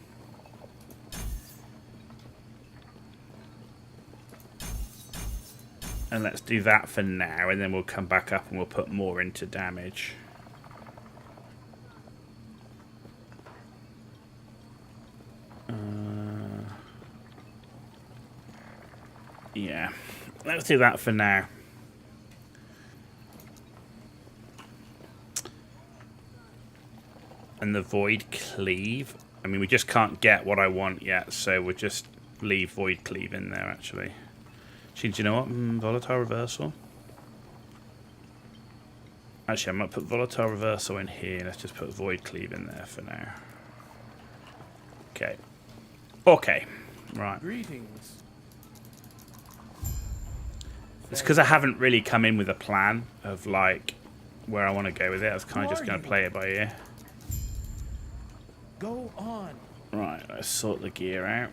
And let's do that for now, and then we'll come back up and we'll put more into damage. Yeah, let's do that for now. And the void cleave. I mean, we just can't get what I want yet, so we'll just leave void cleave in there, actually. Do you know what? Volatile reversal. Actually, I might put volatile reversal in here. Let's just put void cleave in there for now. Okay. Okay. Right. Greetings. It's because I haven't really come in with a plan of like where I want to go with it. I was kind of just going to play it by ear. Go on. Right. Let's sort the gear out.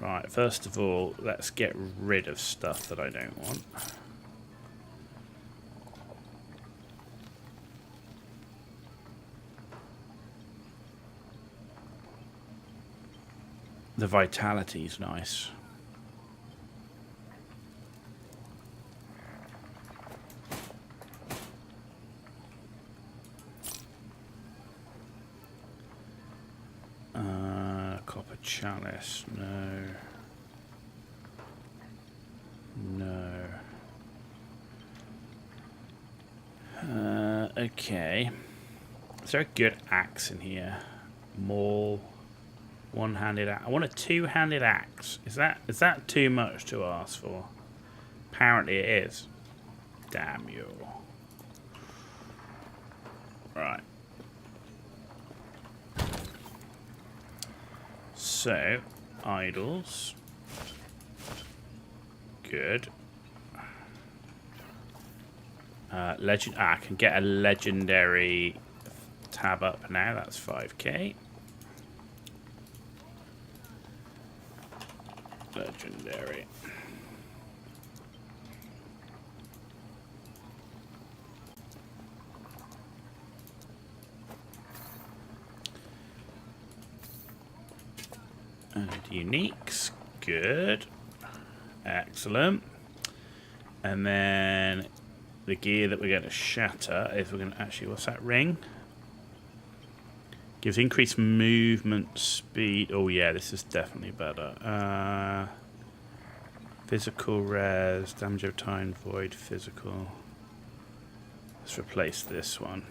Right, first of all, let's get rid of stuff that I don't want. The vitality's nice. Copper chalice, no. No. Okay. Is there a good axe in here? Maul. One-handed axe. I want a two-handed axe. Is that too much to ask for? Apparently it is. Damn you. Right. So, idols. Good. Legend. I can get a legendary tab up now. That's 5k. Legendary. And uniques. Good. Excellent. And then the gear that we're going to shatter is we're going to actually, what's that ring? Gives increased movement speed. Oh yeah, this is definitely better. Physical res, damage of time, void, physical. Let's replace this one.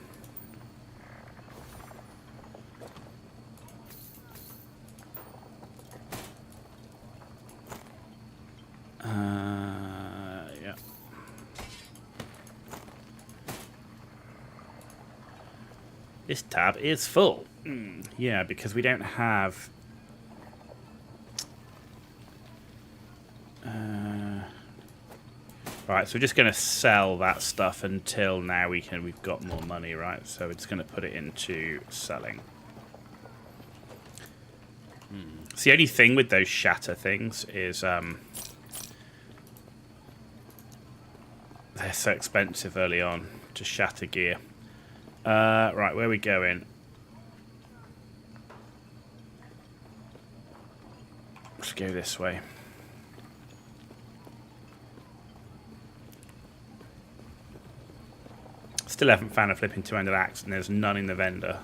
Yeah. This tab is full. Yeah, because we don't have... Right, so we're just going to sell that stuff until now we've got more money, right? So we're just going to put it into selling. So the only thing with those shatter things is they're so expensive early on to shatter gear. Right, where are we going? Let's go this way. Still haven't found a flipping two-handed axe, and there's none in the vendor.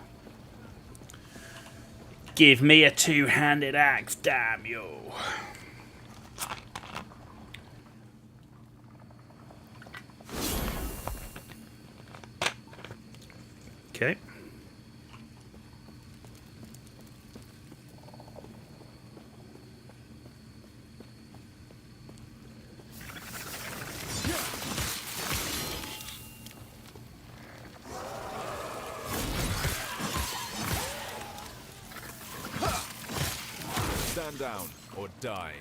Give me a two-handed axe, damn you. Okay. Stand down or die.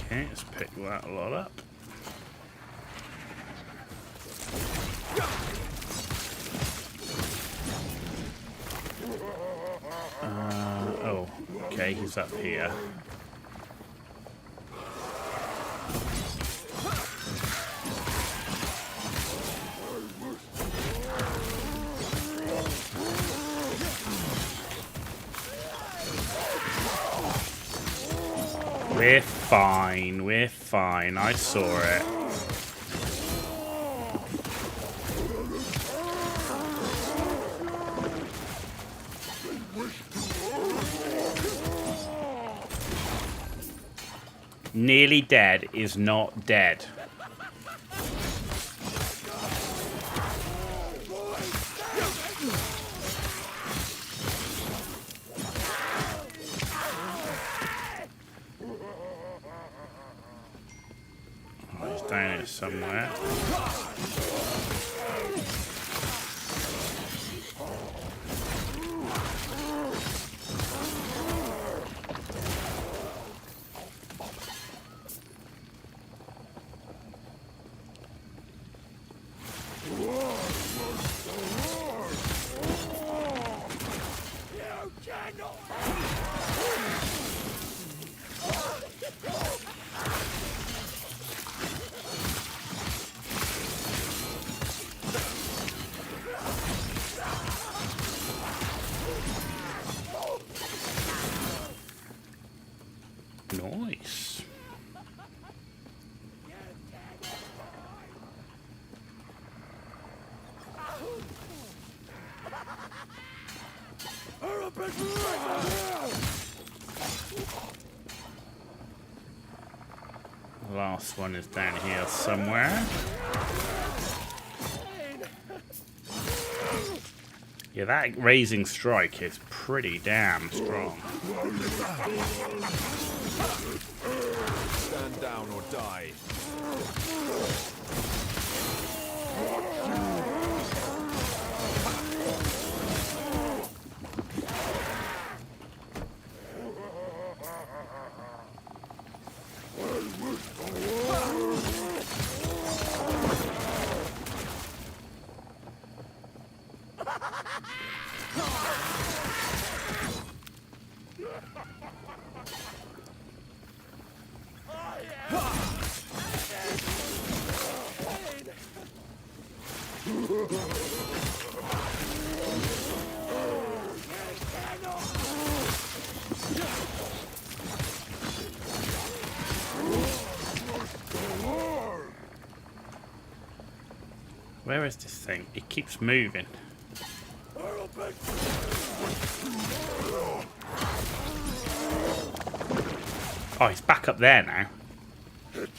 Okay, let's pick that a lot up. Oh, okay, he's up here. We're fine, we're fine. I saw it. Nearly dead is not dead. Oh, he's down here somewhere. Nice. The last one is down here somewhere. Yeah, that raising strike is pretty damn strong. Stand down or die. Where is this thing? It keeps moving. Oh, he's back up there now. Good.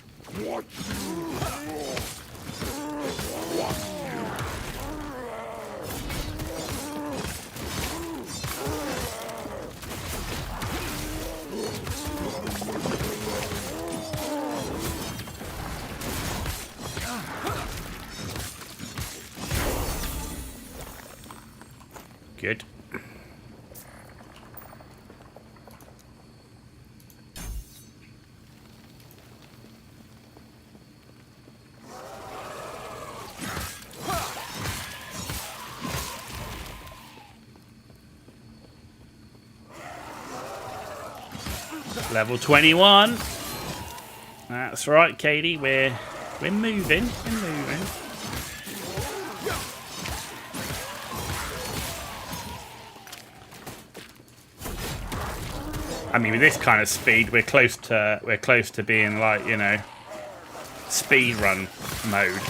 Level 21. That's right, Katie. We're moving. We're moving. I mean, with this kind of speed, we're close to being like, you know, speed run mode.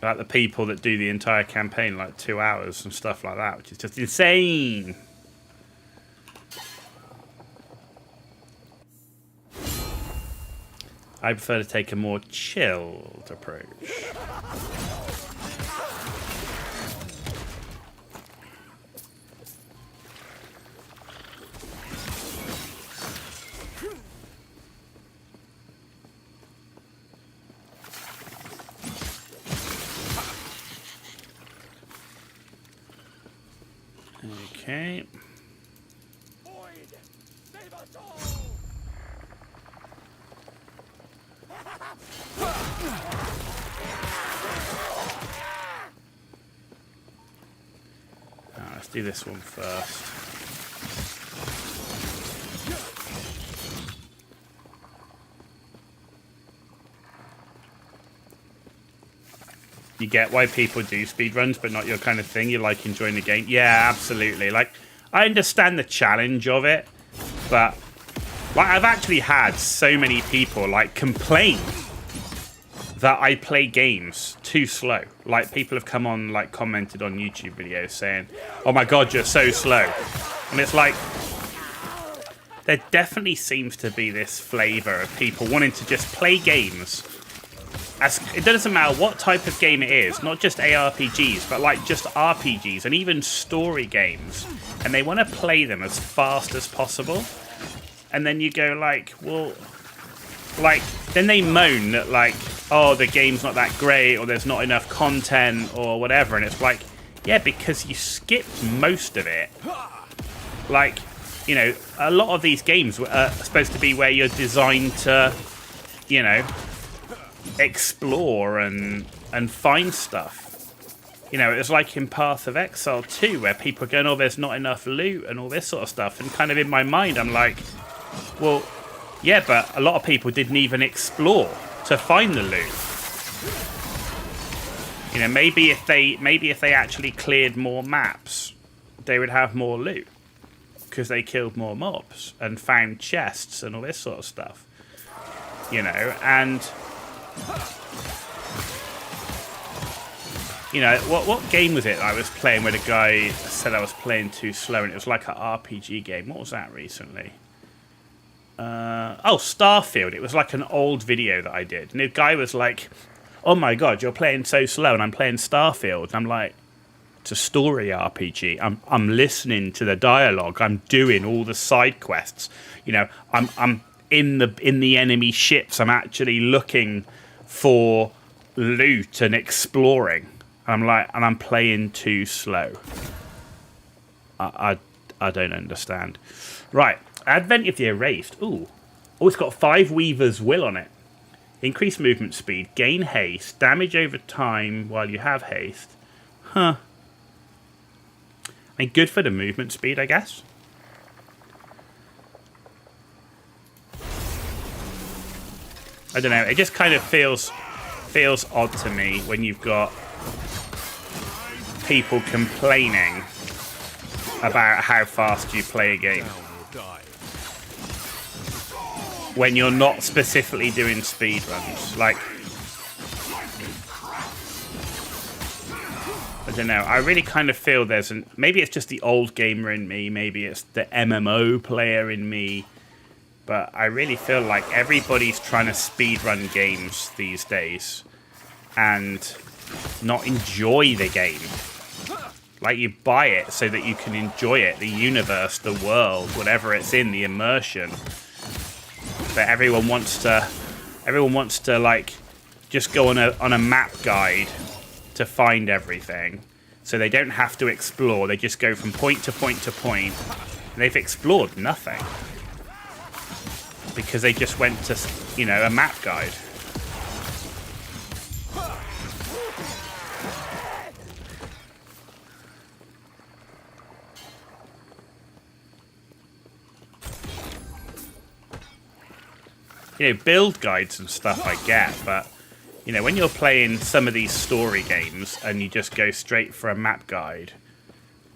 Like the people that do the entire campaign like 2 hours and stuff like that, which is just insane. I prefer to take a more chilled approach. Okay. Let's do this one first. You get why people do speedruns, but not your kind of thing. You like enjoying the game. Yeah, absolutely. Like, I understand the challenge of it, but like, I've actually had so many people like complain that I play games too slow. Like, people have come on, like, commented on YouTube videos saying, "Oh my god, you're so slow," and it's like, there definitely seems to be this flavor of people wanting to just play games. It doesn't matter what type of game it is, not just ARPGs, but like just RPGs and even story games, and they want to play them as fast as possible. And then you go like, well, like, then they moan that like, oh, the game's not that great, or there's not enough content, or whatever, and it's like, yeah, because you skipped most of it. Like, you know, a lot of these games are supposed to be where you're designed to, you know, explore and find stuff. You know, it's like in Path of Exile 2, where people are going, oh, there's not enough loot and all this sort of stuff, and kind of in my mind I'm like, well, yeah, but a lot of people didn't even explore to find the loot. You know, maybe if they actually cleared more maps, they would have more loot, because they killed more mobs and found chests and all this sort of stuff. You know, and you know, what game was it I was playing where the guy said I was playing too slow, and it was like an RPG game? What was that recently? Oh, Starfield. It was like an old video that I did, and the guy was like, "Oh my god, you're playing so slow," and I'm playing Starfield. And I'm like, it's a story RPG. I'm listening to the dialogue. I'm doing all the side quests. You know, I'm in the enemy ships. I'm actually looking for loot and exploring. I'm like, and I'm playing too slow. I don't understand. Right, Advent of the Erased. Ooh, oh, it's got 5 Weaver's Will on it. Increase movement speed, gain haste, damage over time while you have haste. Huh. I mean, good for the movement speed, I guess. I don't know. It just kind of feels odd to me when you've got people complaining about how fast you play a game when you're not specifically doing speedruns. Like, I don't know. I really kind of feel there's maybe it's just the old gamer in me, maybe it's the MMO player in me, but I really feel like everybody's trying to speedrun games these days and not enjoy the game. Like, you buy it so that you can enjoy it, the universe, the world, whatever it's in, the immersion. But everyone wants to like just go on a map guide to find everything, so they don't have to explore. They just go from point to point to point, and they've explored nothing because they just went to, you know, a map guide. You know, build guides and stuff I get, but, You know, when you're playing some of these story games and you just go straight for a map guide,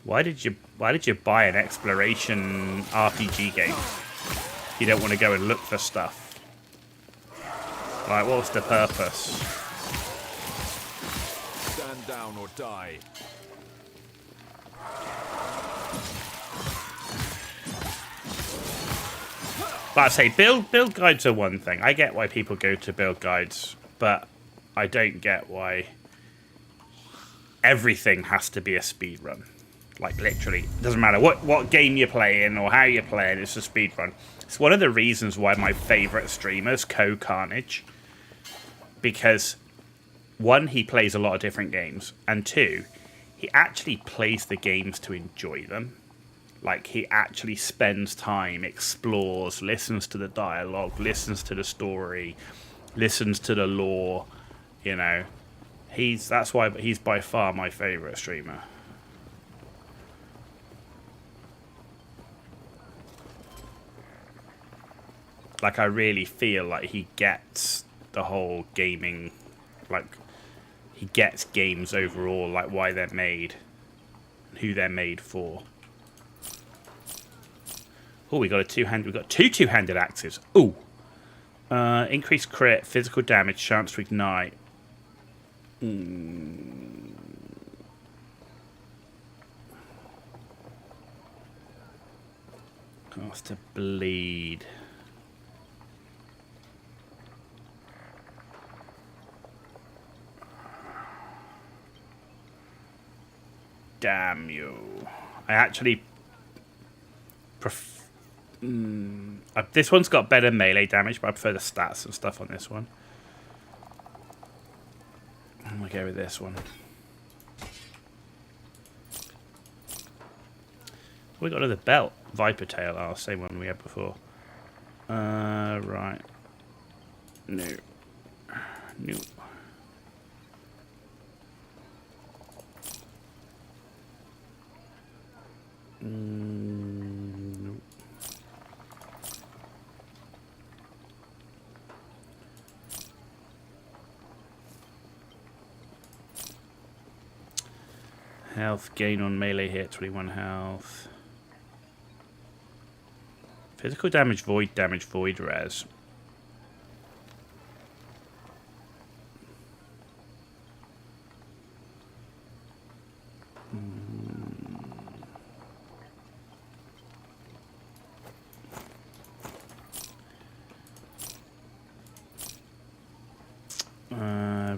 why did you buy an exploration RPG game? You don't want to go and look for stuff. Like, what's the purpose? Stand down or die. But I say, build guides are one thing. I get why people go to build guides, but I don't get why everything has to be a speed run. Like, literally, it doesn't matter what game you're playing or how you're playing, it's a speed run. It's one of the reasons why my favourite streamer is Carnage. Because, one, he plays a lot of different games, and two, he actually plays the games to enjoy them. Like, he actually spends time, explores, listens to the dialogue, listens to the story, listens to the lore, you know. That's why he's by far my favourite streamer. Like, I really feel like he gets the whole gaming, like, he gets games overall, like why they're made, who they're made for. Oh, we got two two-handed axes. Ooh. Increased crit, physical damage, chance to ignite. Cost to bleed. Damn you. I actually this one's got better melee damage, but I prefer the stats and stuff on this one. I'm gonna go with this one. We got another belt. Viper tail. Oh, same one we had before. Right. No. No. No. Health gain on melee hit, 21 health. Physical damage, void res.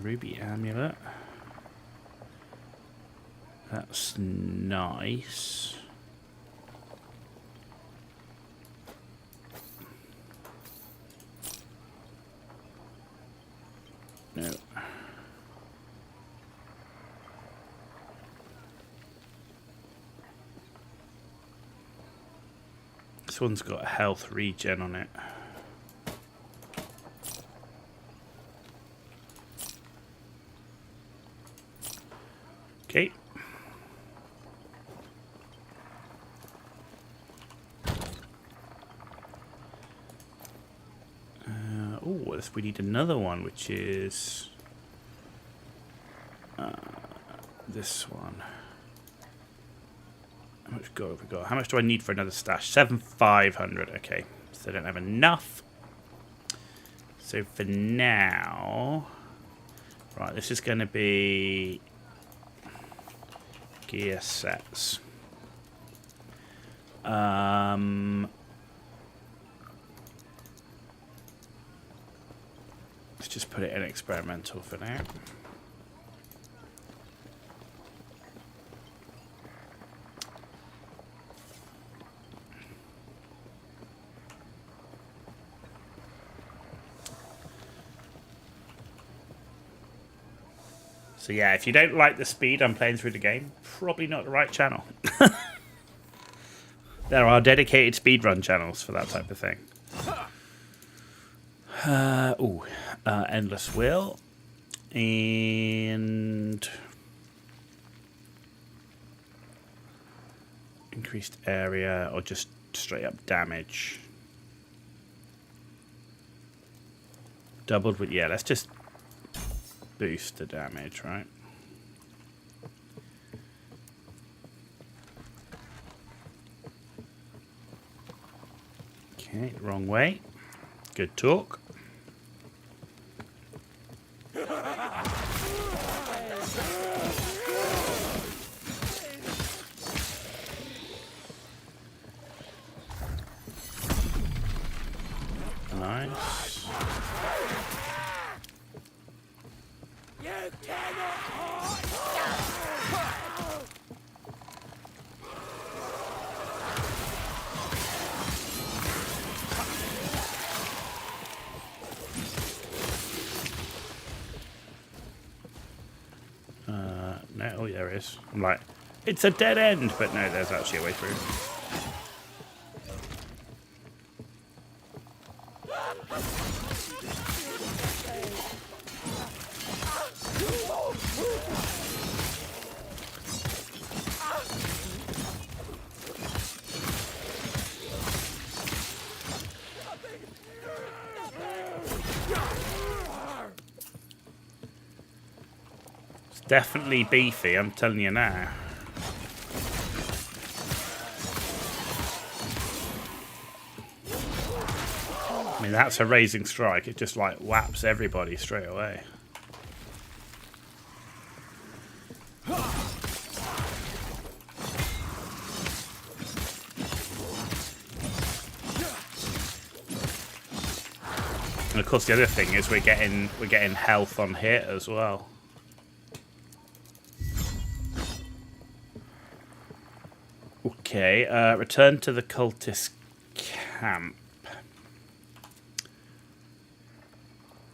Ruby amulet. That's nice. No. This one's got a health regen on it. Okay. Oh, we need another one, which is this one. How much gold have we got? How much do I need for another stash? 7,500. Okay, so I don't have enough. So for now, right, this is going to be gear sets. Let's just put it in experimental for now. So yeah, if you don't like the speed I'm playing through the game, probably not the right channel. There are dedicated speedrun channels for that type of thing. Endless Will. And increased area or just straight up damage. Doubled with, yeah, let's just boost the damage, right? Okay, wrong way. Good talk. Nice. You cannot hide! No, oh, there is. I'm like, it's a dead end, but no, there's actually a way through. Definitely beefy, I'm telling you now. I mean, that's a raising strike. It just like whaps everybody straight away. And of course, the other thing is we're getting health on hit as well. Okay, return to the cultist camp.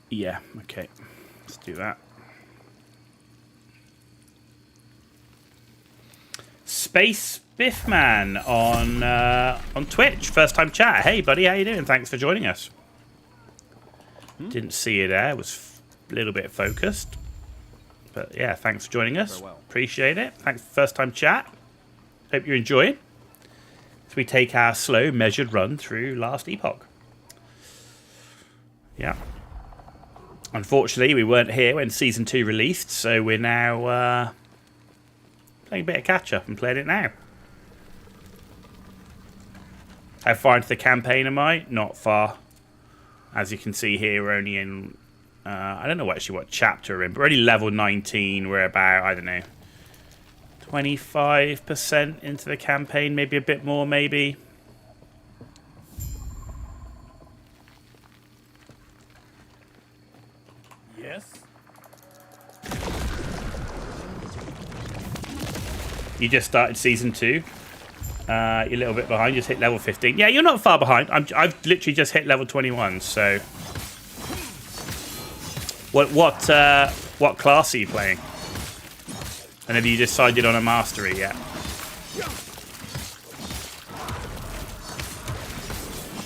Yeah, okay. Let's do that. Space Biffman on Twitch. First time chat. Hey buddy, how you doing? Thanks for joining us. Didn't see you there. Was a little bit focused. But yeah, thanks for joining us. Appreciate it. Thanks for first time chat. Hope you enjoy it. As we take our slow, measured run through Last Epoch. Yeah. Unfortunately, we weren't here when Season 2 released, so we're now playing a bit of catch-up and playing it now. How far into the campaign am I? Not far. As you can see here, we're only in... I don't know actually what chapter we're in, but we're only level 19. We're about, I don't know, 25% into the campaign, maybe a bit more, maybe. Yes. You just started Season 2. You're a little bit behind. You just hit level 15. Yeah, you're not far behind. I've literally just hit level 21. So, what class are you playing? And have you decided on a mastery yet?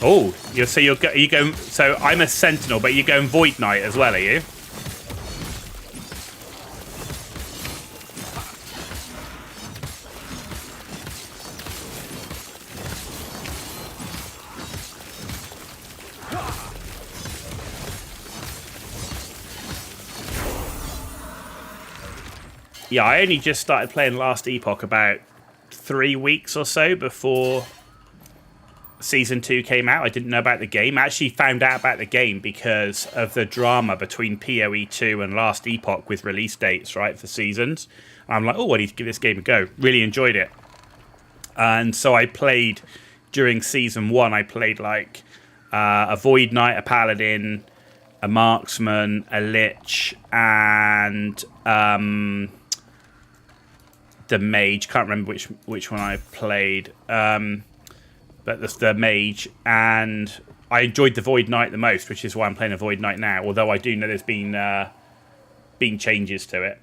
Oh, you're going. So I'm a Sentinel, but you're going Void Knight as well, are you? Yeah, I only just started playing Last Epoch about 3 weeks or so before Season 2 came out. I didn't know about the game. I actually found out about the game because of the drama between PoE 2 and Last Epoch with release dates, right, for seasons. I'm like, oh, I need to give this game a go. Really enjoyed it. And so I played, during Season 1, I played like a Void Knight, a Paladin, a Marksman, a Lich, and... the mage. Can't remember which one I played, but the mage, and I enjoyed the Void Knight the most, which is why I'm playing a Void Knight now, although I do know there's been changes to it.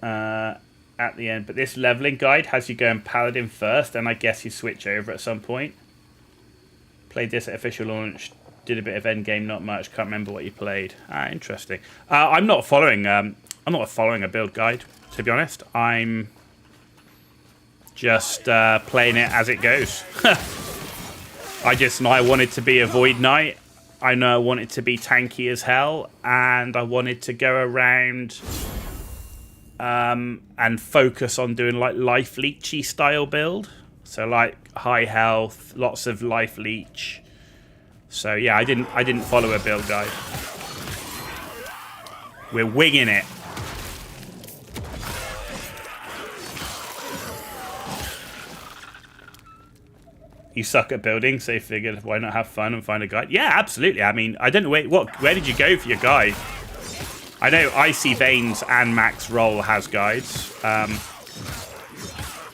At the end, but this leveling guide has you going Paladin first, and I guess you switch over at some point. Played this at official launch. Did a bit of endgame, not much. Can't remember what you played. Interesting. I'm not following a build guide, to be honest. I'm just playing it as it goes. I wanted to be a Void Knight, I know I want it to be tanky as hell, and I wanted to go around and focus on doing like life leechy style build. So like high health, lots of life leech. So yeah, I didn't follow a build guide. We're winging it. You suck at building, so you figured why not have fun and find a guide? Yeah, absolutely. I mean, I don't know where did you go for your guide? I know Icy Veins and Max Roll has guides.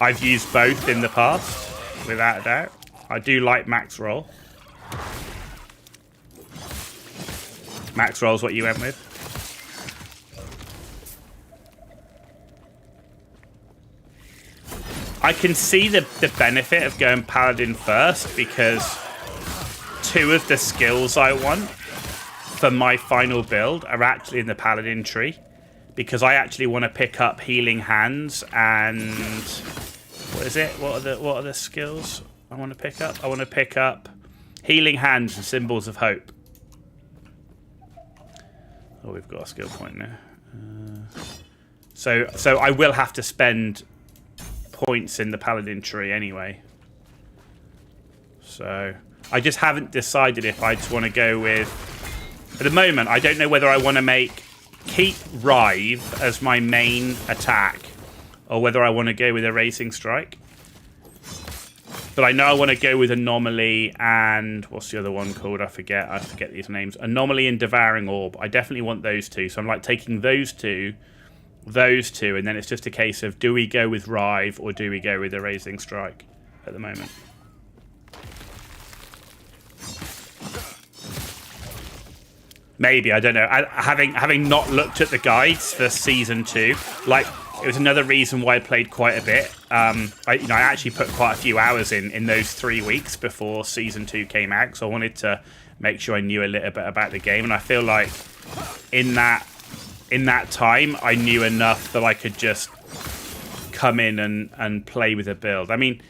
I've used both in the past, without a doubt. I do like Max Roll. Max Roll's what you went with? I can see the benefit of going Paladin first, because 2 of the skills I want for my final build are actually in the Paladin tree, because I actually want to pick up Healing Hands and what is it? What are the skills I want to pick up? I want to pick up Healing Hands and Symbols of Hope. Oh, we've got a skill point now. So I will have to spend points in the Paladin tree anyway. So I just haven't decided if I just want to go with... At the moment, I don't know whether I want to keep Rive as my main attack, or whether I want to go with a Racing Strike. But I know I want to go with Anomaly and... What's the other one called? I forget these names. Anomaly and Devouring Orb. I definitely want those 2. So I'm like taking those two, and then it's just a case of, do we go with Rive or do we go with a Racing Strike at the moment? Maybe, I don't know. Having not looked at the guides for Season 2, like, it was another reason why I played quite a bit. I actually put quite a few hours in those 3 weeks before Season 2 came out, so I wanted to make sure I knew a little bit about the game, and I feel like in that time, I knew enough that I could just come in and play with a build. I mean,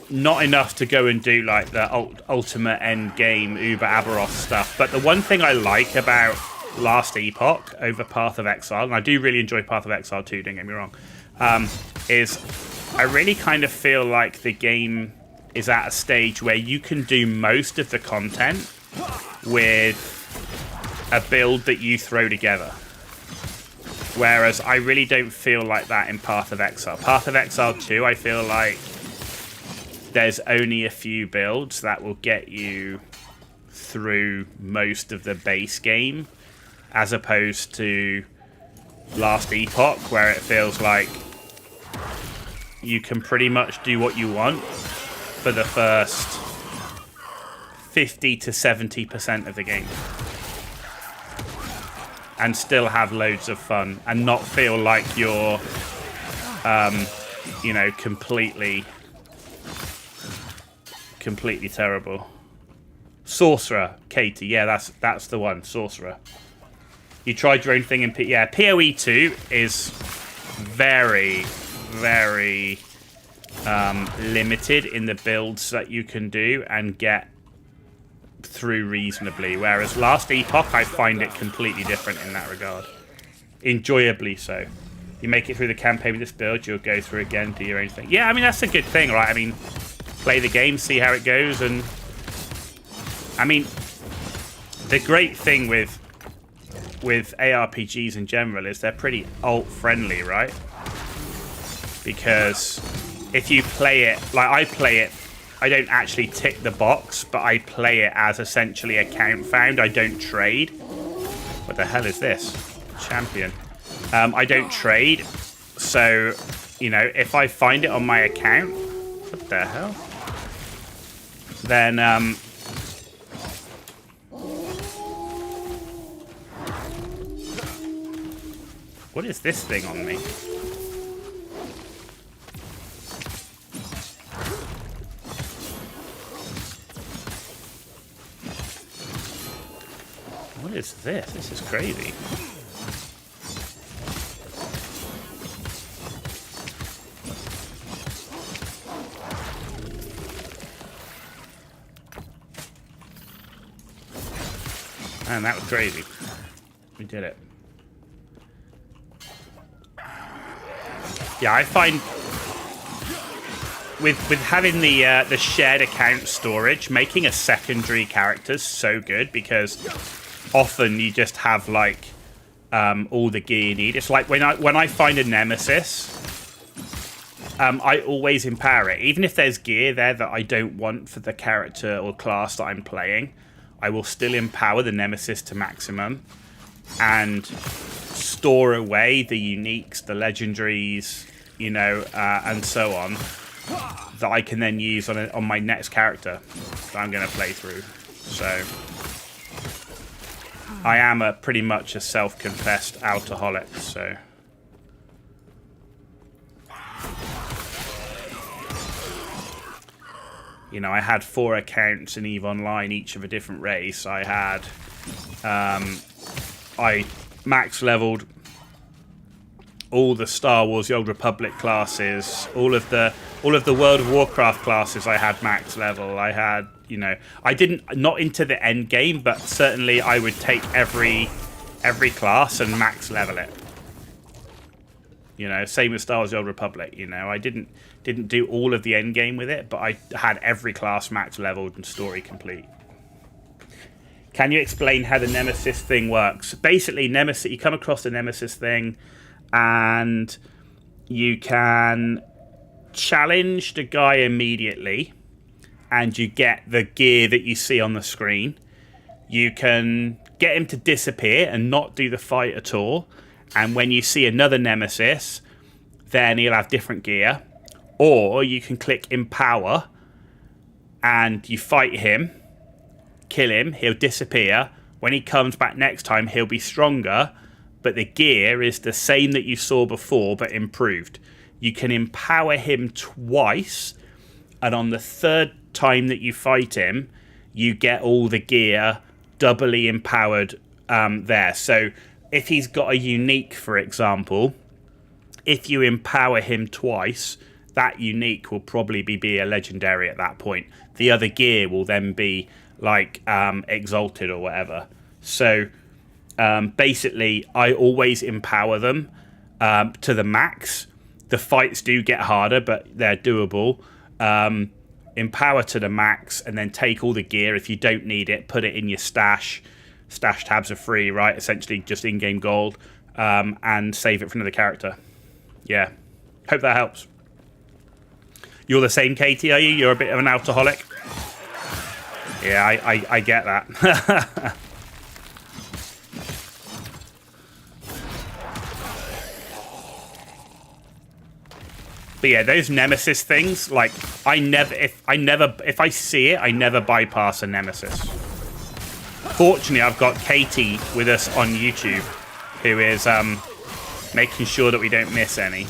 not enough to go and do like the ultimate end game Uber Aberoth stuff, but the one thing I like about Last Epoch over Path of Exile, and I do really enjoy Path of Exile too, don't get me wrong, is I really kind of feel like the game is at a stage where you can do most of the content with a build that you throw together. Whereas I really don't feel like that in Path of Exile. Path of Exile 2, I feel like there's only a few builds that will get you through most of the base game, as opposed to Last Epoch, where it feels like you can pretty much do what you want for the first 50 to 70% of the game, and still have loads of fun and not feel like you're, completely terrible. Sorcerer, Katie, yeah, that's the one, Sorcerer. You tried your own thing in PoE 2 is very, very limited in the builds that you can do and get through reasonably, whereas Last Epoch, I find it completely different in that regard. Enjoyably so. You make it through the campaign with this build, you'll go through again, do your own thing. Yeah, I mean, that's a good thing, right? I mean, play the game, see how it goes, and I mean, the great thing with ARPGs in general is they're pretty alt-friendly, right? Because if you play it, like I play it, I don't actually tick the box, but I play it as essentially account found. I don't trade. What the hell is this? Champion. I don't trade, so, if I find it on my account, what the hell? Then, what is this thing on me? What is this? This is crazy. Man, that was crazy. We did it. Yeah, I find with having the shared account storage, making a secondary character is so good, because often you just have like all the gear you need. It's like when I find a nemesis, I always empower it. Even if there's gear there that I don't want for the character or class that I'm playing, I will still empower the nemesis to maximum and store away the uniques, the legendaries, you know, and so on, that I can then use on my next character that I'm going to play through. So I am pretty much a self-confessed alcoholic, so... You know, I had 4 accounts in EVE Online, each of a different race. I had... I max leveled all the Star Wars The Old Republic classes, all of the World of Warcraft classes I had max level. I had, you know, I didn't, not into the end game, but certainly I would take every class and max level it. You know, same with Star Wars The Old Republic, you know. I didn't do all of the end game with it, but I had every class max leveled and story complete. Can you explain how the Nemesis thing works? Basically, Nemesis, you come across the Nemesis thing, and you can challenge the guy immediately, and you get the gear that you see on the screen. You can get him to disappear and not do the fight at all, and when you see another Nemesis, then he'll have different gear. Or you can click Empower, and you fight him, kill him, he'll disappear. When he comes back next time, he'll be stronger, but the gear is the same that you saw before, but improved. You can empower him twice, and on the 3rd time that you fight him, you get all the gear doubly empowered there. So if he's got a unique, for example, if you empower him twice, that unique will probably be a legendary at that point. The other gear will then be like exalted or whatever. So basically, I always empower them to the max. The fights do get harder, but they're doable. Empower to the max, and then take all the gear. If you don't need it, put it in your stash. Stash tabs are free, right? Essentially just in-game gold, and save it for another character. Yeah, hope that helps. You're the same, Katie, are you? You're a bit of an alcoholic? Yeah, I get that. But yeah, those Nemesis things, like, if I see it, I never bypass a Nemesis. Fortunately, I've got Katie with us on YouTube, who is making sure that we don't miss any.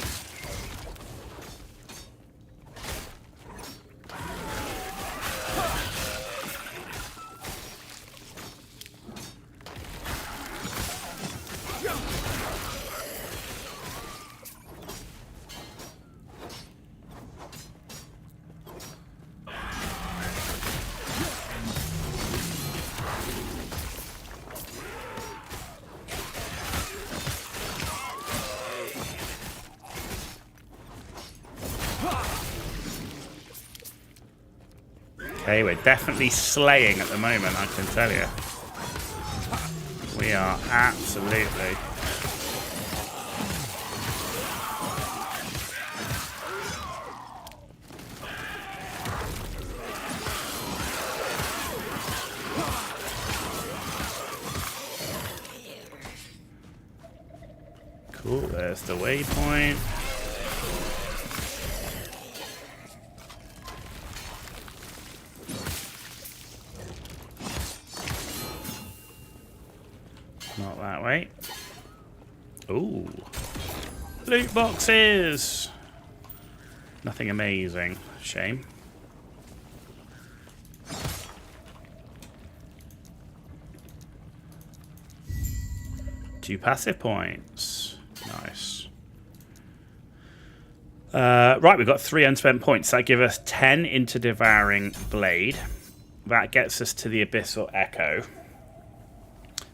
Okay, we're definitely slaying at the moment, I can tell you. We are absolutely. Cool, there's the waypoint. Not that way. Ooh. Loot boxes! Nothing amazing. Shame. Two passive points. Nice. Right, we've got 3 unspent points. That gives us 10 into Devouring Blade. That gets us to the Abyssal Echo.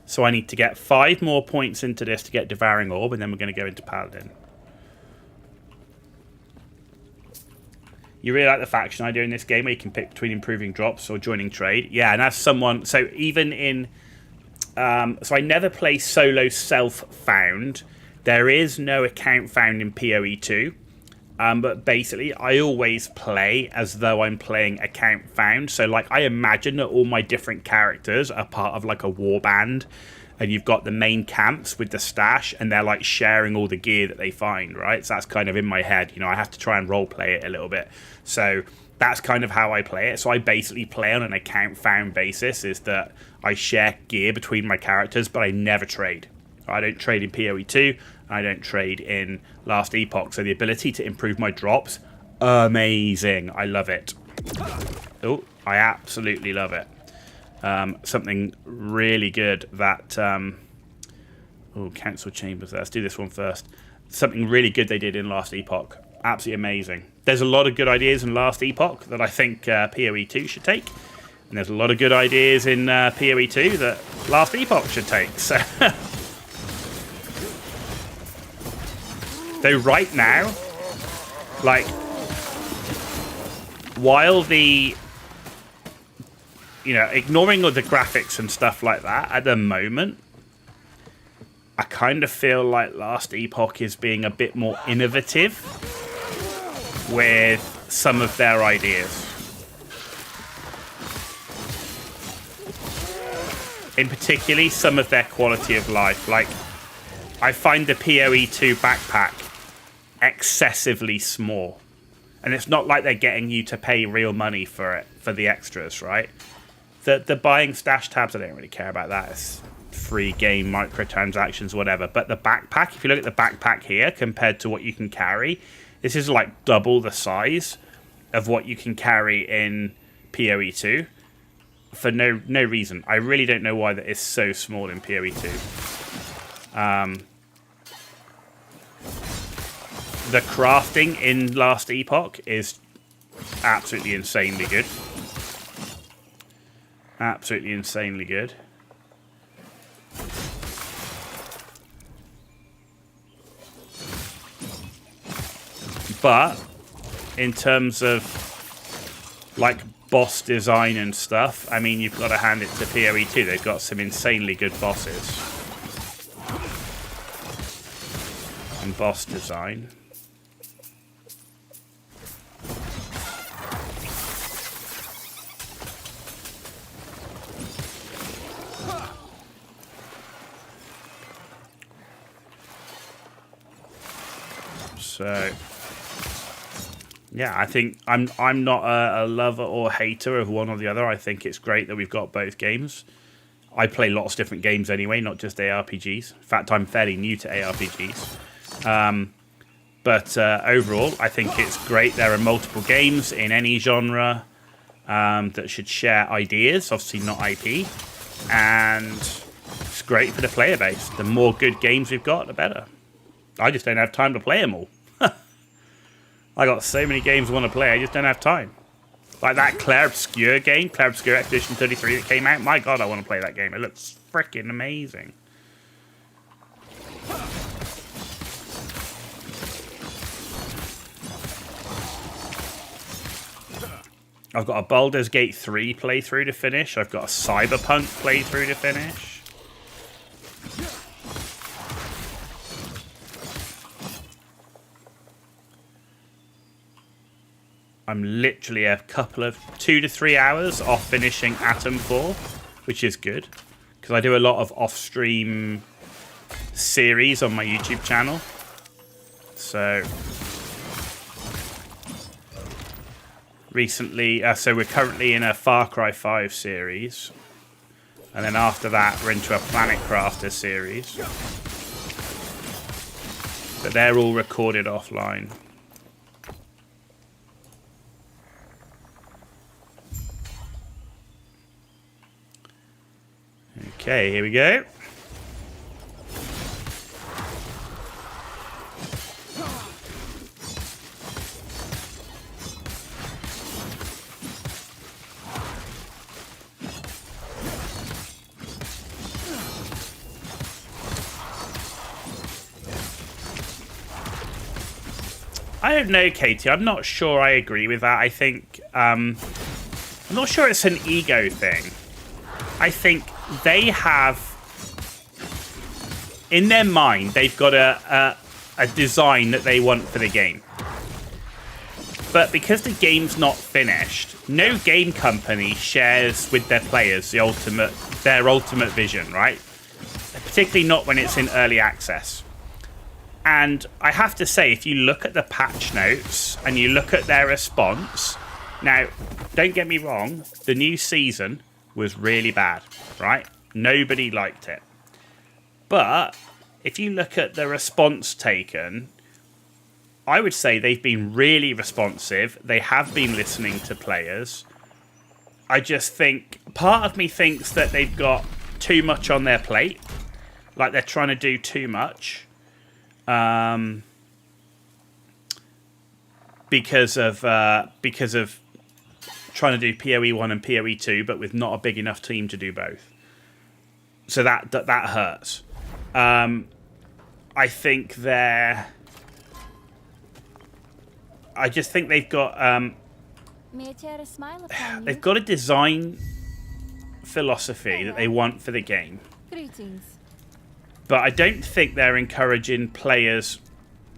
So I need to get 5 more points into this to get Devouring Orb, and then we're going to go into Paladin. You really like the faction idea in this game where you can pick between improving drops or joining trade. Yeah, and as someone... So even in... so I never play solo self-found. There is no account found in PoE 2. But basically, I always play as though I'm playing account found. So, like, I imagine that all my different characters are part of, like, a warband. And you've got the main camps with the stash, and they're, like, sharing all the gear that they find, right? So that's kind of in my head. You know, I have to try and roleplay it a little bit. So that's kind of how I play it. So I basically play on an account found basis, is that I share gear between my characters, but I never trade. I don't trade in PoE 2. I don't trade in Last Epoch. So the ability to improve my drops, amazing. I love it. Oh, I absolutely love it. Something really good that... oh, Council Chambers. Let's do this one first. Something really good they did in Last Epoch. Absolutely amazing. There's a lot of good ideas in Last Epoch that I think PoE 2 should take. And there's a lot of good ideas in PoE 2 that Last Epoch should take. So... Though right now, like, while the, you know, ignoring all the graphics and stuff like that, at the moment, I kind of feel like Last Epoch is being a bit more innovative with some of their ideas. In particularly, some of their quality of life. Like, I find the PoE 2 backpack excessively small, and it's not like they're getting you to pay real money for it, for the extras, right? The buying stash tabs, I don't really care about that. It's free game, microtransactions, whatever. But the backpack, if you look at the backpack here compared to what you can carry, this is like double the size of what you can carry in PoE 2 for no reason. I really don't know why that is so small in PoE 2. The crafting in Last Epoch is absolutely insanely good. Absolutely insanely good. But in terms of like boss design and stuff, I mean, you've got to hand it to PoE 2. They've got some insanely good bosses. And boss design. So, yeah, I think I'm not a lover or hater of one or the other. I think it's great that we've got both games. I play lots of different games anyway, not just ARPGs. In fact, I'm fairly new to ARPGs. But overall, I think it's great. There are multiple games in any genre that should share ideas, obviously not IP. And it's great for the player base. The more good games we've got, the better. I just don't have time to play them all. I got so many games I want to play, I just don't have time. Like that Claire Obscure game, Claire Obscure Expedition 33 that came out. My God, I want to play that game. It looks freaking amazing. I've got a Baldur's Gate 3 playthrough to finish. I've got a Cyberpunk playthrough to finish. I'm literally a couple of 2 to 3 hours off finishing Atom 4, which is good because I do a lot of off-stream series on my YouTube channel. So recently, so we're currently in a Far Cry 5 series, and then after that we're into a Planet Crafter series. But they're all recorded offline. Okay, here we go. I don't know, Katie. I'm not sure I agree with that. I think I'm not sure it's an ego thing. I think they have in their mind they've got a design that they want for the game. But because the game's not finished, no game company shares with their players their ultimate vision, right? Particularly not when it's in early access. And I have to say, if you look at the patch notes and you look at their response, now, don't get me wrong, the new season was really bad, right? Nobody liked it. But if you look at the response taken, I would say they've been really responsive. They have been listening to players. I just think, part of me thinks that they've got too much on their plate. Like they're trying to do too much. Because of trying to do PoE 1 and PoE 2, but with not a big enough team to do both. So that hurts. I think I just think they've got they've got a design philosophy that they want for the game. Greetings. But I don't think they're encouraging players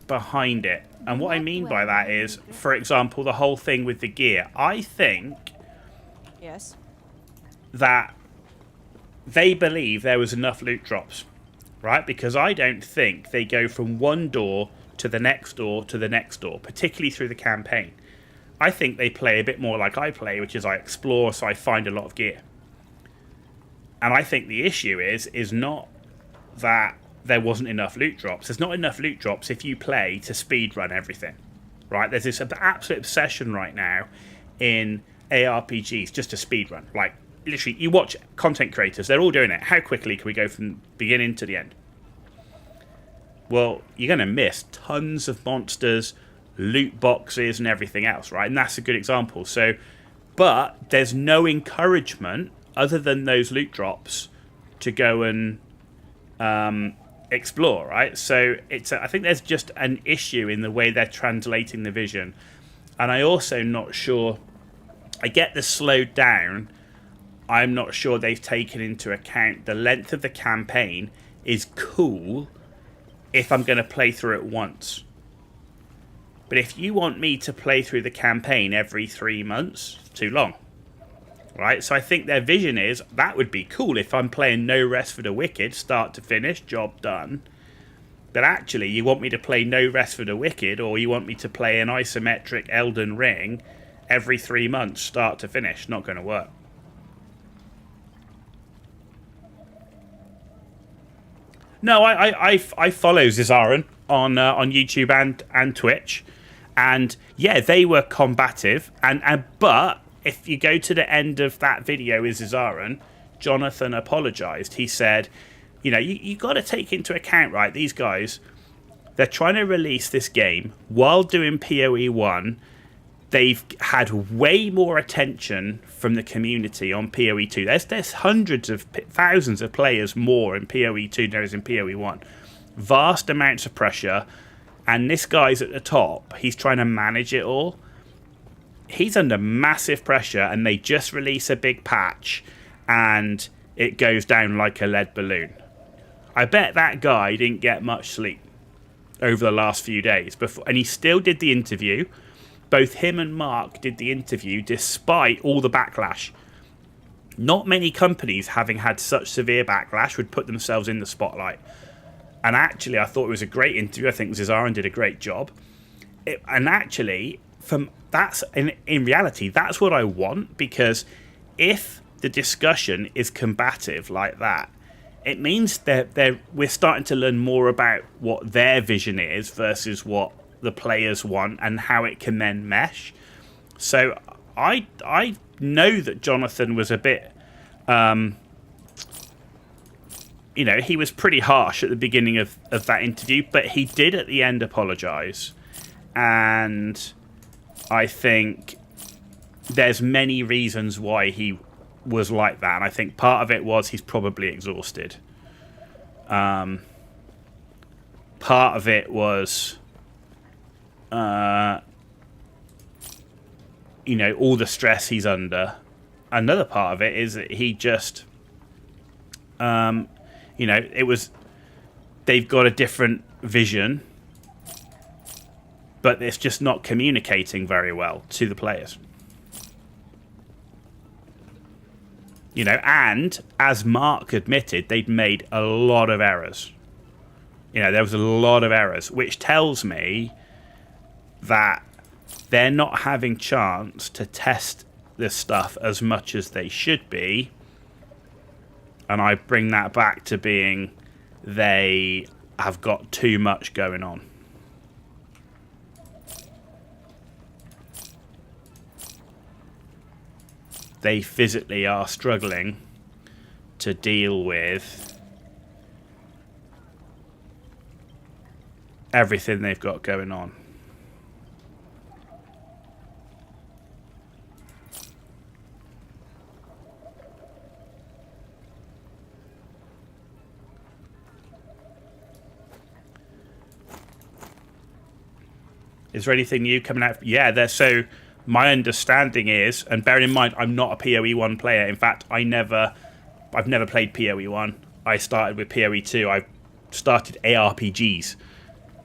behind it. And what I mean by that is, for example, the whole thing with the gear. I think that they believe there was enough loot drops, right? Because I don't think they go from one door to the next door to the next door, particularly through the campaign. I think they play a bit more like I play, which is I explore, so I find a lot of gear. And I think the issue is not that there wasn't enough loot drops. There's not enough loot drops if you play to speedrun everything, right? There's this absolute obsession right now in ARPGs just to speedrun. Like, literally, you watch content creators, they're all doing it. How quickly can we go from beginning to the end? Well, you're going to miss tons of monsters, loot boxes, and everything else, right? And that's a good example. So, but there's no encouragement other than those loot drops to go and explore, right? So I think there's just an issue in the way they're translating the vision. And I also not sure, I get the slowed down. I'm not sure they've taken into account the length of the campaign is cool if I'm going to play through it once. But if you want me to play through the campaign every 3 months, it's too long. Right? So I think their vision is, that would be cool if I'm playing No Rest for the Wicked, start to finish, job done. But actually, you want me to play No Rest for the Wicked, or you want me to play an isometric Elden Ring every 3 months, start to finish. Not going to work. No, I follow Zizaran on YouTube and Twitch, and yeah, they were combative, but if you go to the end of that video with Zizaran, Jonathan apologized. He said, you know, you got to take into account, right, these guys, they're trying to release this game while doing PoE 1. They've had way more attention from the community on PoE 2. There's hundreds of thousands of players more in PoE 2 than there is in PoE 1. Vast amounts of pressure, and this guy's at the top. He's trying to manage it all. He's under massive pressure, and they just release a big patch, and it goes down like a lead balloon. I bet that guy didn't get much sleep over the last few days, and he still did the interview. Both him and Mark did the interview despite all the backlash. Not many companies, having had such severe backlash, would put themselves in the spotlight. And actually, I thought it was a great interview. I think Zizaran did a great job. And actually, in reality, that's what I want, because if the discussion is combative like that, it means that we're starting to learn more about what their vision is versus what the players want and how it can then mesh. So I know that Jonathan was a bit he was pretty harsh at the beginning of that interview, but he did at the end apologize, and I think there's many reasons why he was like that, and I think part of it was he's probably exhausted. Part of it was you know, all the stress he's under. Another part of it is that he just, you know, they've got a different vision, but it's just not communicating very well to the players. You know, and as Mark admitted, they'd made a lot of errors. You know, there was a lot of errors, which tells me that they're not having chance to test this stuff as much as they should be. And I bring that back to being they have got too much going on. They physically are struggling to deal with everything they've got going on. Is there anything new coming out? Yeah, so my understanding is, and bearing in mind, I'm not a PoE1 player. In fact, I've never played PoE1. I started with PoE2. I started ARPGs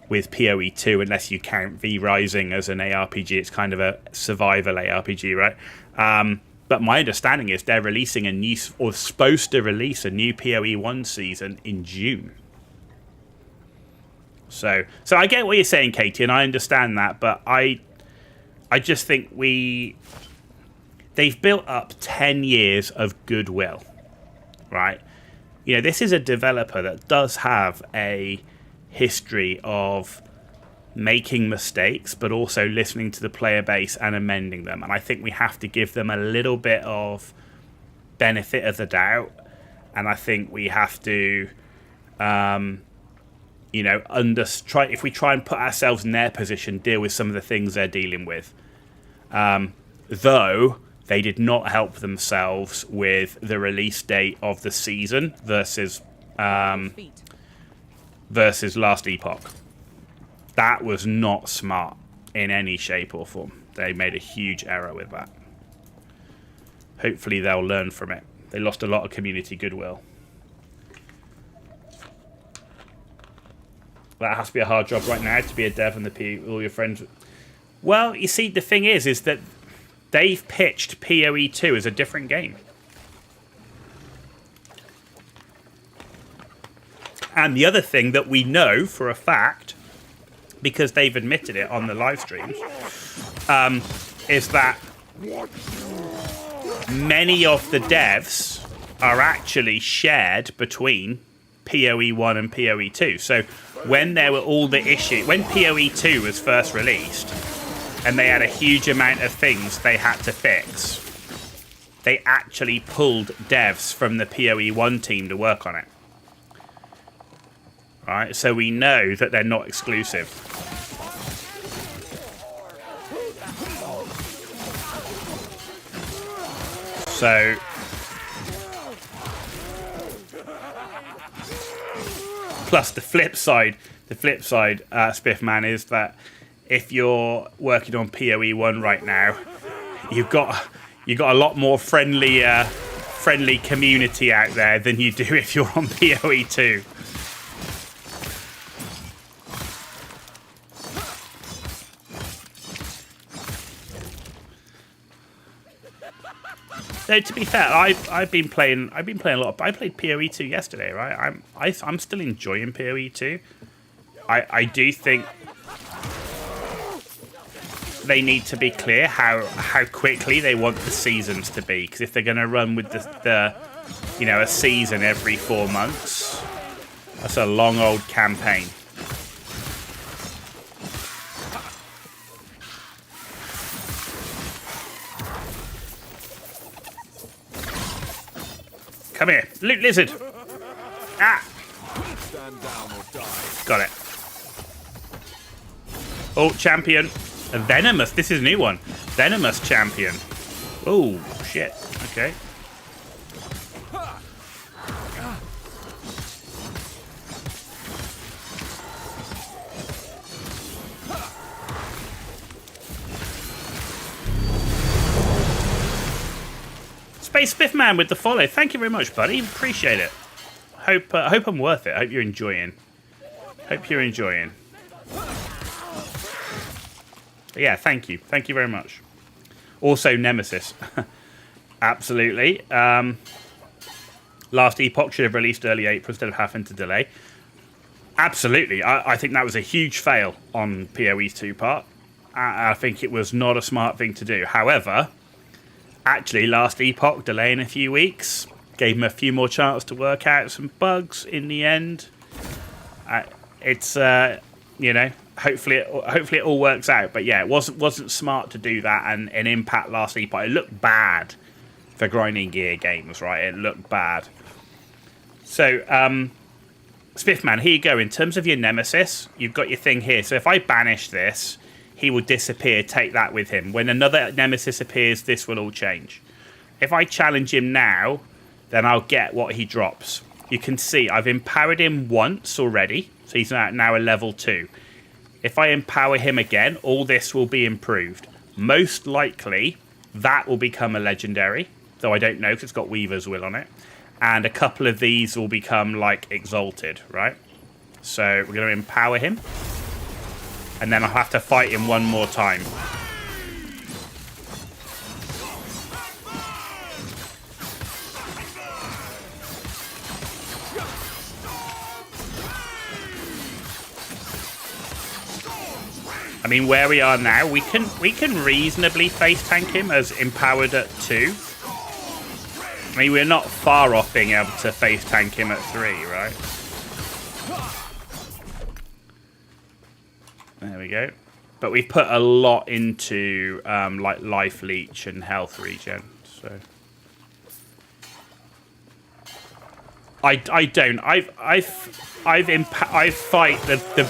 with PoE2, unless you count V Rising as an ARPG. It's kind of a survival ARPG, right? But my understanding is they're releasing a new, or supposed to release a new PoE1 season in June. So I get what you're saying, Katie, and I understand that, but I just think they've built up 10 years of goodwill, right? You know, this is a developer that does have a history of making mistakes, but also listening to the player base and amending them. And I think we have to give them a little bit of benefit of the doubt. And I think we have to, you know, if we try and put ourselves in their position, deal with some of the things they're dealing with. Though they did not help themselves with the release date of the season versus last Epoch. That was not smart in any shape or form. They made a huge error with that. Hopefully they'll learn from it. They lost a lot of community goodwill. That has to be a hard job right now to be a dev and all your friends. Well, you see, the thing is that they've pitched PoE2 as a different game. And the other thing that we know for a fact, because they've admitted it on the live streams, is that many of the devs are actually shared between PoE1 and PoE2. So when there were all the issues, when PoE2 was first released, and they had a huge amount of things they had to fix, they actually pulled devs from the PoE1 team to work on it. Right, so we know that they're not exclusive. So plus the flip side, Spiffman, is that if you're working on PoE1 right now, you've got a lot more friendly community out there than you do if you're on PoE2. No, to be fair, I've been playing a lot. I played PoE2 yesterday, right? I'm still enjoying PoE2. I do think they need to be clear how quickly they want the seasons to be, because if they're going to run with the you know, a season every 4 months, that's a long old campaign. Come here, loot lizard. Ah. Stand down or die. Got it. Oh, champion. A venomous. This is a new one. Venomous champion. Oh, shit. Okay. Spiffman with the follow. Thank you very much, buddy. Appreciate it. Hope I'm worth it. Hope you're enjoying. Hope you're enjoying. Yeah, thank you. Thank you very much. Also, Nemesis. Absolutely. Last Epoch should have released early April instead of having to delay. Absolutely. I think that was a huge fail on PoE's 2 part. I think it was not a smart thing to do. However, actually, last Epoch, delaying a few weeks, gave him a few more chances to work out some bugs in the end. It's, you know, hopefully it all works out. But yeah, it wasn't smart to do that. And in Impact last Epoch, it looked bad for grinding gear games, right? It looked bad. So, Spiffman, here you go. In terms of your Nemesis, you've got your thing here. So if I banish this, he will disappear. Take that with him. When another Nemesis appears, this will all change. If I challenge him now, then I'll get what he drops. You can see I've empowered him once already, so he's now a level 2. If I empower him again, all this will be improved. Most likely, that will become a legendary, though I don't know because it's got Weaver's Will on it. And a couple of these will become, like, exalted, right? So we're going to empower him. And then I'll have to fight him one more time. I mean, where we are now, we can reasonably face tank him as empowered at 2. I mean, we're not far off being able to face tank him at 3, right? There we go. But we've put a lot into like life leech and health regen. So I don't. I fight the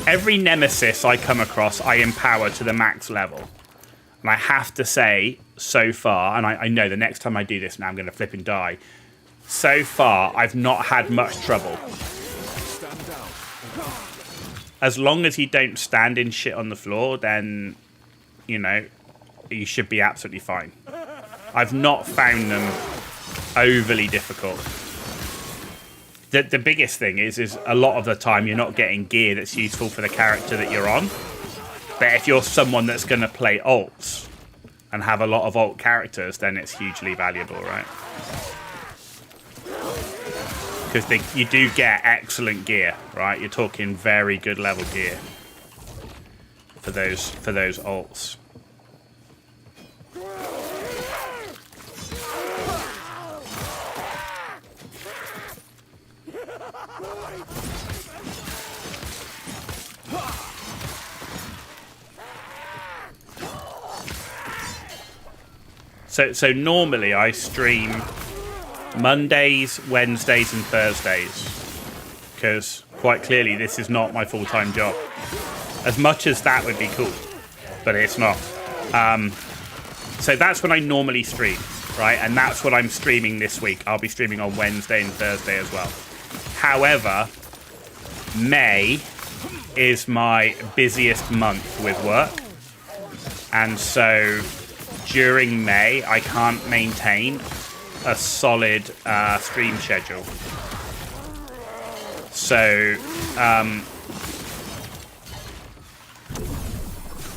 every nemesis I come across. I empower to the max level, and I have to say, so far, and I know the next time I do this, now I'm going to flip and die. So far, I've not had much trouble. As long as you don't stand in shit on the floor, then, you know, you should be absolutely fine. I've not found them overly difficult. The biggest thing is a lot of the time you're not getting gear that's useful for the character that you're on. But if you're someone that's going to play alts and have a lot of alt characters, then it's hugely valuable, right? Because you do get excellent gear, right? You're talking very good level gear for those alts. So normally I stream Mondays, Wednesdays and Thursdays, because quite clearly this is not my full-time job. As much as that would be cool, but it's not. So that's when I normally stream, right? And that's what I'm streaming this week. I'll be streaming on Wednesday and Thursday as well. However, May is my busiest month with work, and so during May I can't maintain a solid stream schedule. So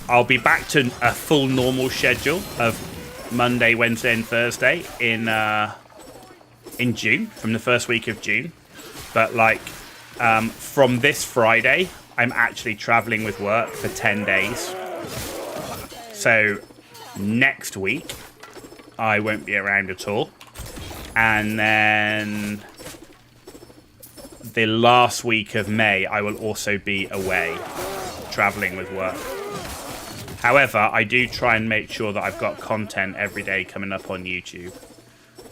I'll be back to a full normal schedule of Monday, Wednesday and Thursday in June, from the first week of June. But like from this Friday I'm actually traveling with work for 10 days. So next week I won't be around at all. And then the last week of May, I will also be away, traveling with work. However, I do try and make sure that I've got content every day coming up on YouTube,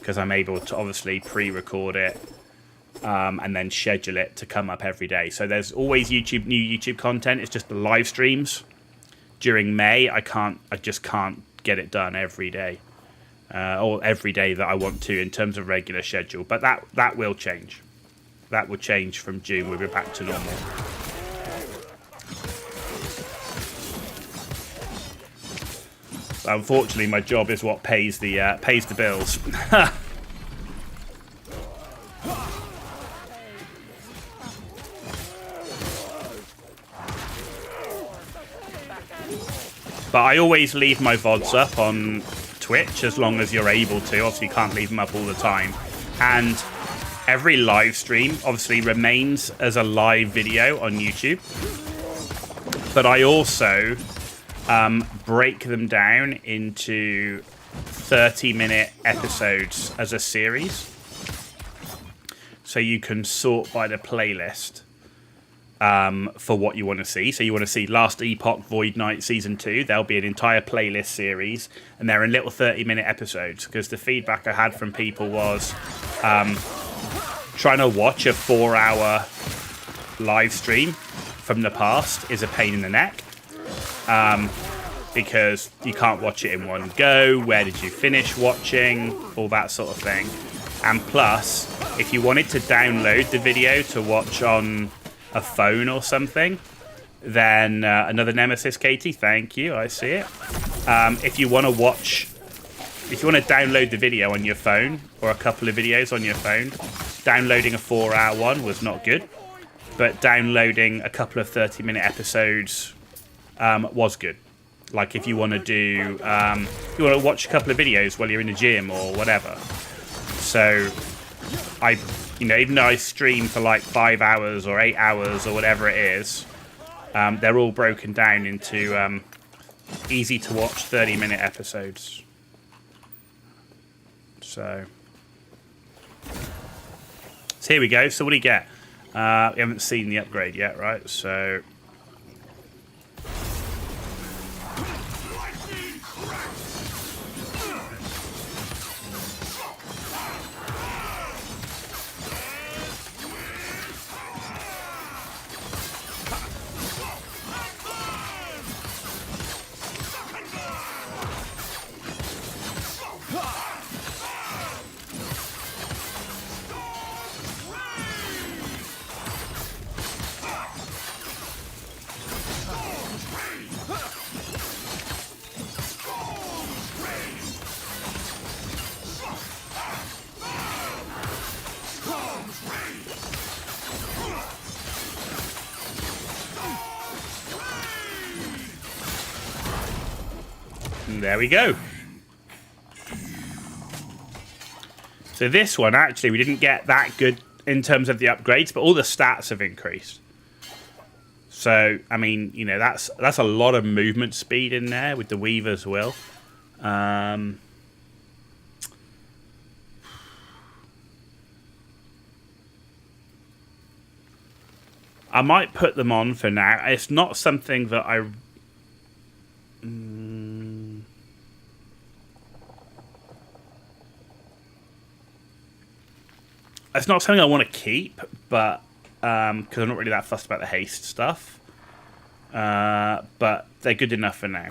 because I'm able to obviously pre-record it and then schedule it to come up every day. So there's always new YouTube content. It's just the live streams during May. I just can't get it done every day. Or every day that I want to in terms of regular schedule. But that will change. That will change from June. We'll be back to normal. Unfortunately, my job is what pays the bills. But I always leave my VODs up on Twitch as long as you're able to. Obviously, you can't leave them up all the time. And every live stream obviously remains as a live video on YouTube. But I also break them down into 30-minute episodes as a series. So you can sort by the playlist. For what you want to see. So you want to see Last Epoch Void Knight Season 2. There'll be an entire playlist series. And they're in little 30-minute episodes. Because the feedback I had from people was trying to watch a 4-hour live stream from the past is a pain in the neck. Because you can't watch it in one go. Where did you finish watching? All that sort of thing. And plus, if you wanted to download the video to watch on a phone or something, then another Nemesis, Katie, thank you, I see it. If you want to download the video on your phone, or a couple of videos on your phone, downloading a 4-hour one was not good, but downloading a couple of 30-minute episodes was good. Like if you want to do, you want to watch a couple of videos while you're in the gym or whatever. So even though I stream for like 5 hours or 8 hours or whatever it is, they're all broken down into easy to watch 30-minute episodes. So here we go. So what do you get? We haven't seen the upgrade yet, right? So there we go. So this one, actually, we didn't get that good in terms of the upgrades, but all the stats have increased. So, I mean, that's a lot of movement speed in there with the Weaver's Will. I might put them on for now. It's not something that I... It's not something I want to keep, but because I'm not really that fussed about the haste stuff. But they're good enough for now.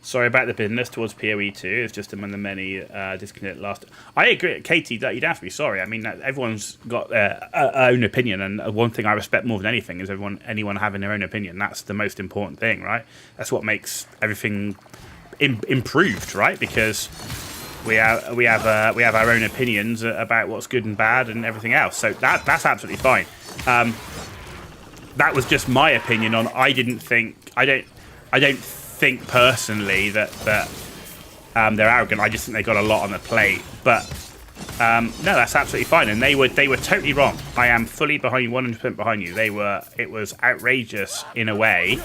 Sorry about the business towards PoE 2. It's just among the many disconnected last... I agree, Katie, that you don't have to be sorry. I mean, everyone's got their own opinion, and one thing I respect more than anything is anyone having their own opinion. That's the most important thing, right? That's what makes everything improved, right? Because we have our own opinions about what's good and bad and everything else. So that's absolutely fine. That was just my opinion on. I don't think personally that they're arrogant. I just think they got a lot on the plate. But no, that's absolutely fine. And they were totally wrong. I am fully behind you, 100% behind you. It was outrageous in a way.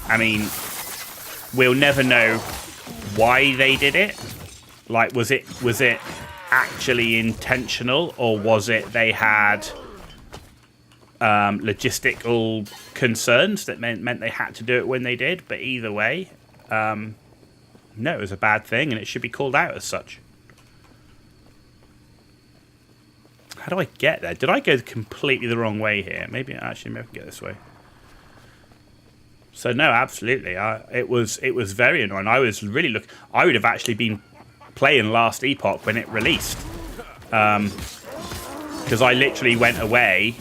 I mean, we'll never know why they did it. Like, was it actually intentional, or was it they had logistical concerns that meant they had to do it when they did? But either way, no, it was a bad thing, and it should be called out as such. How do I get there? Did I go completely the wrong way here? Maybe I can get this way. So no, absolutely. It was very annoying. I was really I would have actually been playing Last Epoch when it released, because I literally went away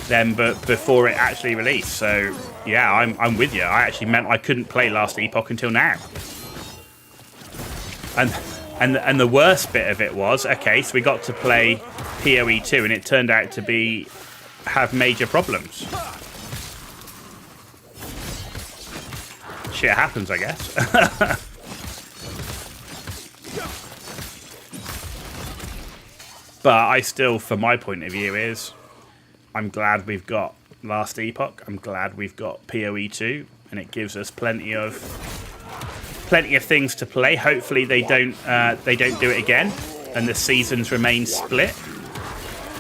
them, but before it actually released. So yeah, I'm with you. I actually meant I couldn't play Last Epoch until now. And the worst bit of it was, okay, so we got to play PoE 2 and it turned out to have major problems. Shit happens, I guess. But I still, from my point of view, I'm glad we've got Last Epoch. I'm glad we've got PoE 2, and it gives us plenty of things to play. Hopefully they don't do it again, and the seasons remain split.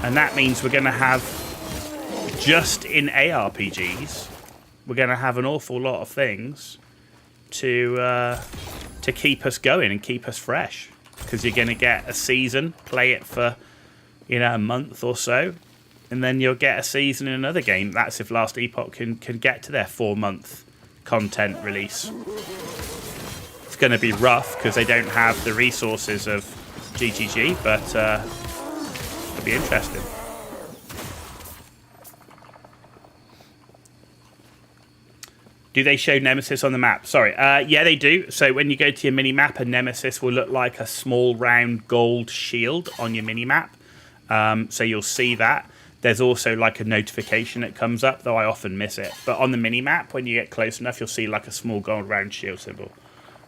And that means we're going to have, just in ARPGs, we're going to have an awful lot of things to keep us going and keep us fresh. Because you're going to get a season, play it for, a month or so, and then you'll get a season in another game. That's if Last Epoch can get to their 4-month content release. It's going to be rough because they don't have the resources of GGG, but it'll be interesting. Do they show Nemesis on the map? Sorry. Yeah, they do. So when you go to your mini-map, a Nemesis will look like a small round gold shield on your mini-map. So you'll see that. There's also like a notification that comes up, though I often miss it. But on the mini-map, when you get close enough, you'll see like a small gold round shield symbol.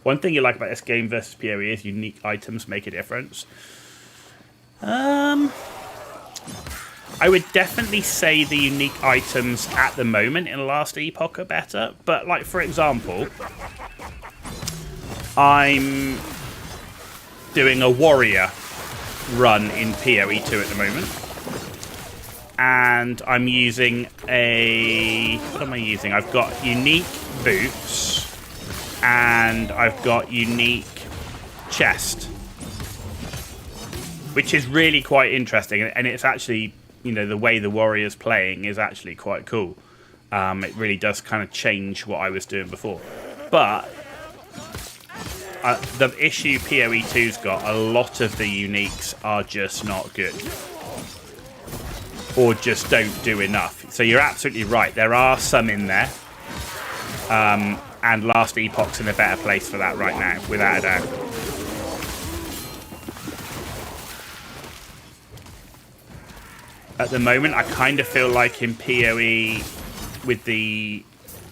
One thing you like about this game versus PoE is unique items make a difference. I would definitely say the unique items at the moment in Last Epoch are better. But, like, for example, I'm doing a warrior run in PoE 2 at the moment. And I'm using what am I using? I've got unique boots. And I've got unique chest. Which is really quite interesting. And it's actually, the way the warrior's playing is actually quite cool. It really does kind of change what I was doing before. But the issue PoE 2's got, a lot of the uniques are just not good. Or just don't do enough. So you're absolutely right. There are some in there. And Last Epoch's in a better place for that right now, without a doubt. At the moment, I kind of feel like in PoE, with the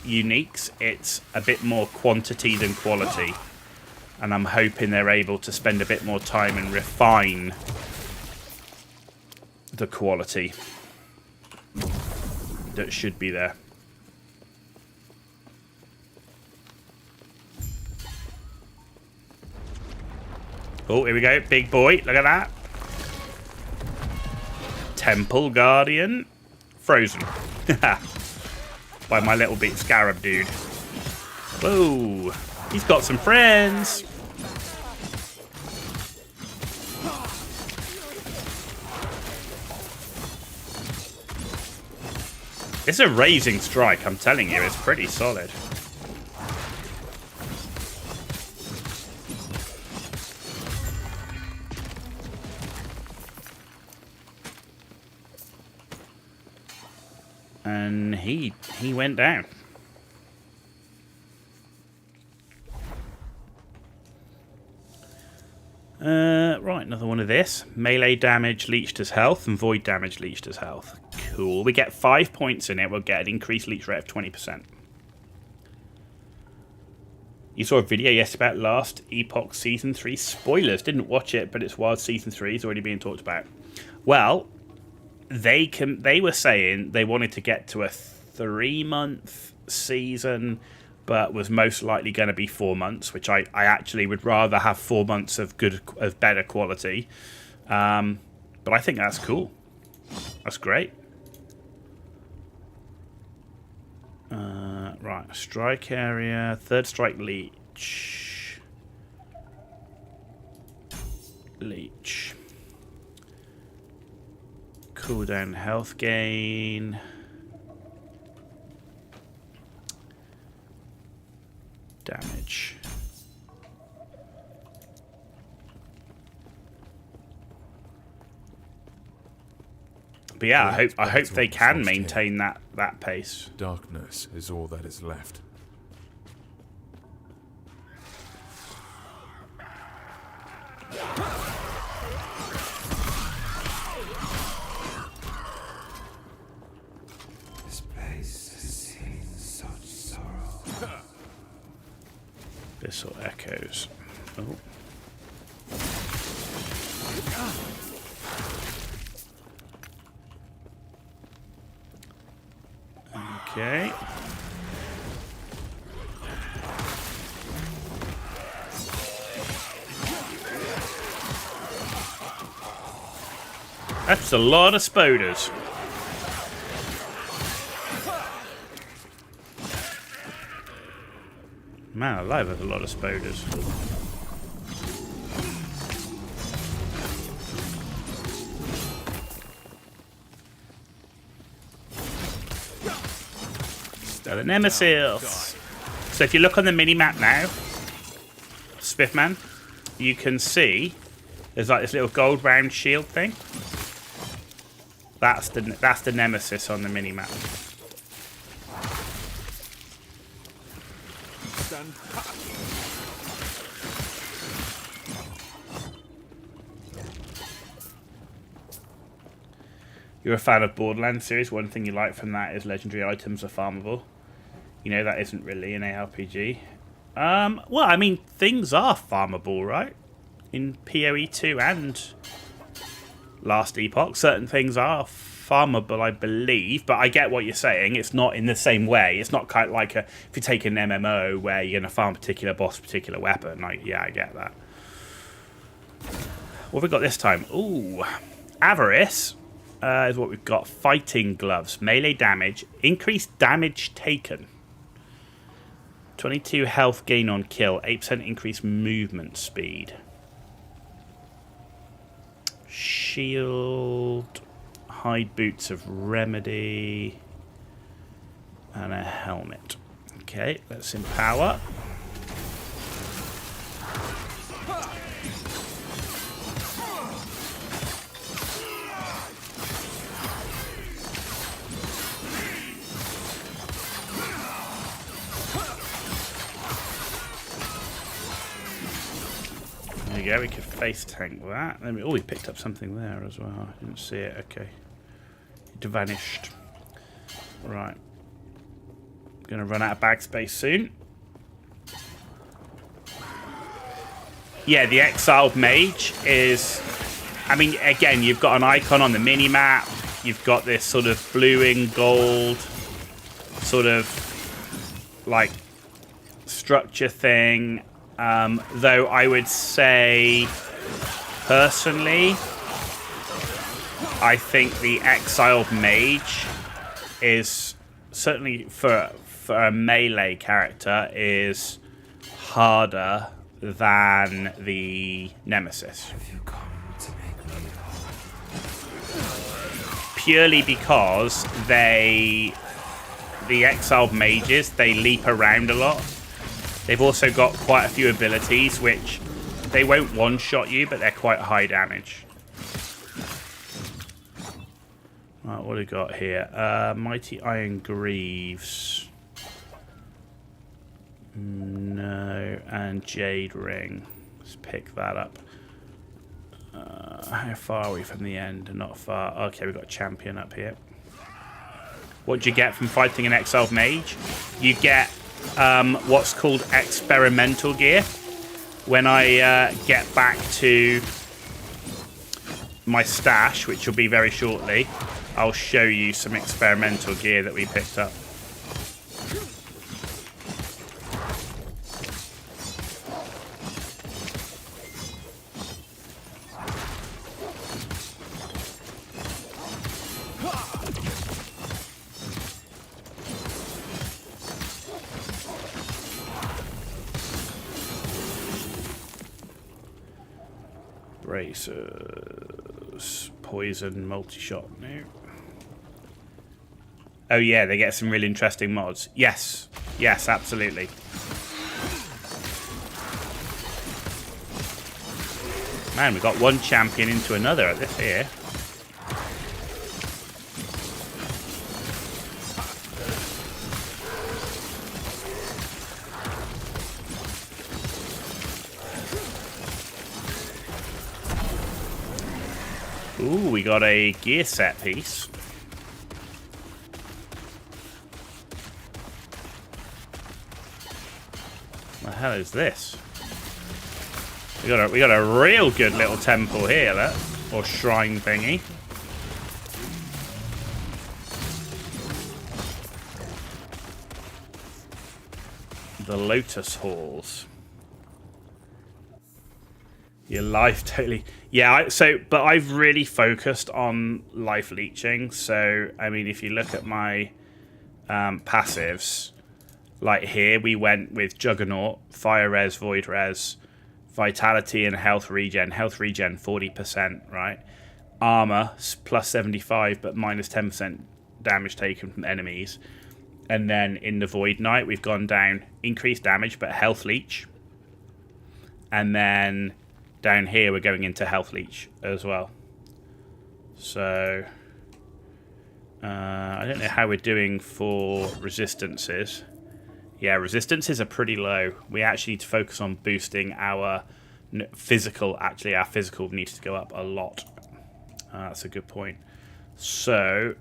uniques, it's a bit more quantity than quality. And I'm hoping they're able to spend a bit more time and refine the quality that should be there. Oh, here we go. Big boy. Look at that. Temple Guardian. Frozen. By my little bit scarab dude. Whoa. He's got some friends. It's a razing strike, I'm telling you. It's pretty solid. And he went down. Right, another one of this. Melee damage leached as health and void damage leached as health. Cool. We get 5 points in it. We'll get an increased leech rate of 20%. You saw a video yesterday about Last Epoch Season 3 spoilers. Didn't watch it, but it's wild. Season 3 is already being talked about. Well, they were saying they wanted to get to a 3-month season, but was most likely going to be 4 months, which I actually would rather have 4 months of better quality. But I think that's cool. That's great. Right, strike area, third strike leech. Cooldown health gain. Damage. But yeah, I hope they can maintain that pace. Darkness is all that is left. This place has seen such sorrow. This all echoes. Oh. Okay. That's a lot of spoders. Man alive, that's a lot of spoders. Still a nemesis. So if you look on the mini-map now, Spiffman, you can see there's like this little gold round shield thing. That's the nemesis on the mini-map. You're a fan of Borderlands series. One thing you like from that is legendary items are farmable. You know that isn't really an ARPG. Well, I mean, things are farmable, right? In PoE 2 and Last Epoch, certain things are farmable, I believe. But I get what you're saying. It's not in the same way. It's not kind of like if you take an MMO where you're going to farm a particular boss, particular weapon. Like, yeah, I get that. What have we got this time? Ooh, Avarice. Is what we've got. Fighting gloves, melee damage, increased damage taken, 22 health gain on kill, 8% increased movement speed, shield, hide boots of remedy, and a helmet. Okay, let's empower. Yeah, we could face tank that. Then we picked up something there as well. I didn't see it. Okay, it vanished. Right, gonna run out of bag space soon. Yeah, the exiled mage is. I mean, again, you've got an icon on the mini map. You've got this sort of blue and gold, sort of like structure thing. Though I would say, personally, I think the exiled mage is certainly for a melee character is harder than the nemesis. Purely because the exiled mages, they leap around a lot. They've also got quite a few abilities which they won't one-shot you, but they're quite high damage. Right, what do we got here? Mighty Iron Greaves. No, and Jade Ring. Let's pick that up. How far are we from the end? Not far. Okay, we've got a champion up here. What do you get from fighting an exiled mage? You get what's called experimental gear. When I get back to my stash, which will be very shortly, I'll show you some experimental gear that we picked up. Bracers, poison, multi-shot. No. Oh yeah, they get some really interesting mods. Yes, yes, absolutely. Man, we got one champion into another at this here. we got a gear set piece. What the hell is this? We got a real good little temple here, look. Or shrine thingy. The Lotus Halls. Your life totally... Yeah, but I've really focused on life leeching. So, I mean, if you look at my passives, like here, we went with Juggernaut, Fire Res, Void Res, Vitality and Health Regen. Health Regen, 40%, right? Armor, plus 75, but minus 10% damage taken from enemies. And then in the Void Knight, we've gone down increased damage, but Health Leech. And then down here, we're going into Health Leech as well. So, I don't know how we're doing for resistances. Yeah, resistances are pretty low. We actually need to focus on boosting our physical. Actually, our physical needs to go up a lot. That's a good point. So,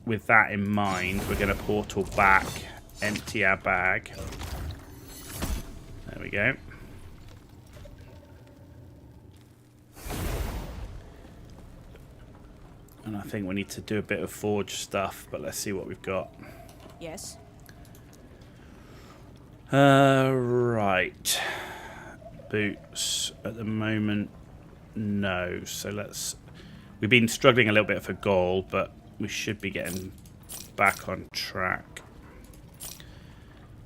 with that in mind, we're going to portal back, empty our bag. There we go. And I think we need to do a bit of forge stuff, but let's see what we've got. Yes. Right. Boots at the moment, no. So let's... We've been struggling a little bit for gold, but we should be getting back on track.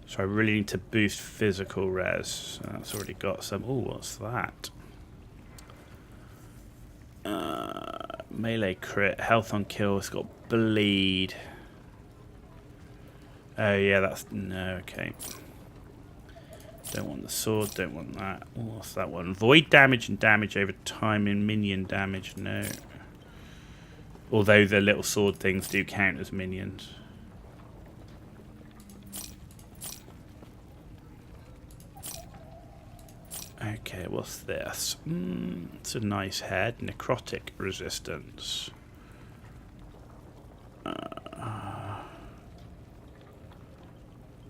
So I really need to boost physical res. So that's already got some... Oh, what's that? Melee crit, health on kill, it's got bleed. Oh yeah, that's... No, okay. Don't want the sword, don't want that. Oh, what's that one? Void damage and damage over time in minion damage, no. Although the little sword things do count as minions. Okay, what's this? It's a nice head. Necrotic resistance.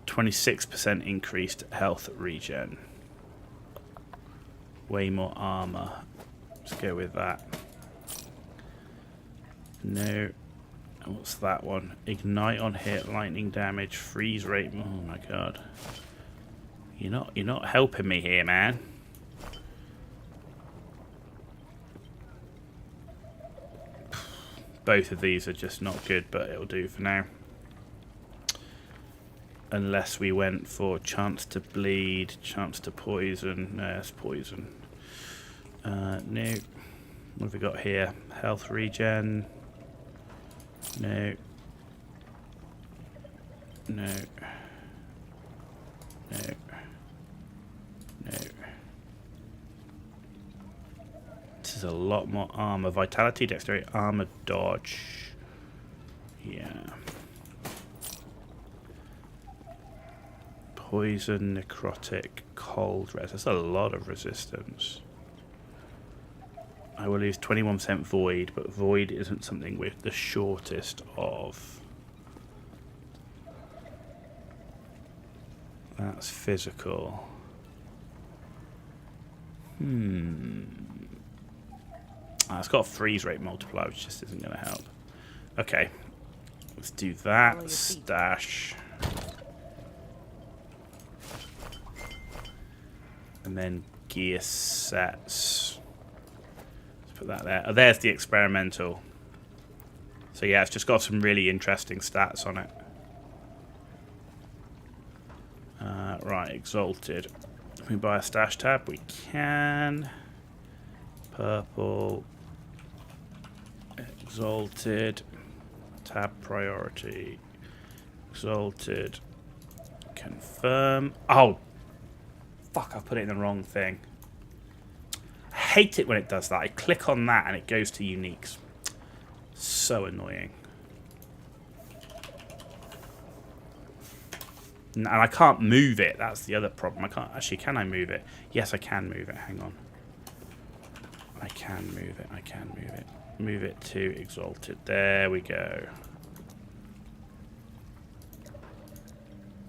26% increased health regen. Way more armor. Let's go with that. No. What's that one? Ignite on hit, lightning damage, freeze rate. Oh my god. You're not helping me here, man. Both of these are just not good, but it'll do for now. Unless we went for chance to bleed, chance to poison. No, it's poison. No. What have we got here? Health regen. No. No. No. No. This is a lot more armor. Vitality, dexterity, armor, dodge. Yeah. Poison, necrotic, cold res. That's a lot of resistance. I will lose 21% void, but void isn't something we're the shortest of. That's physical. It's got a freeze rate multiplier, which just isn't going to help. Okay. Let's do that. Stash. And then gear sets. Let's put that there. Oh, there's the experimental. So yeah, it's just got some really interesting stats on it. Right, exalted. Can we buy a stash tab? We can. Purple. Exalted. Tab priority. Exalted. Confirm. Oh! Fuck, I put it in the wrong thing. I hate it when it does that. I click on that and it goes to uniques. So annoying. And I can't move it. That's the other problem. I can't... Actually, can I move it? Yes, I can move it. Hang on. I can move it. I can move it. Move it to Exalted. There we go.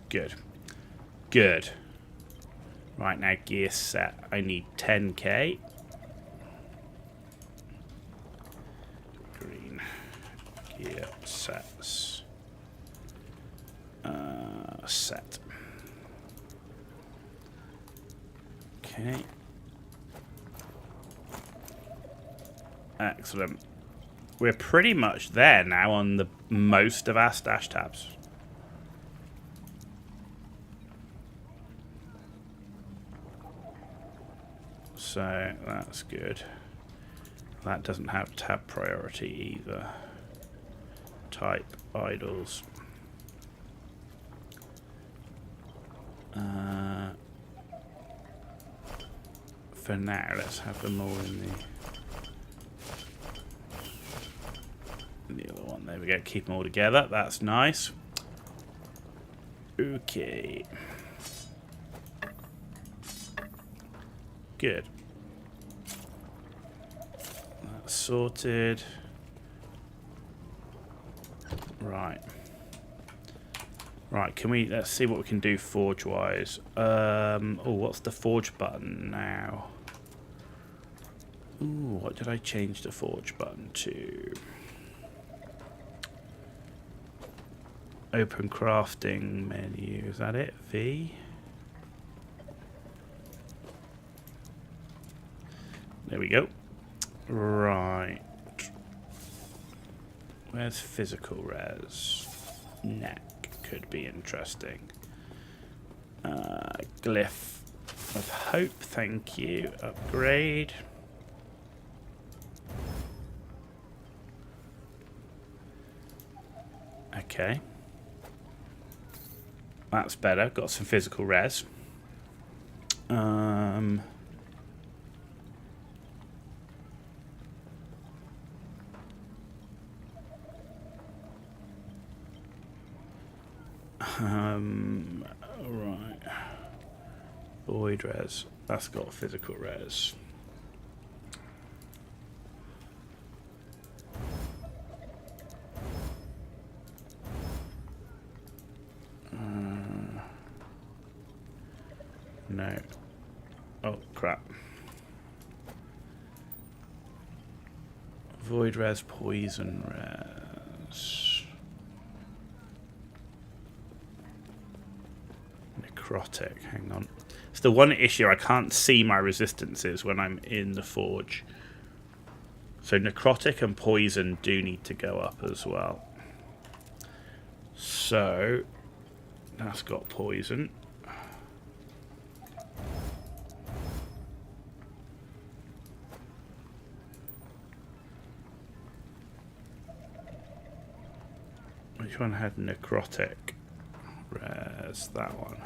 Good. Good. Right, now gear set. I need 10k. Green. Gear sets. Set. Okay. Excellent. We're pretty much there now on the most of our stash tabs. So that's good. That doesn't have tab priority either. Type idols. For now, let's have them all in the other one. There we go. Keep them all together. That's nice. Okay. Good. That's sorted. Right. Right, can we, let's see what we can do forge-wise. Oh, what's the forge button now? Ooh, what did I change the forge button to? Open crafting menu, is that it? V? There we go. Right. Where's physical res? Neck could be interesting. Glyph of hope, thank you. Upgrade. Okay. That's better. Got some physical res. Right. Void res. That's got physical res. No. Oh, crap. Void res, poison res. Necrotic, hang on. It's the one issue, I can't see my resistances when I'm in the forge. So necrotic and poison do need to go up as well. So, that's got poison. Which one had necrotic? Res, that one.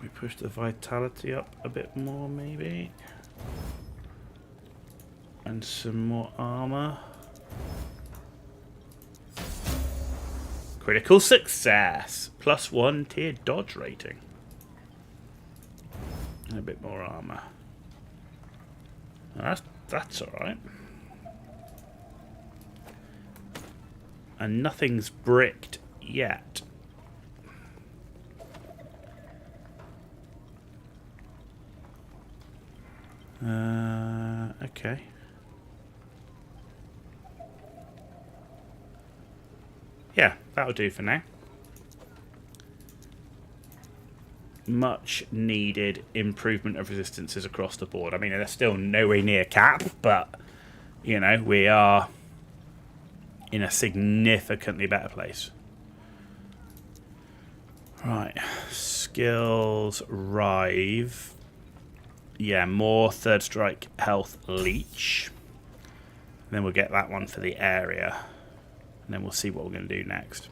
We push the vitality up a bit more, maybe. And some more armor. Critical success. +1 tier dodge rating. And a bit more armor. That's alright. And nothing's bricked yet. Okay. Yeah, that'll do for now. Much needed improvement of resistances across the board. I mean, they're still nowhere near cap, but, you know, we are in a significantly better place. Right. Skills, Rive. Yeah, more third strike health leech. Then we'll get that one for the area. And then we'll see what we're going to do next.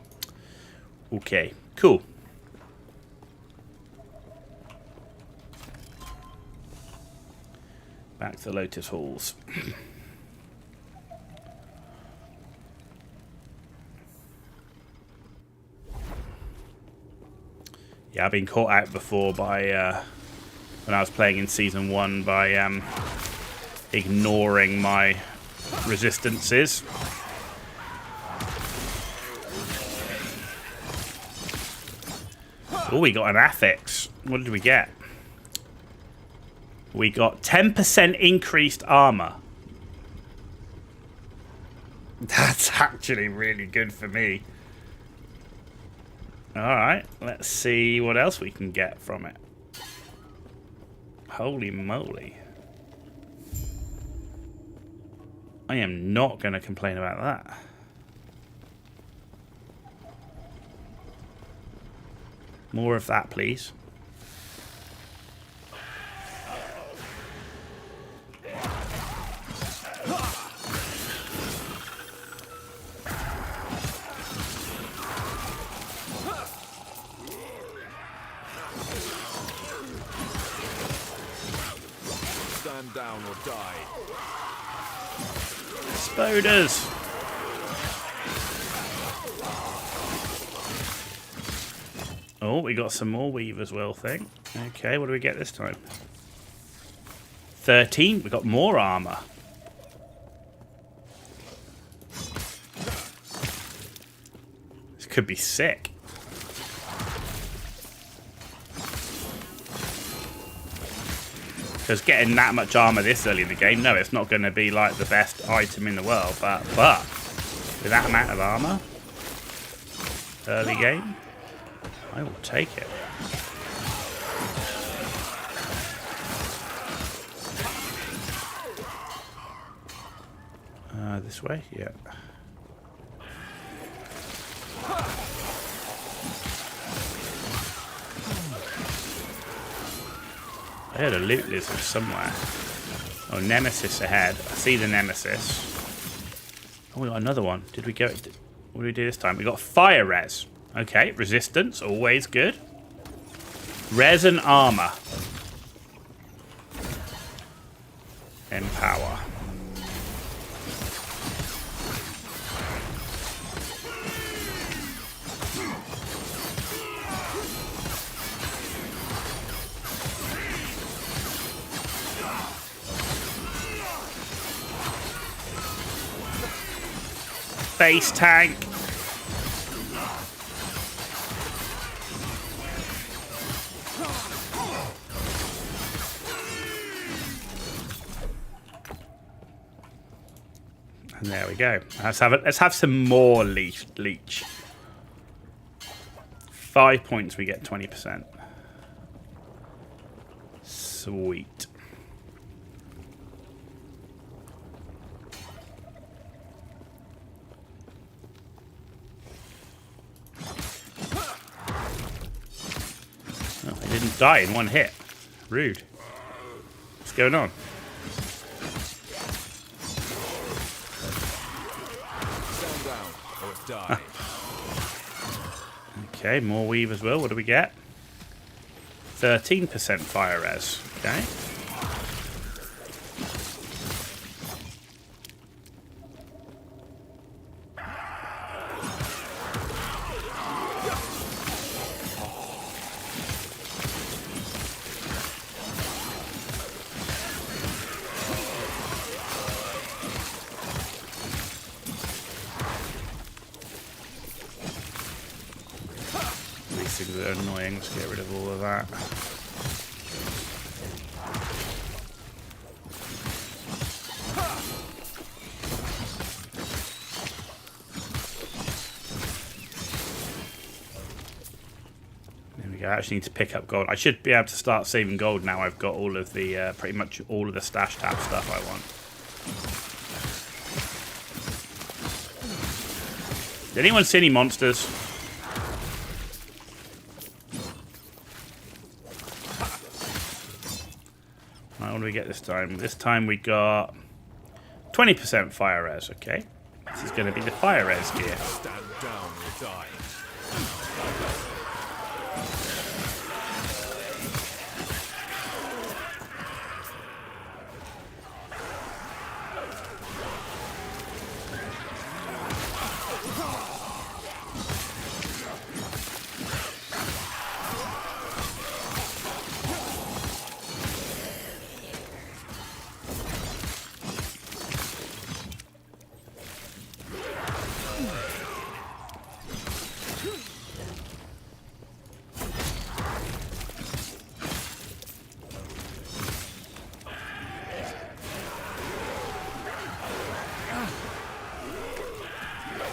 Okay, cool. Back to the Lotus Halls. Yeah, I've been caught out before by when I was playing in Season 1 by ignoring my resistances. Oh, we got an affix. What did we get? We got 10% increased armor. That's actually really good for me. Alright, let's see what else we can get from it. Holy moly. I am not going to complain about that. More of that, please. Stand down or die. Spoders. Oh, we got some more weave as well, thing. Okay, what do we get this time? 13. We got more armor. This could be sick. Because getting that much armor this early in the game, no, it's not going to be like the best item in the world. But with that amount of armor, early game, I will take it. This way? Yeah. I heard a loot lizard somewhere. Oh, Nemesis ahead. I see the Nemesis. Oh, we got another one. Did we go... What did we do this time? We got fire res. Okay, resistance, always good. Res and armor. Empower. Base tank. And there we go. Let's have some more leech. 5 points, we get 20%. Sweet. Oh, I didn't die in one hit. Rude. What's going on? Stand down or die. Okay, more weave as well. What do we get? 13% fire res. Okay. These things are annoying. Let's get rid of all of that. There we go. I actually need to pick up gold. I should be able to start saving gold now. I've got all of the pretty much all of the stash tab stuff I want. Did anyone see any monsters? Right, what do we get this time? This time we got 20% fire res, okay. This is going to be the fire res gear. Stand down or die.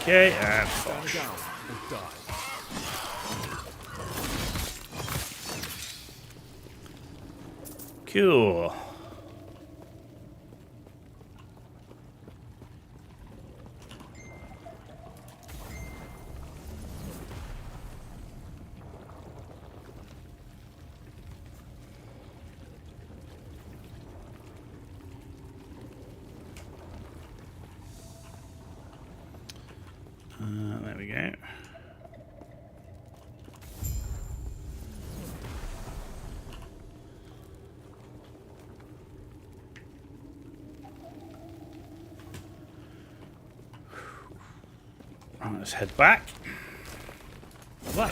Okay, and Stand down or die. cool. There we go. Right, let's head back. What?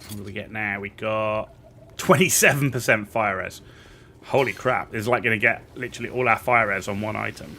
What do we get now? We got 27% fire res. Holy crap. It's like going to get literally all our fire res on one item.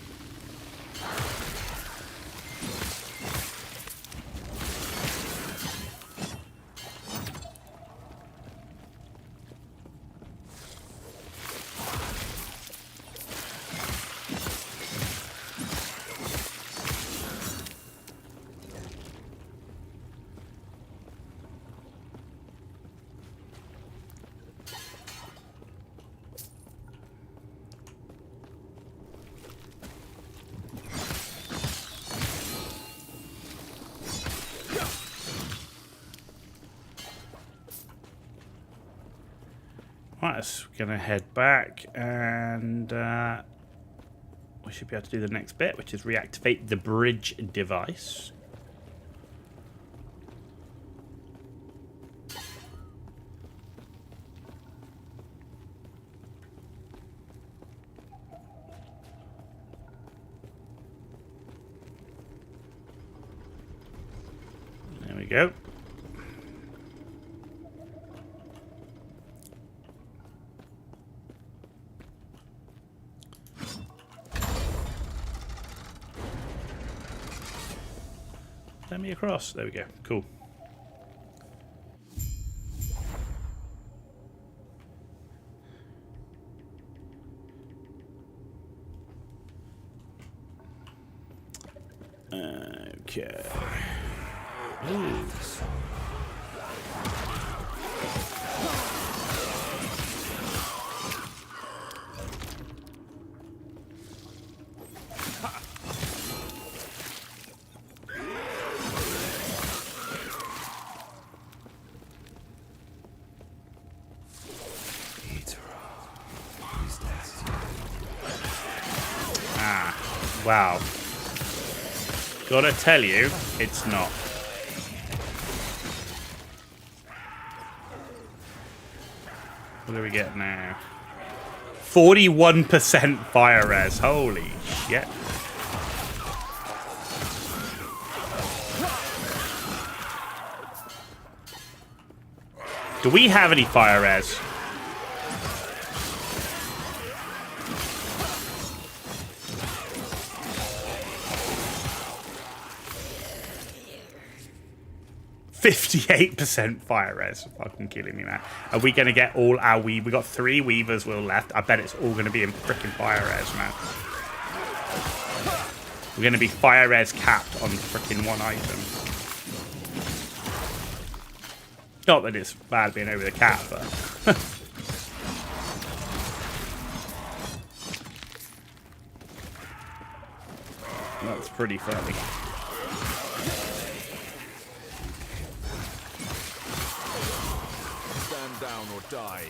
Right, so we're going to head back and we should be able to do the next bit, which is reactivate the bridge device. There we go. Let me across. There we go. Cool. Okay. Ooh. Wow. Gotta tell you, it's not. What do we get now? 41% fire res. Holy shit. Do we have any fire res? %58 fire res. Fucking killing me, man. Are we going to get all our we got 3 weavers will left. I bet it's all going to be in freaking fire res, man. We're going to be fire res capped on freaking one item. Not that it's bad being over the cap, but... That's pretty funny. Stand down or die.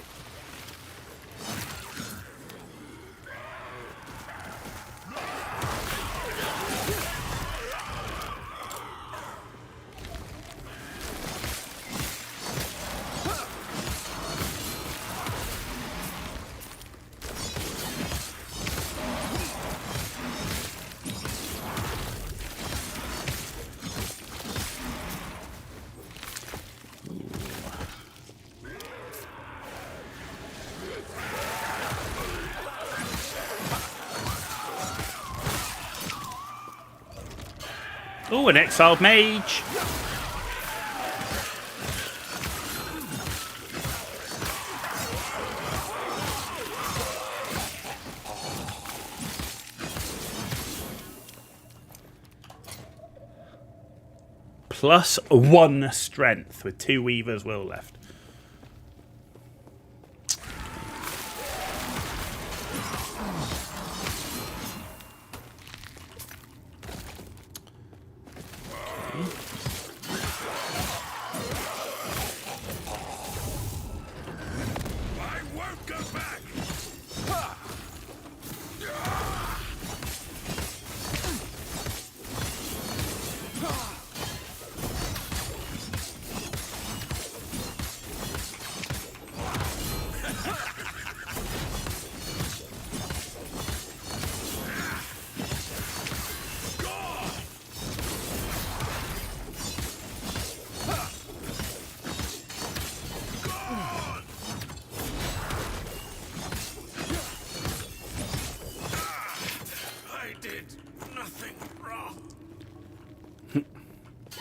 Oh, an exiled mage. +1 strength with 2 Weaver's Will left.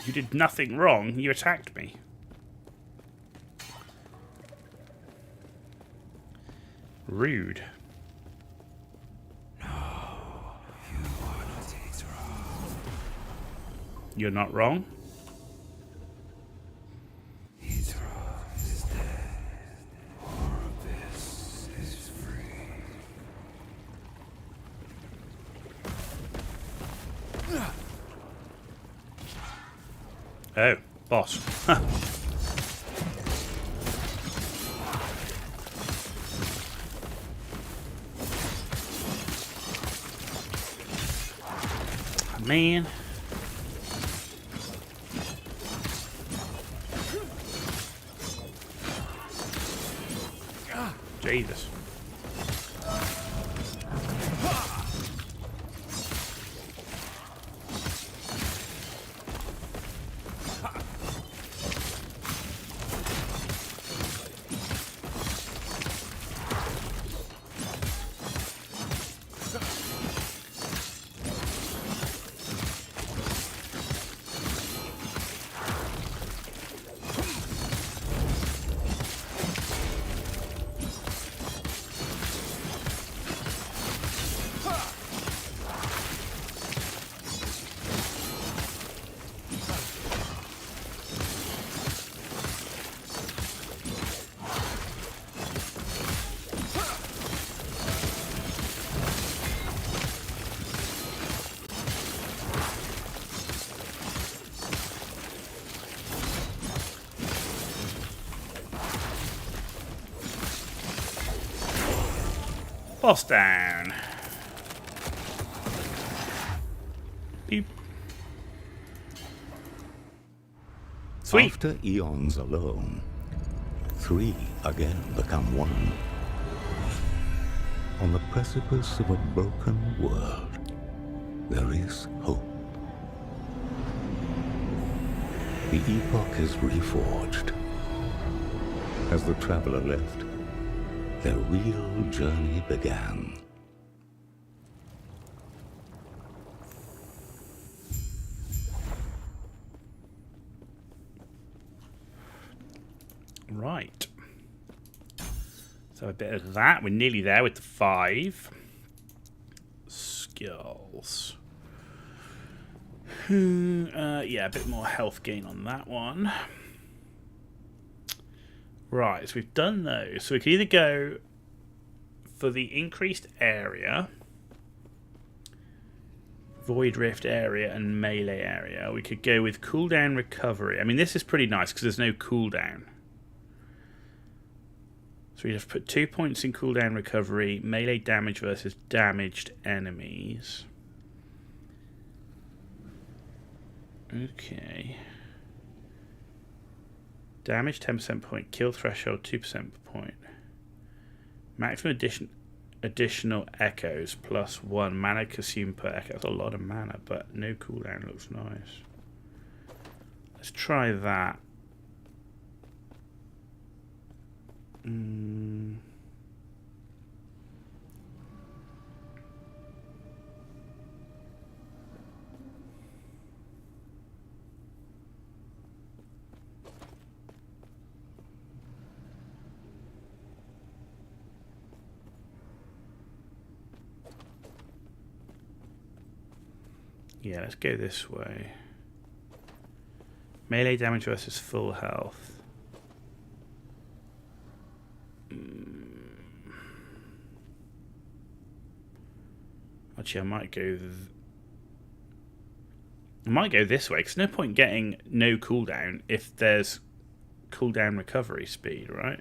You did nothing wrong. You attacked me. Rude. No, you are not wrong. You're not wrong. Izra is dead. Orbis is free. Oh, boss. Man. Jesus. Boss down. Beep. Sweet. After eons alone, 3 again become 1. On the precipice of a broken world, there is hope. The Epoch is reforged. As the traveler left, their real journey began. Right. So a bit of that. We're nearly there with the 5. Skills. Yeah, a bit more health gain on that one. Right, so we've done those. So we can either go for the increased area, Void Rift area, and melee area. We could go with cooldown recovery. I mean, this is pretty nice because there's no cooldown. So we have to put 2 points in cooldown recovery, melee damage versus damaged enemies. Okay. Damage 10% point, kill threshold 2% per point. Maximum additional echoes +1 mana consumed per echo. That's a lot of mana, but no cooldown looks nice. Let's try that. Yeah, let's go this way. Melee damage versus full health. Actually, I might go this way, because no point getting no cooldown if there's cooldown recovery speed, right?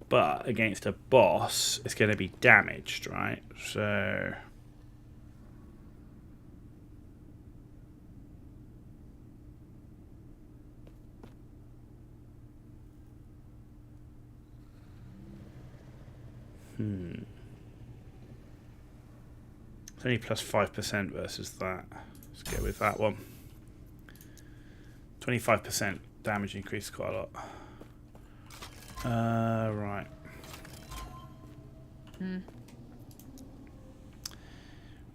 But against a boss, it's going to be damaged, right? So... It's only plus 5% versus that. Let's go with that one. 25% damage increase quite a lot. Right.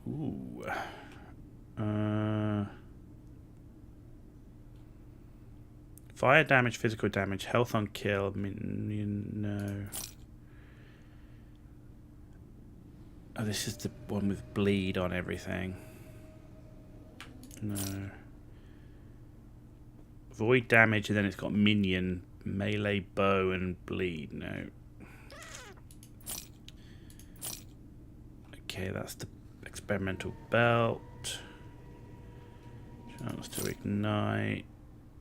Ooh. Fire damage, physical damage, health on kill, no. Oh, this is the one with bleed on everything. No. Void damage, and then it's got minion, melee, bow, and bleed. No. Okay, that's the experimental belt. Chance to ignite.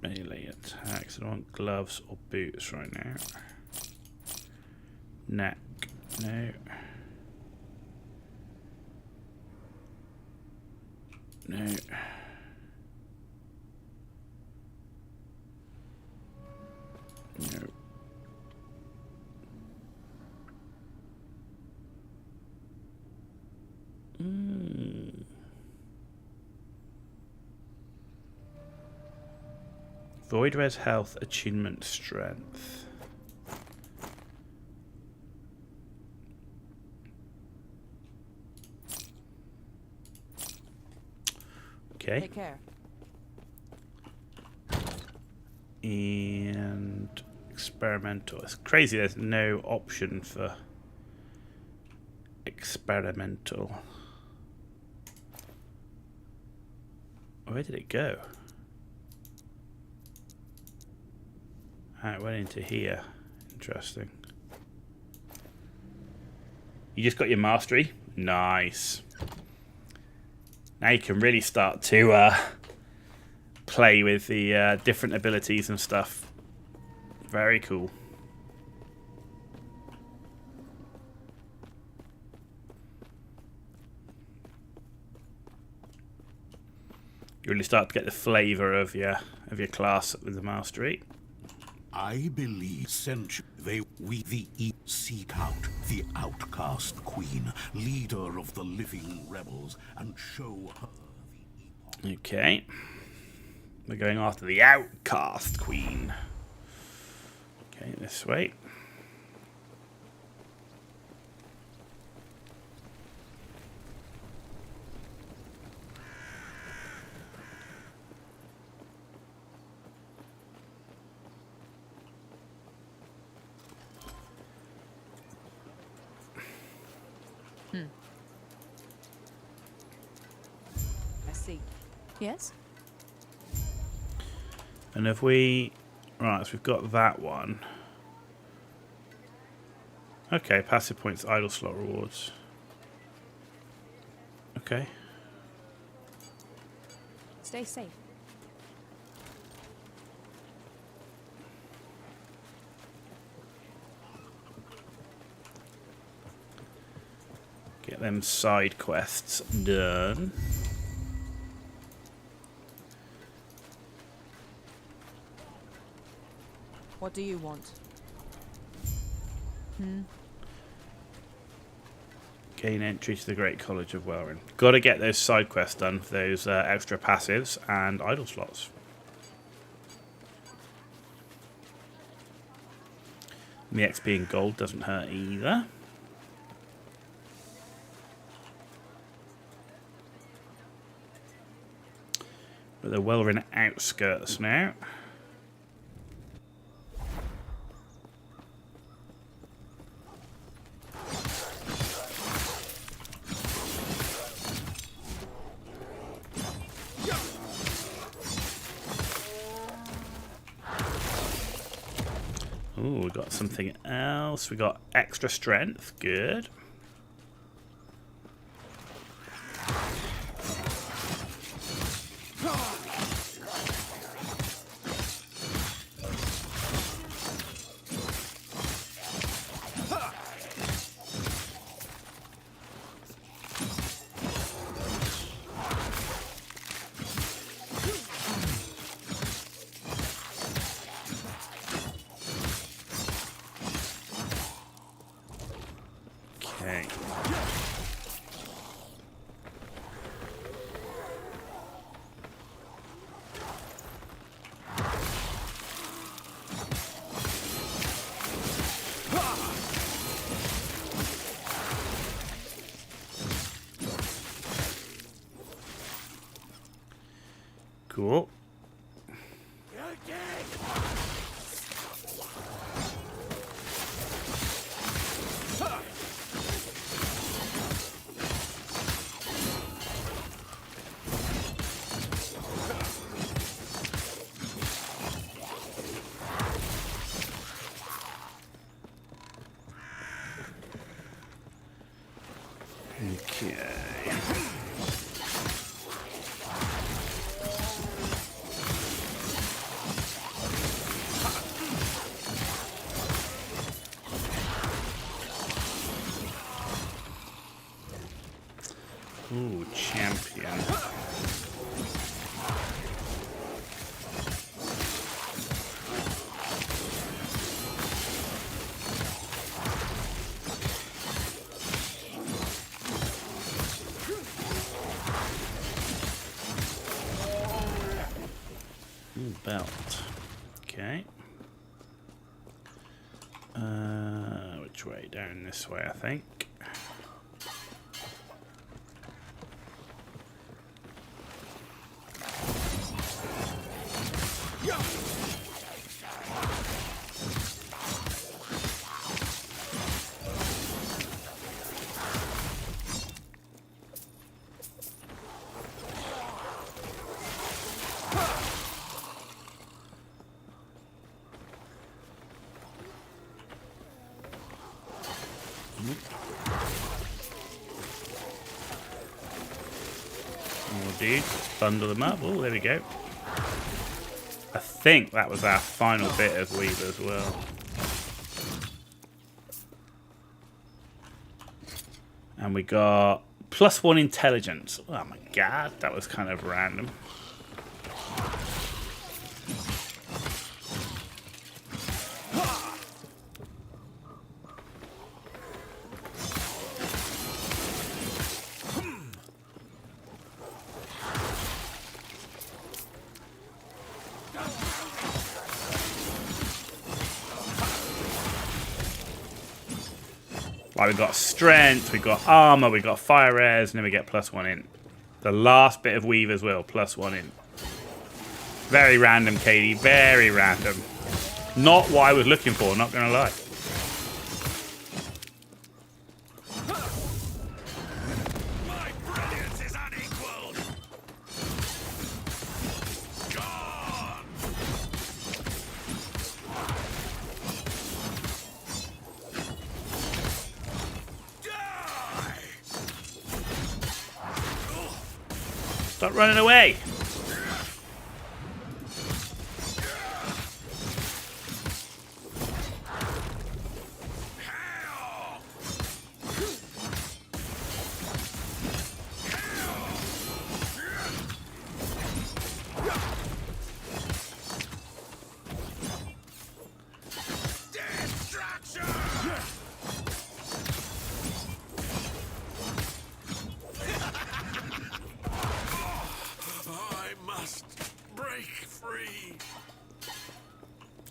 Melee attacks. I don't want gloves or boots right now. Neck. No. No. No. Void res health, attunement strength. Okay. Take care. And experimental. It's crazy there's no option for experimental. Where did it go? It went into here. Interesting. You just got your mastery? Nice. Now you can really start to play with the different abilities and stuff. Very cool. You really start to get the flavour of your class with the mastery. I believe we seek out the outcast queen, leader of the living rebels, and show her the epoch. Okay. We're going after the outcast queen. Okay, this way. I see. Yes? And if we... Right, so we've got that one. Okay, passive points, idle slot rewards. Okay. Stay safe. Get them side quests done. What do you want? Gain entry to the Great College of Welrin. Got to get those side quests done for those extra passives and idle slots. And the XP and gold doesn't hurt either. But the Welrin outskirts now. Ooh, we got something else. We got extra strength. Good. Okay. Cool. Okay. Ooh, champion. Ooh, belt. Okay. Which way? Down this way, I think. More dudes. Let's bundle them up. Oh, there we go. I think that was our final bit of weave as well. And we got +1 intelligence. Oh my god, that was kind of random. Like, we've got strength, we've got armor, we've got fire rares, and then we get +1 in. The last bit of weave as well, +1 in. Very random, Katie, very random. Not what I was looking for, not gonna lie. My brilliance is unequaled. Gone. Stop running away.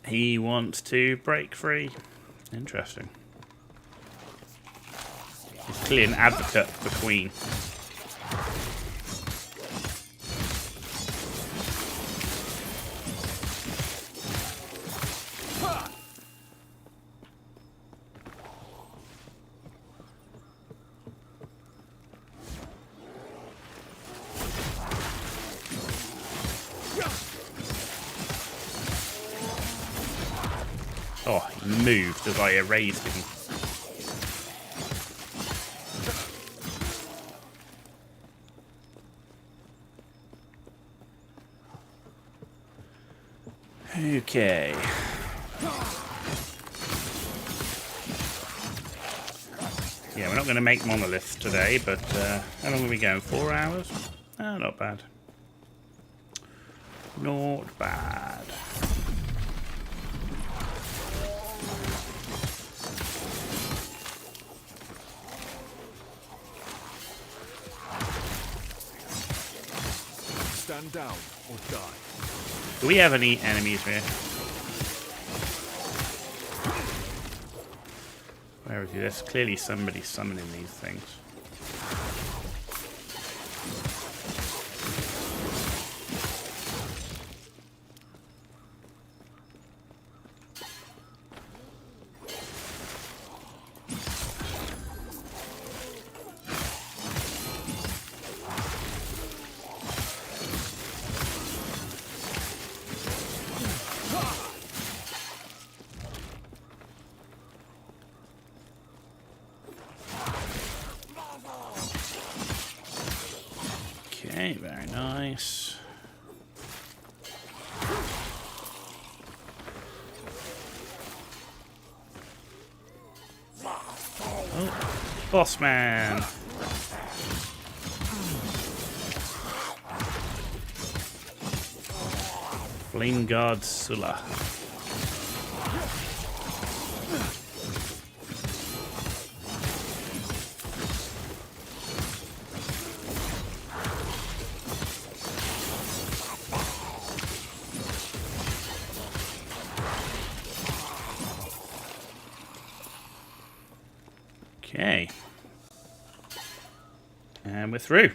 He wants to break free. Interesting. He's clearly an advocate for Queen. Oh, he moved as I erased him. Okay. Yeah, we're not going to make monoliths today, but how long are we going? 4 hours? Oh, not bad. Not bad. Stand down or die. Do we have any enemies here? Where is he? There's clearly somebody summoning these things. Okay, very nice. Oh, boss man. Flame Guard Sulla. Okay. And we're through.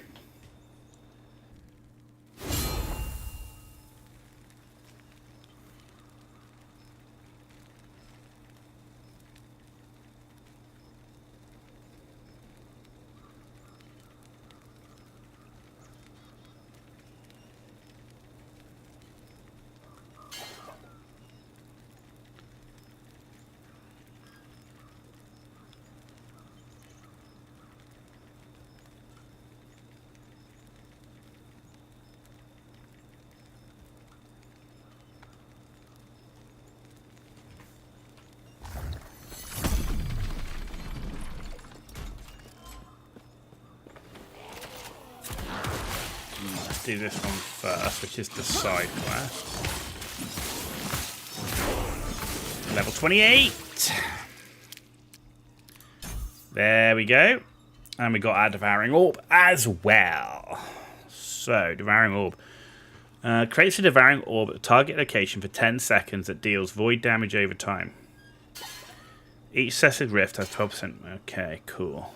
Let's do this one first, which is the side quest. Level 28. There we go. And we got our Devouring Orb as well. So, Devouring Orb. Creates a Devouring Orb at the target location for 10 seconds that deals void damage over time. Each successive rift has 12%. Okay, cool.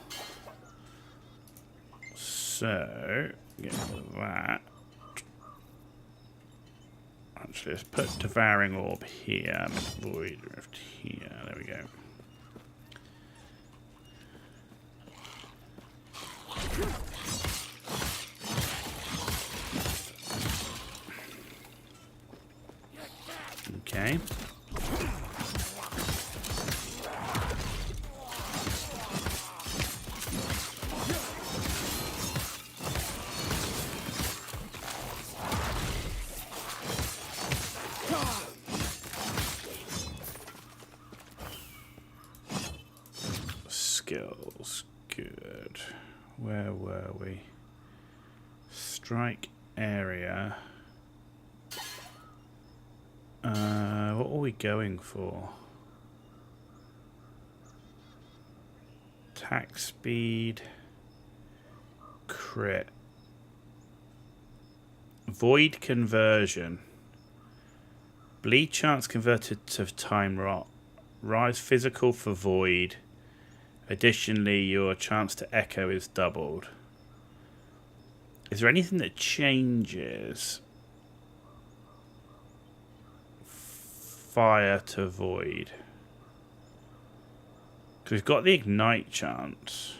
So, get rid of that. Actually, let's put Devouring Orb here. Void Rift here. There we go. Okay. Skills. Good. Where were we? Strike area. What are we going for? Attack speed. Crit. Void conversion. Bleed chance converted to time rot. Rise physical for void. Additionally, your chance to echo is doubled. Is there anything that changes fire to void? Because we've got the ignite chance.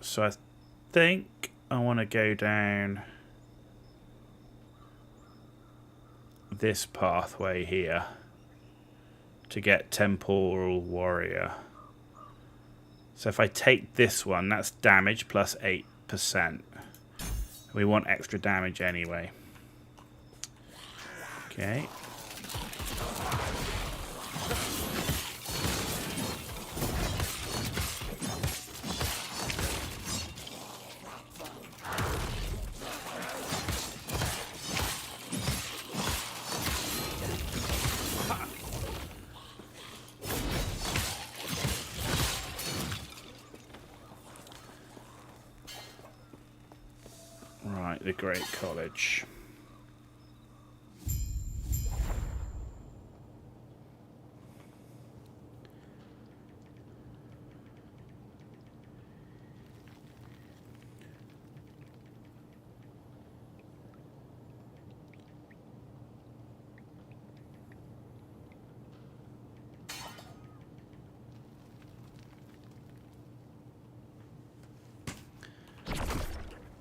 So I think I want to go down this pathway here to get Temporal Warrior. So if I take this one, that's damage plus 8%. We want extra damage anyway. Okay. Right, the Great College.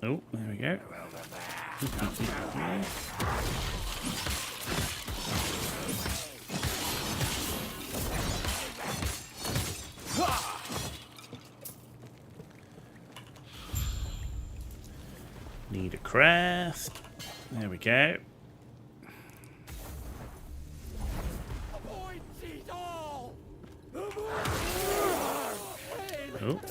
Oh, there we go. Need a crest. There we go. Oh.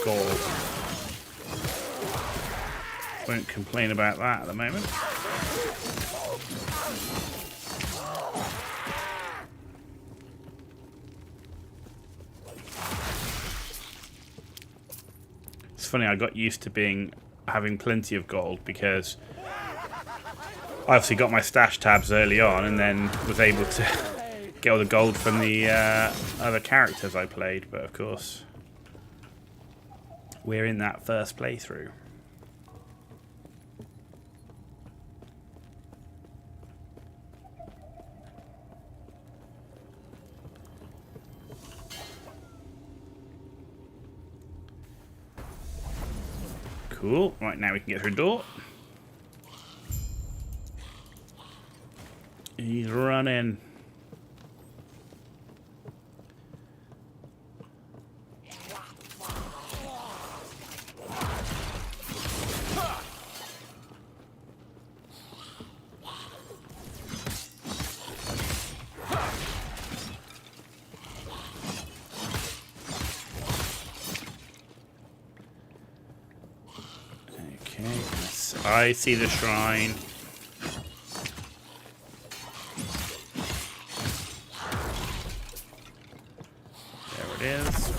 Gold. Won't complain about that at the moment. It's funny, I got used to having plenty of gold because I obviously got my stash tabs early on and then was able to get all the gold from the other characters I played, but of course we're in that first playthrough. Cool. Right, now we can get through the door. He's running. I see the shrine. There it is.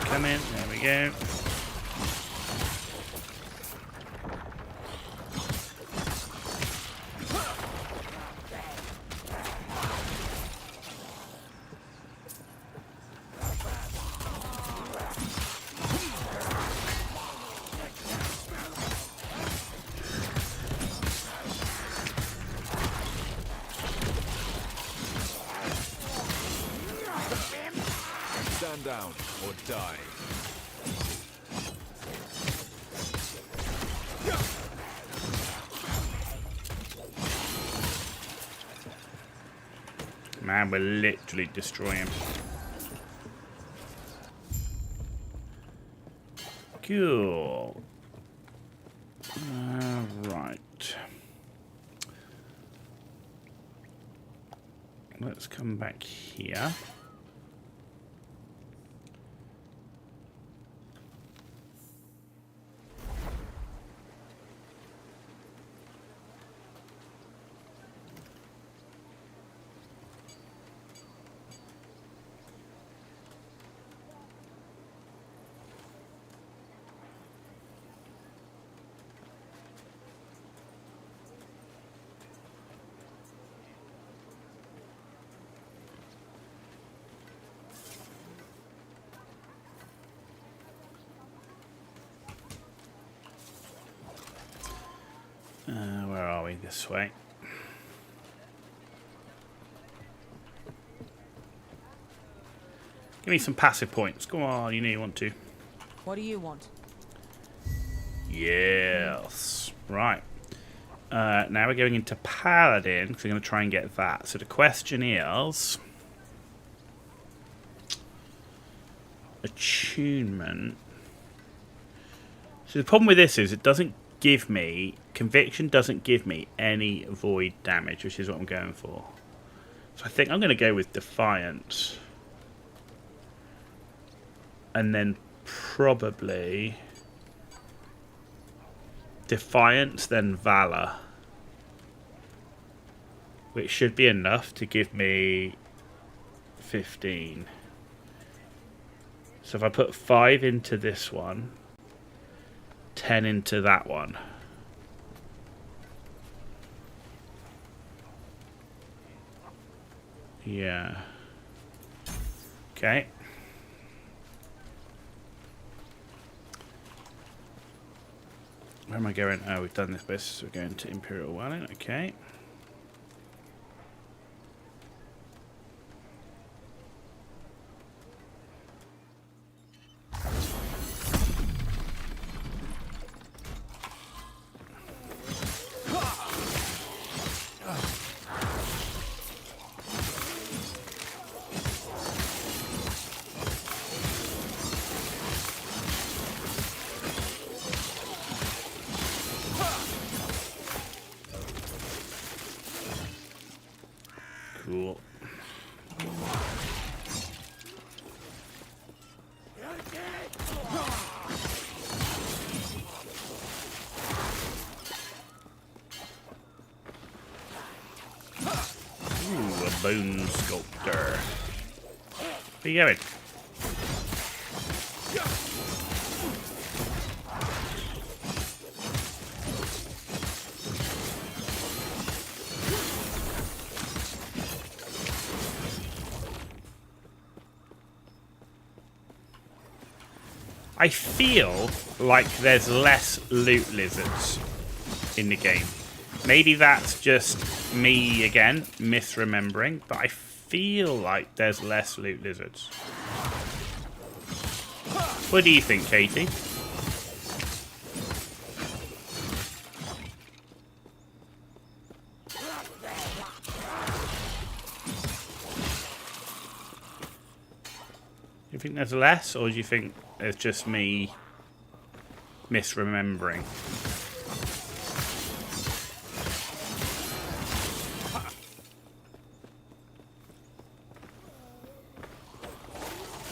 Come in, there we go. Stand down or die. Man, we'll literally destroy him. Cool. Right. Let's come back here. Where are we? This way. Give me some passive points. Go on, you know you want to. What do you want? Yes. Right. Now we're going into Paladin, because we're going to try and get that. So the question is... attunement. So the problem with this is it doesn't give me... Conviction doesn't give me any void damage, which is what I'm going for. So I think I'm going to go with Defiance. And then probably... Defiance, then Valor. Which should be enough to give me 15. So if I put 5 into this one, 10 into that one. Yeah. Okay. Where am I going? Oh, we've done this bit, so we're going to Imperial Wallet. Okay. Cool. Ooh, a bone sculptor. Where you going? I feel like there's less loot lizards in the game. Maybe that's just me again, misremembering, but I feel like there's less loot lizards. What do you think, Katie? Do you think there's less, or do you think it's just me misremembering?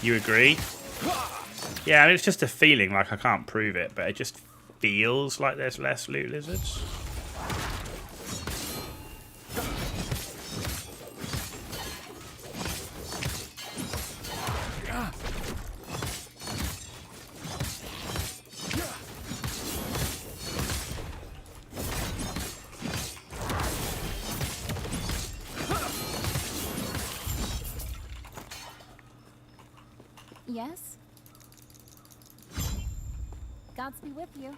You agree? Yeah, I mean, it's just a feeling, like I can't prove it, but it just feels like there's less loot lizards. Yes? Gods be with you.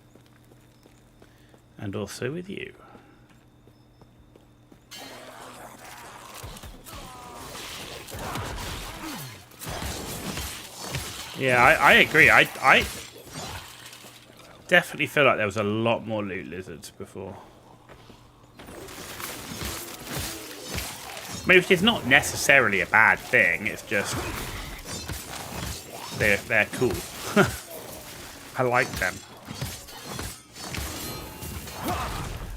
And also with you. Yeah, I agree. I definitely feel like there was a lot more loot lizards before. I mean, which is not necessarily a bad thing. It's just they're cool. I like them.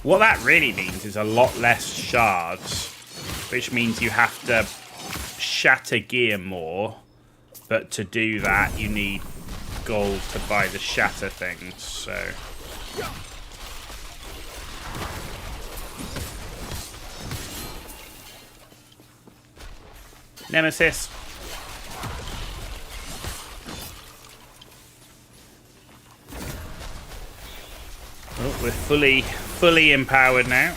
What that really means is a lot less shards, which means you have to shatter gear more. But to do that, you need gold to buy the shatter things. So. Nemesis. Oh, we're fully empowered now.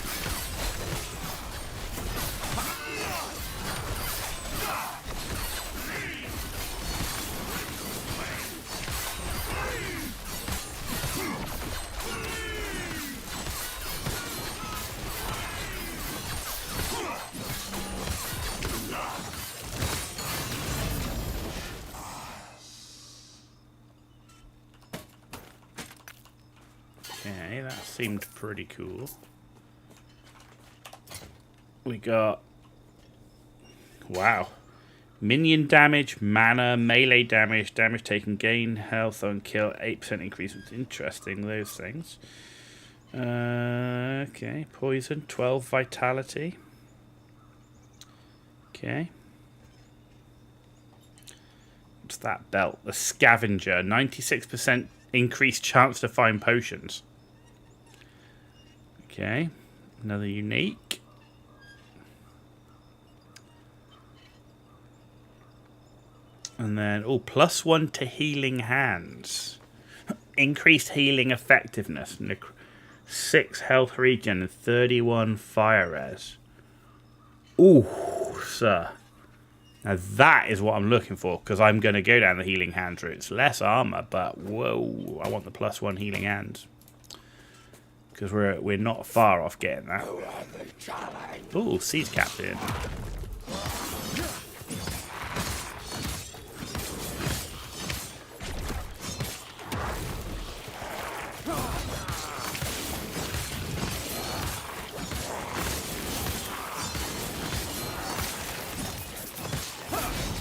Okay, that seemed pretty cool. We got... Wow. Minion damage, mana, melee damage, damage taken, gain health on kill, 8% increase. It's interesting, those things. Okay, poison, 12 vitality. Okay. What's that belt? The scavenger, 96% increased chance to find potions. Okay, another unique. And then, oh, +1 to healing hands. Increased healing effectiveness. 6 health regen and 31 fire res. Ooh, sir. Now that is what I'm looking for, because I'm going to go down the healing hands route. It's less armor, but whoa, I want the +1 healing hands. Because we're not far off getting that. Ooh, Siege Captain.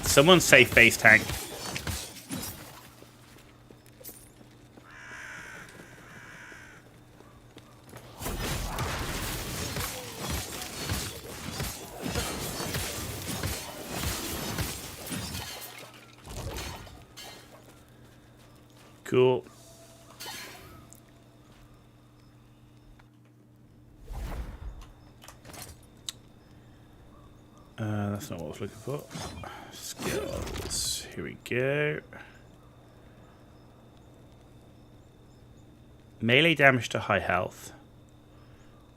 Someone save base tank. Cool. That's not what I was looking for. Skills. Here we go. Melee damage to high health.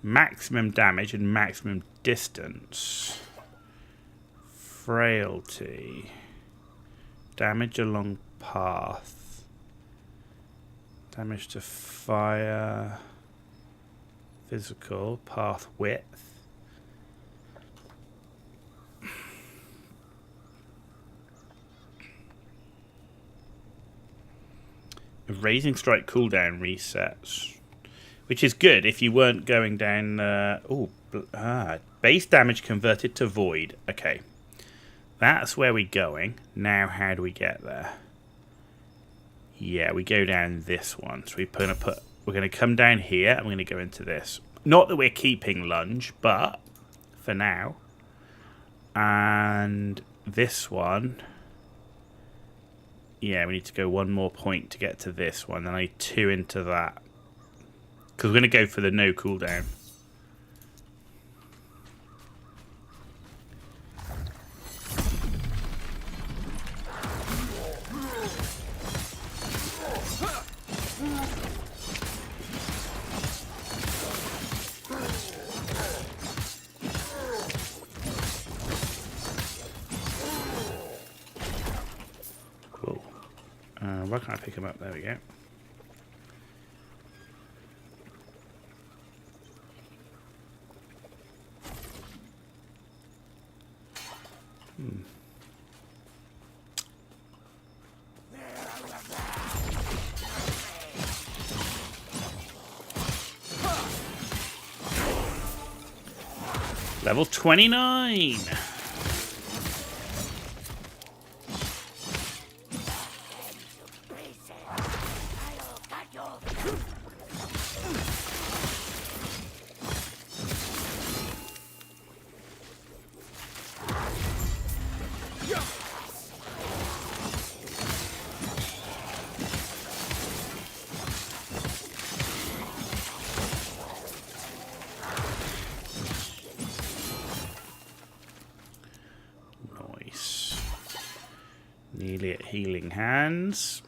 Maximum damage and maximum distance. Frailty. Damage along path. Damage to fire. Physical. Path width. Raising strike cooldown resets, which is good if you weren't going down. Base damage converted to void. Okay, that's where we're going now. How do we get there? Yeah, we go down this one. So we're going to come down here. And we're going to go into this. Not that we're keeping lunge, but for now. And this one. Yeah, we need to go one more point to get to this one. Then I need 2 into that. Because we're going to go for the no cooldown. Why can't I pick him up? There we go. Level 29. Nearly at healing hands.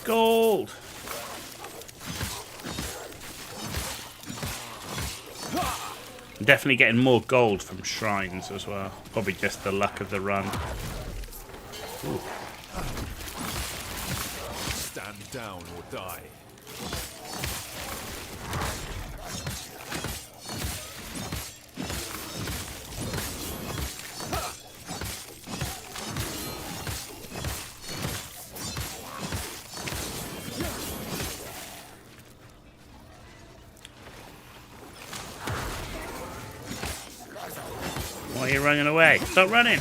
Gold! I'm definitely getting more gold from shrines as well. Probably just the luck of the run. Ooh. Stand down or die. Why are you running away? Stop running!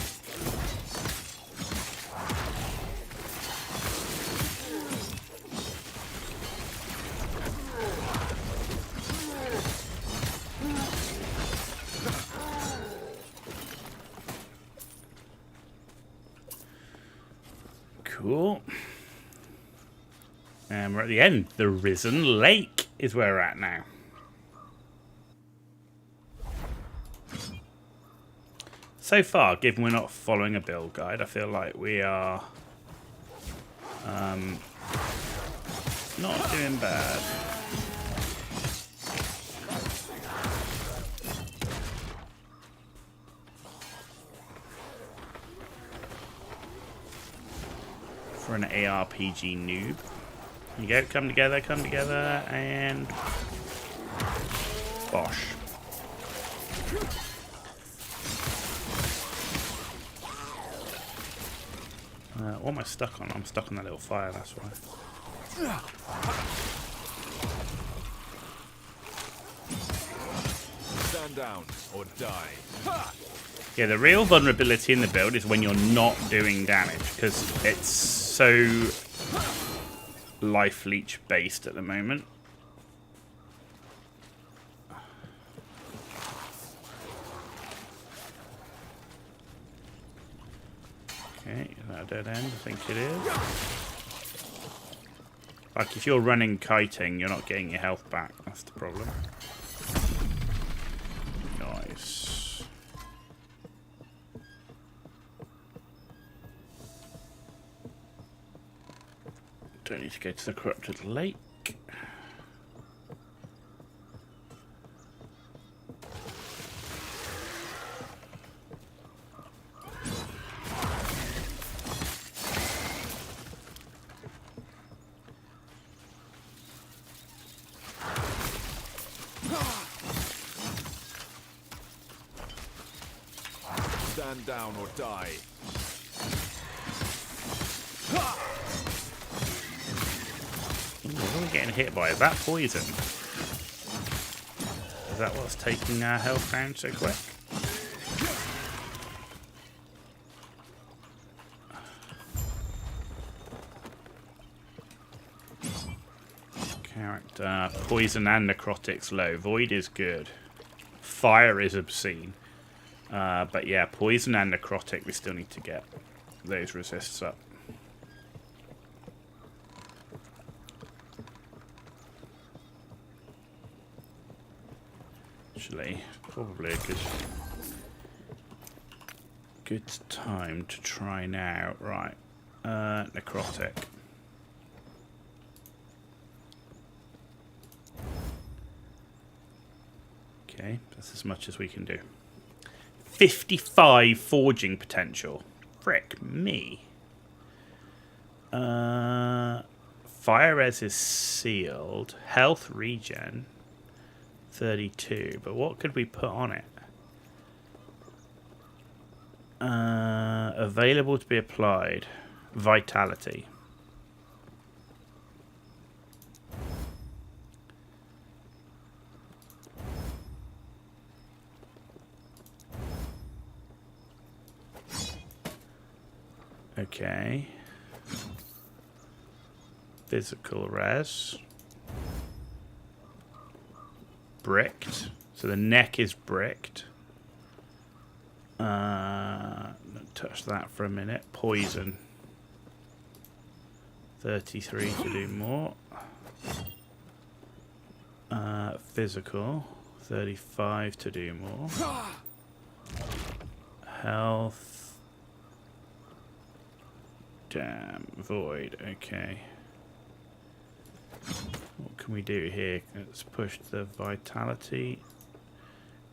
Cool. And we're at the end. The Risen Lake is where we're at now. So far, given we're not following a build guide, I feel like we are not doing bad. For an ARPG noob. There you go, come together, and bosh. What am I stuck on? I'm stuck on that little fire, that's why. Stand down or die. Yeah, the real vulnerability in the build is when you're not doing damage, because it's so life leech based at the moment. Okay, is that a dead end? I think it is. Like, if you're running kiting, you're not getting your health back. That's the problem. Nice. Don't need to go to the corrupted lake. Stand down or die. What are we getting hit by? Is that poison? Is that what's taking our health down so quick? Character, poison and necrotics low. Void is good. Fire is obscene. But yeah, poison and necrotic, we still need to get those resists up. Actually, probably a good time to try now. Right, necrotic. Okay, that's as much as we can do. 55 forging potential. Frick me. Fire res is sealed. Health regen 32. But what could we put on it? Available to be applied. Vitality. Okay. Physical res. Bricked. So the neck is bricked. Don't touch that for a minute. Poison. 33 to do more. Physical. 35 to do more. Health. Damn. Void. Okay. What can we do here? Let's push the vitality.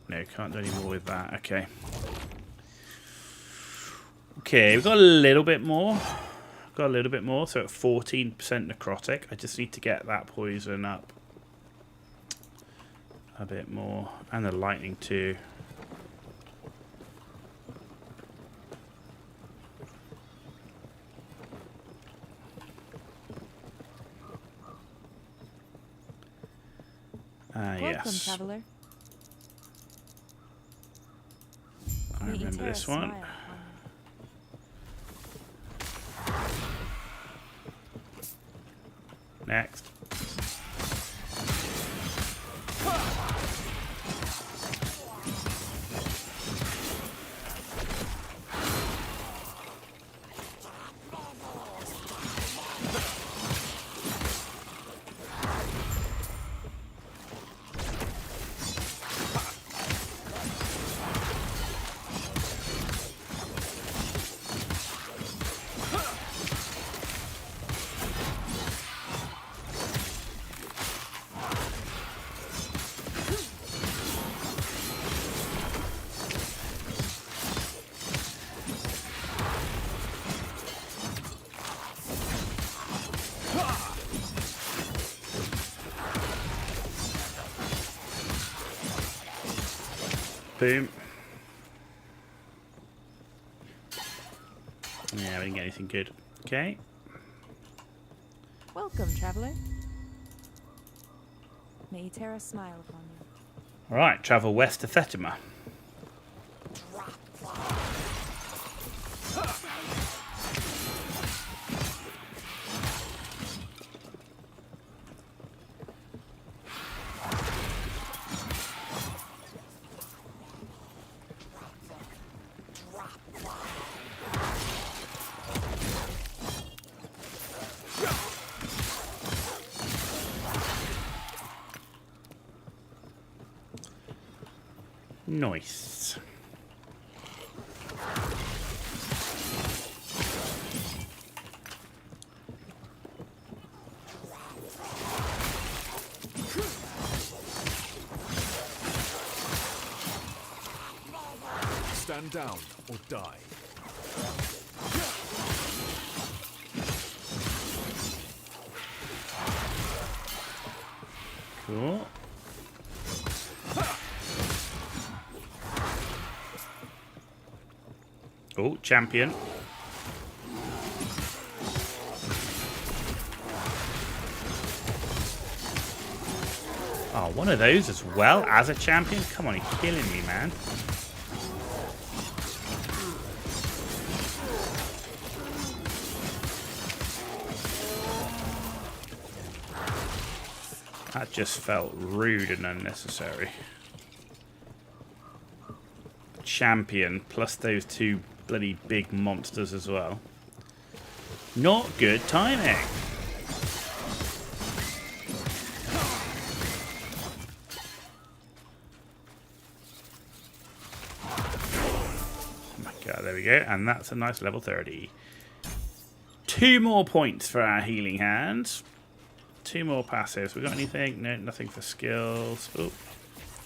No, can't do any more with that. Okay. Okay, we've got a little bit more. Got a little bit more, so at 14% necrotic. I just need to get that poison up a bit more. And the lightning too. Welcome, yes. traveler. I remember this one. Next. Boom. Yeah, we didn't get anything good. Okay. Welcome, traveler. May Terra smile upon you. Alright, travel west to Thetima. Nice. Stand down or die. Cool. Oh, champion. Oh, one of those as well as a champion? Come on, you're killing me, man. That just felt rude and unnecessary. Champion plus those two bloody big monsters as well. Not good timing. Oh my god, there we go. And that's a nice level 30. 2 more points for our healing hands. 2 more passives. We got anything? No, nothing for skills. Oh.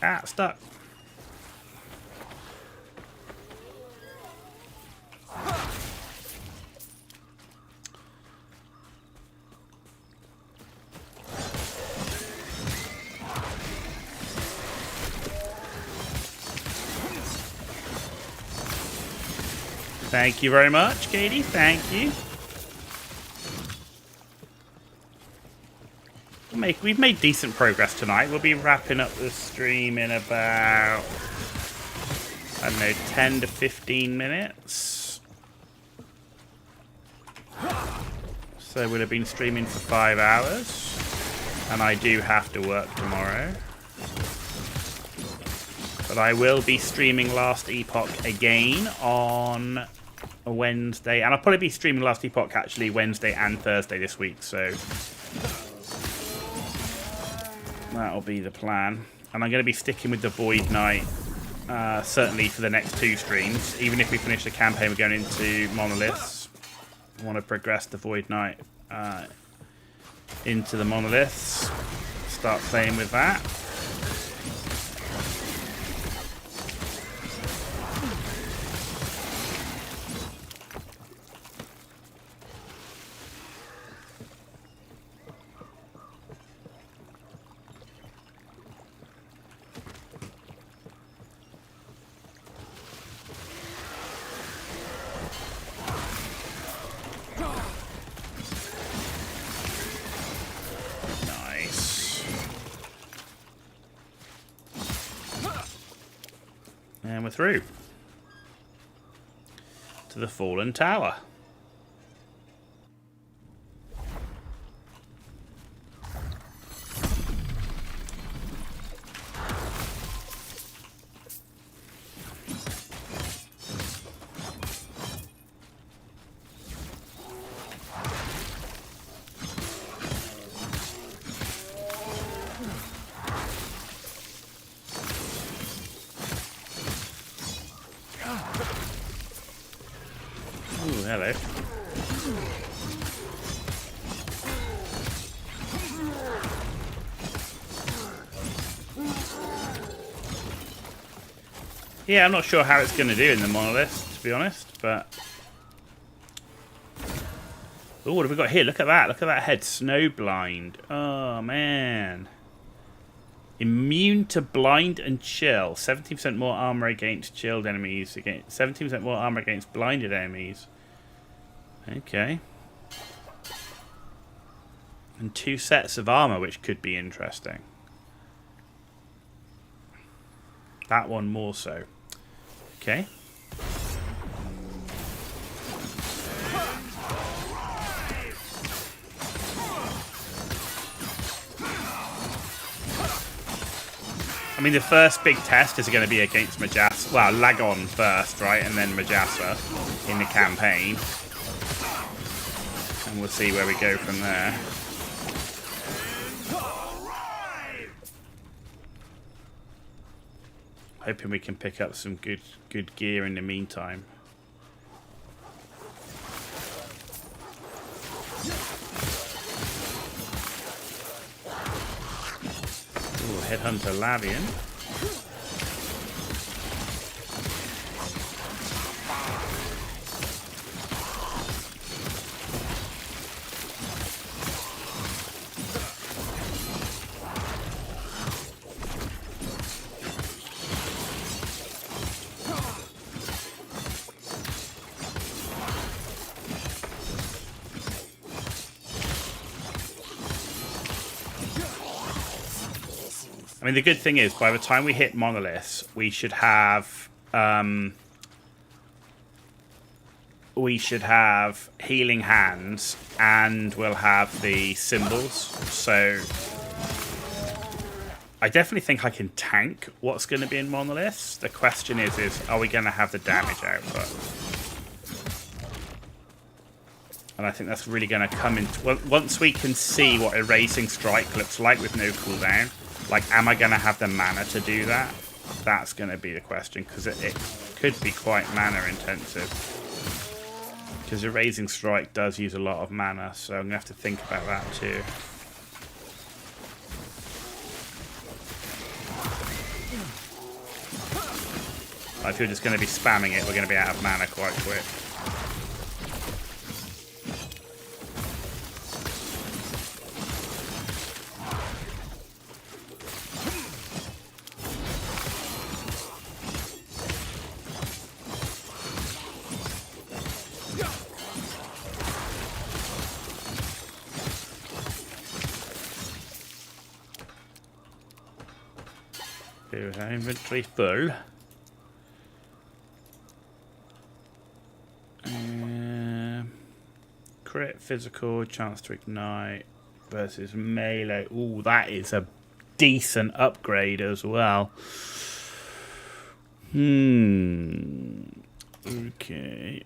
Ah, stuck. Thank you very much, Katie. Thank you. We've made decent progress tonight. We'll be wrapping up the stream in about, I don't know, 10 to 15 minutes. So we'll have been streaming for 5 hours. And I do have to work tomorrow. But I will be streaming Last Epoch again on a Wednesday. And I'll probably be streaming Last Epoch actually Wednesday and Thursday this week. So that'll be the plan. And I'm going to be sticking with the Void Knight certainly for the next 2 streams. Even if we finish the campaign, we're going into Monoliths. I want to progress the Void Knight into the monoliths. Start playing with that. And we're through to the fallen tower. Ooh, hello. Yeah, I'm not sure how it's going to do in the monolith, to be honest, but... Oh, what have we got here? Look at that. Look at that head. Snowblind. Oh, man. Immune to blind and chill. 17% more armor against chilled enemies. 17% more armor against blinded enemies. Okay. And 2 sets of armor, which could be interesting. That one more so. Okay. I mean, the first big test is going to be against Majasa. Well, Lagon first, right? And then Majasa in the campaign. And we'll see where we go from there. Hoping we can pick up some good gear in the meantime. Ooh, Headhunter Lavian. I mean, the good thing is, by the time we hit monoliths, we should have healing hands, and we'll have the symbols. So I definitely think I can tank what's going to be in monoliths. The question is are we going to have the damage output? And I think that's really going to come into... Once we can see what Erasing Strike looks like with no cooldown, like, am I going to have the mana to do that? That's going to be the question, because it could be quite mana intensive. Because Erasing Strike does use a lot of mana, so I'm going to have to think about that too. If you're just going to be spamming it, we're going to be out of mana quite quick. Inventory full. Crit, physical, chance to ignite versus melee. Ooh, that is a decent upgrade as well. Okay.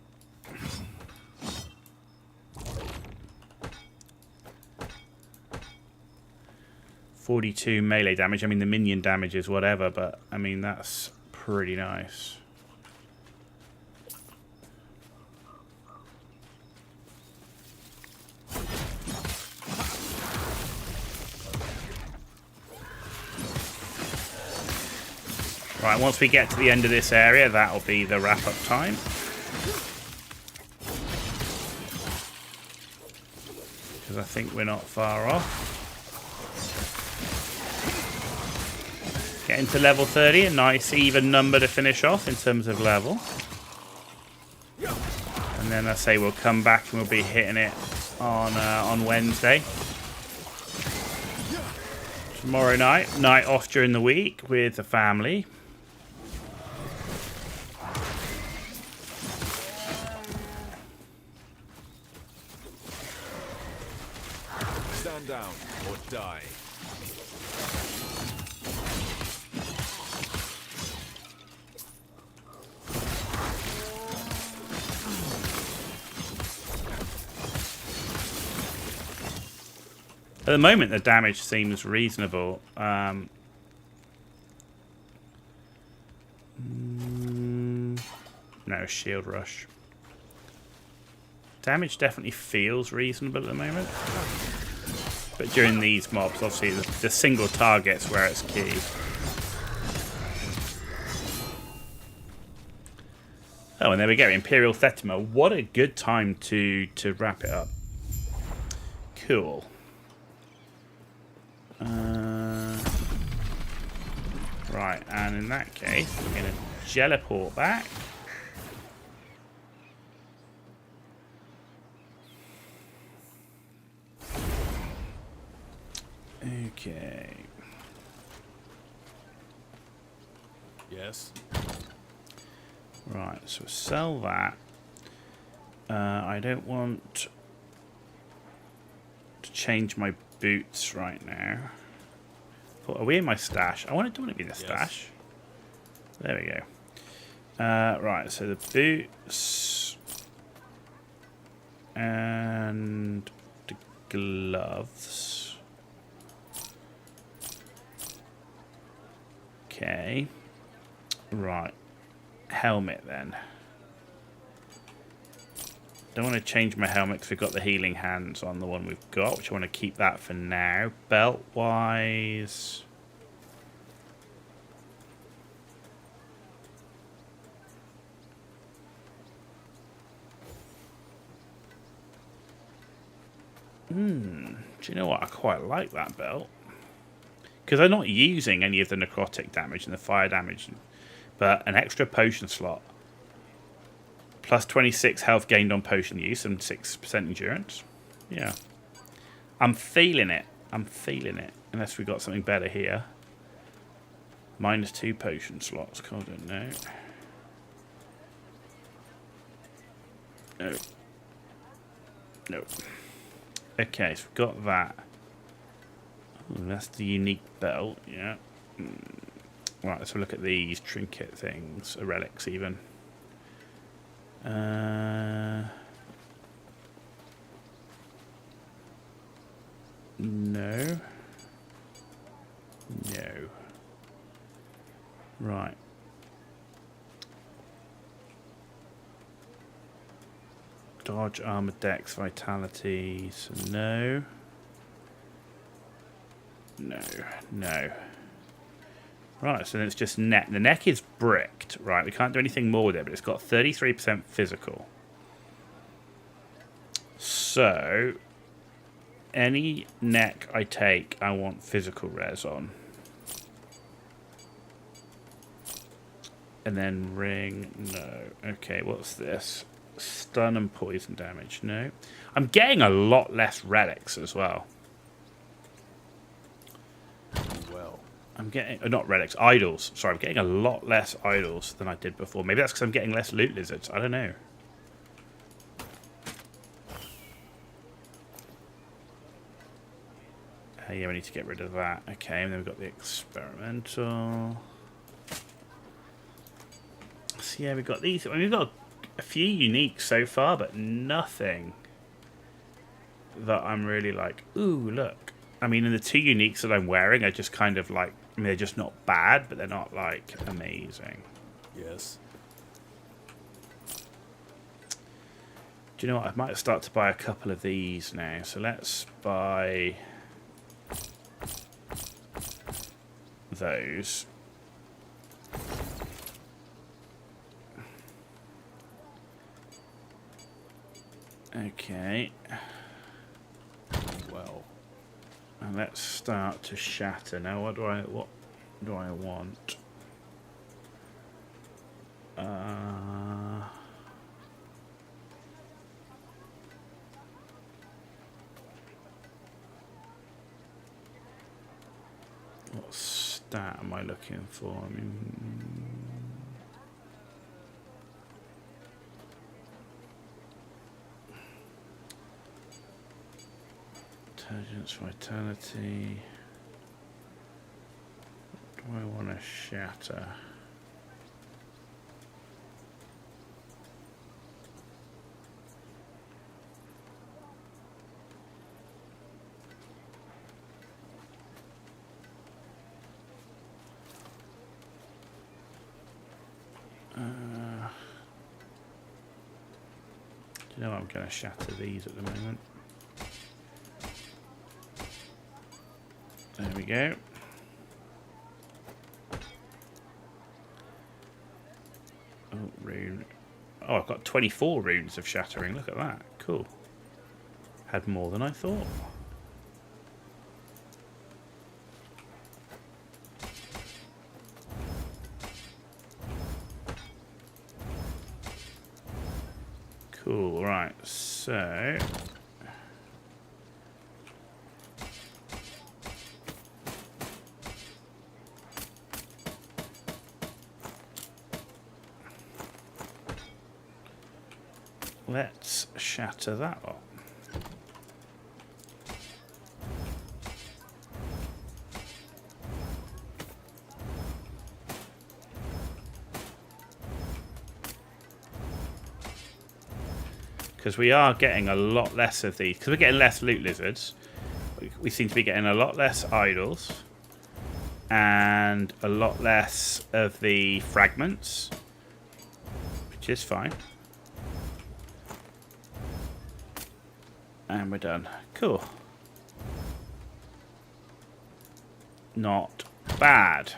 .42 melee damage. I mean, the minion damage is whatever, but I mean, that's pretty nice. Right, once we get to the end of this area, that'll be the wrap-up time. Because I think we're not far off. Getting to level 30, a nice even number to finish off in terms of level. And then I say we'll come back and we'll be hitting it on Wednesday. Tomorrow night off during the week with the family. Stand down or die. At the moment, the damage seems reasonable. No, shield rush. Damage definitely feels reasonable at the moment. But during these mobs, obviously, the single target's where it's key. Oh, and there we go. Imperial Thetima. What a good time to wrap it up. Cool. Right, and in that case, we're going to teleport back. Okay. Yes. Right, so sell that. I don't want to change my boots right now. Are we in my stash? I want to be in the stash. There we go. Right, so the boots and the gloves. Okay. Right. Helmet then. Don't want to change my helmet because we've got the healing hands on the one we've got, which I want to keep that for now. Belt wise, do you know what? I quite like that belt because I'm not using any of the necrotic damage and the fire damage, but an extra potion slot. Plus 26 health gained on potion use and 6% endurance. Yeah. I'm feeling it. I'm feeling it. Unless we've got something better here. -2 potion slots. God, I don't know. No. No. Okay, so we've got that. Ooh, that's the unique belt. Yeah. Right, let's have a look at these trinket things. Relics even. No. No. Right. Dodge, armor, dex, vitality. So no. No. Right, so then it's just neck. The neck is bricked. Right, we can't do anything more with it, but it's got 33% physical. So, any neck I take, I want physical res on. And then ring, no. Okay, what's this? Stun and poison damage, no. I'm getting a lot less relics as well. I'm getting, not relics, idols. Sorry, I'm getting a lot less idols than I did before. Maybe that's because I'm getting less loot lizards. I don't know. Yeah, we need to get rid of that. Okay, and then we've got the experimental. So yeah, we've got these. I mean, we've got a few uniques so far, but nothing that I'm really like, ooh, look. I mean, and the 2 uniques that I'm wearing are just kind of like, I mean, they're just not bad, but they're not like amazing. Yes. Do you know what? I might start to buy a couple of these now. So let's buy those. Okay. Well. And let's start to shatter. Now what do I want? What stat am I looking for? I mean, intelligence, vitality. What do I want to shatter? Do you know I'm going to shatter these at the moment? There we go. Oh, rune. Oh, I've got 24 runes of shattering. Look at that. Cool. Had more than I thought. Cool, right, so let's shatter that lot. Because we are getting a lot less of these. Because we're getting less loot lizards. We seem to be getting a lot less idols. And a lot less of the fragments. Which is fine. And we're done. Cool. Not bad.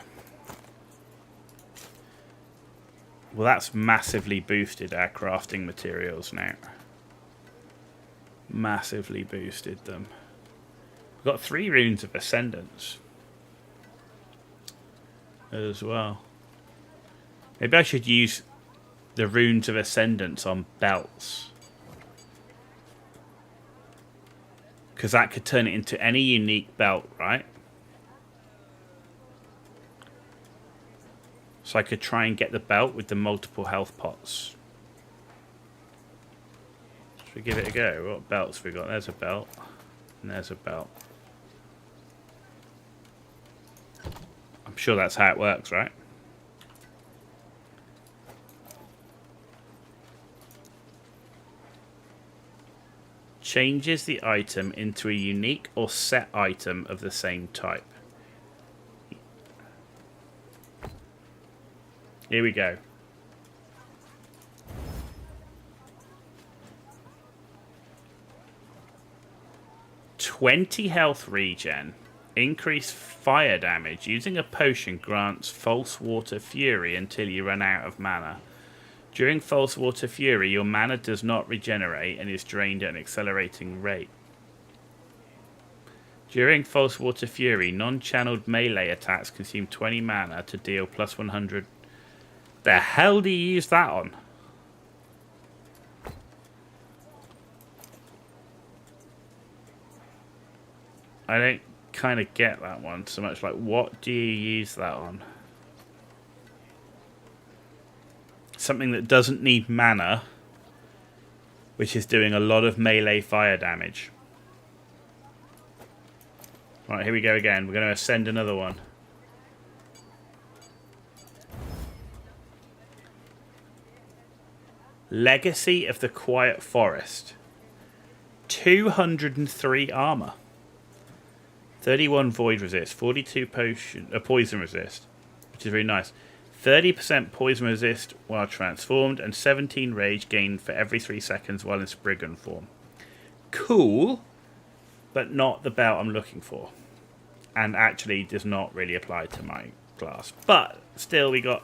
Well, that's massively boosted our crafting materials now. Massively boosted them. We've got 3 runes of ascendance as well. Maybe I should use the runes of ascendance on belts, because that could turn it into any unique belt, right? So I could try and get the belt with the multiple health pots. Should we give it a go? What belts have we got? There's a belt. And there's a belt. I'm sure that's how it works, right? Changes the item into a unique or set item of the same type. Here we go. "20 health regen. Increase fire damage. Using a potion grants False Water Fury until you run out of mana. During False Water Fury, your mana does not regenerate and is drained at an accelerating rate. During False Water Fury, non-channeled melee attacks consume 20 mana to deal plus 100. The hell do you use that on? I don't kind of get that one so much. Like, what do you use that on? Something that doesn't need mana, which is doing a lot of melee fire damage. Right, here we go again. We're going to ascend another one. Legacy of the Quiet Forest. 203 armor. 31 void resist. 42 poison resist, which is very nice. 30% poison resist while transformed, and 17 rage gained for every 3 seconds while in Spriggan form. Cool, but not the belt I'm looking for. And actually does not really apply to my class. But still, we got...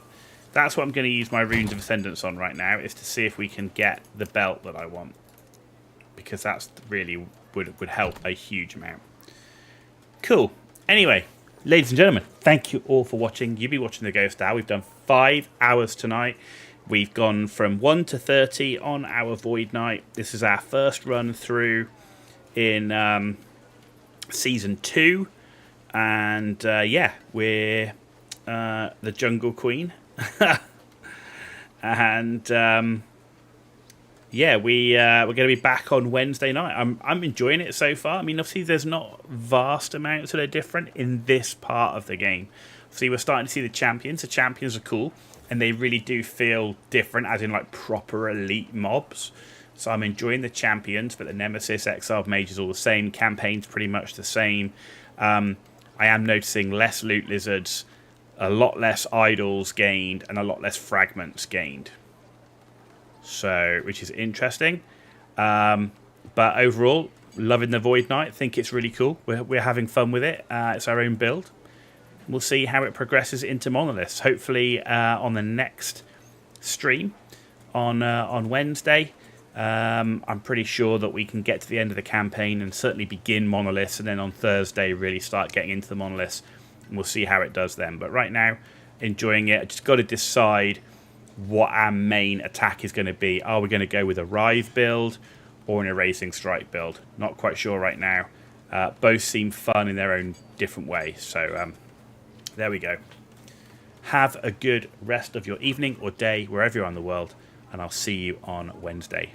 That's what I'm going to use my Runes of Ascendance on right now, is to see if we can get the belt that I want. because that's really would help a huge amount. Cool. Anyway, ladies and gentlemen, thank you all for watching. You've been watching The Ghost Hour. We've done 5 hours tonight. We've gone from 1 to 30 on our Void Knight. This is our first run through in Season 2. And yeah, we're the Jungle Queen. And yeah, we're going to be back on Wednesday night. I'm enjoying it so far. I mean, obviously there's not vast amounts that are different in this part of the game. Obviously we're starting to see the champions. The champions are cool, and they really do feel different, as in like proper elite mobs. So I'm enjoying the champions, but the Nemesis, Exiled Mage is all the same. Campaign's pretty much the same. I am noticing less loot lizards, a lot less idols gained, and a lot less fragments gained. So, which is interesting. But overall, loving the Void Knight. Think it's really cool. We're having fun with it. It's our own build. We'll see how it progresses into Monoliths. Hopefully on the next stream on Wednesday. I'm pretty sure that we can get to the end of the campaign and certainly begin Monoliths, and then on Thursday really start getting into the Monoliths, and we'll see how it does then. But right now, enjoying it. I just got to decide what our main attack is going to be. Are we going to go with a Rive build or an Erasing Strike build? Not quite sure right now. Both seem fun in their own different way. So there we go. Have a good rest of your evening or day, wherever you are in the world, and I'll see you on Wednesday.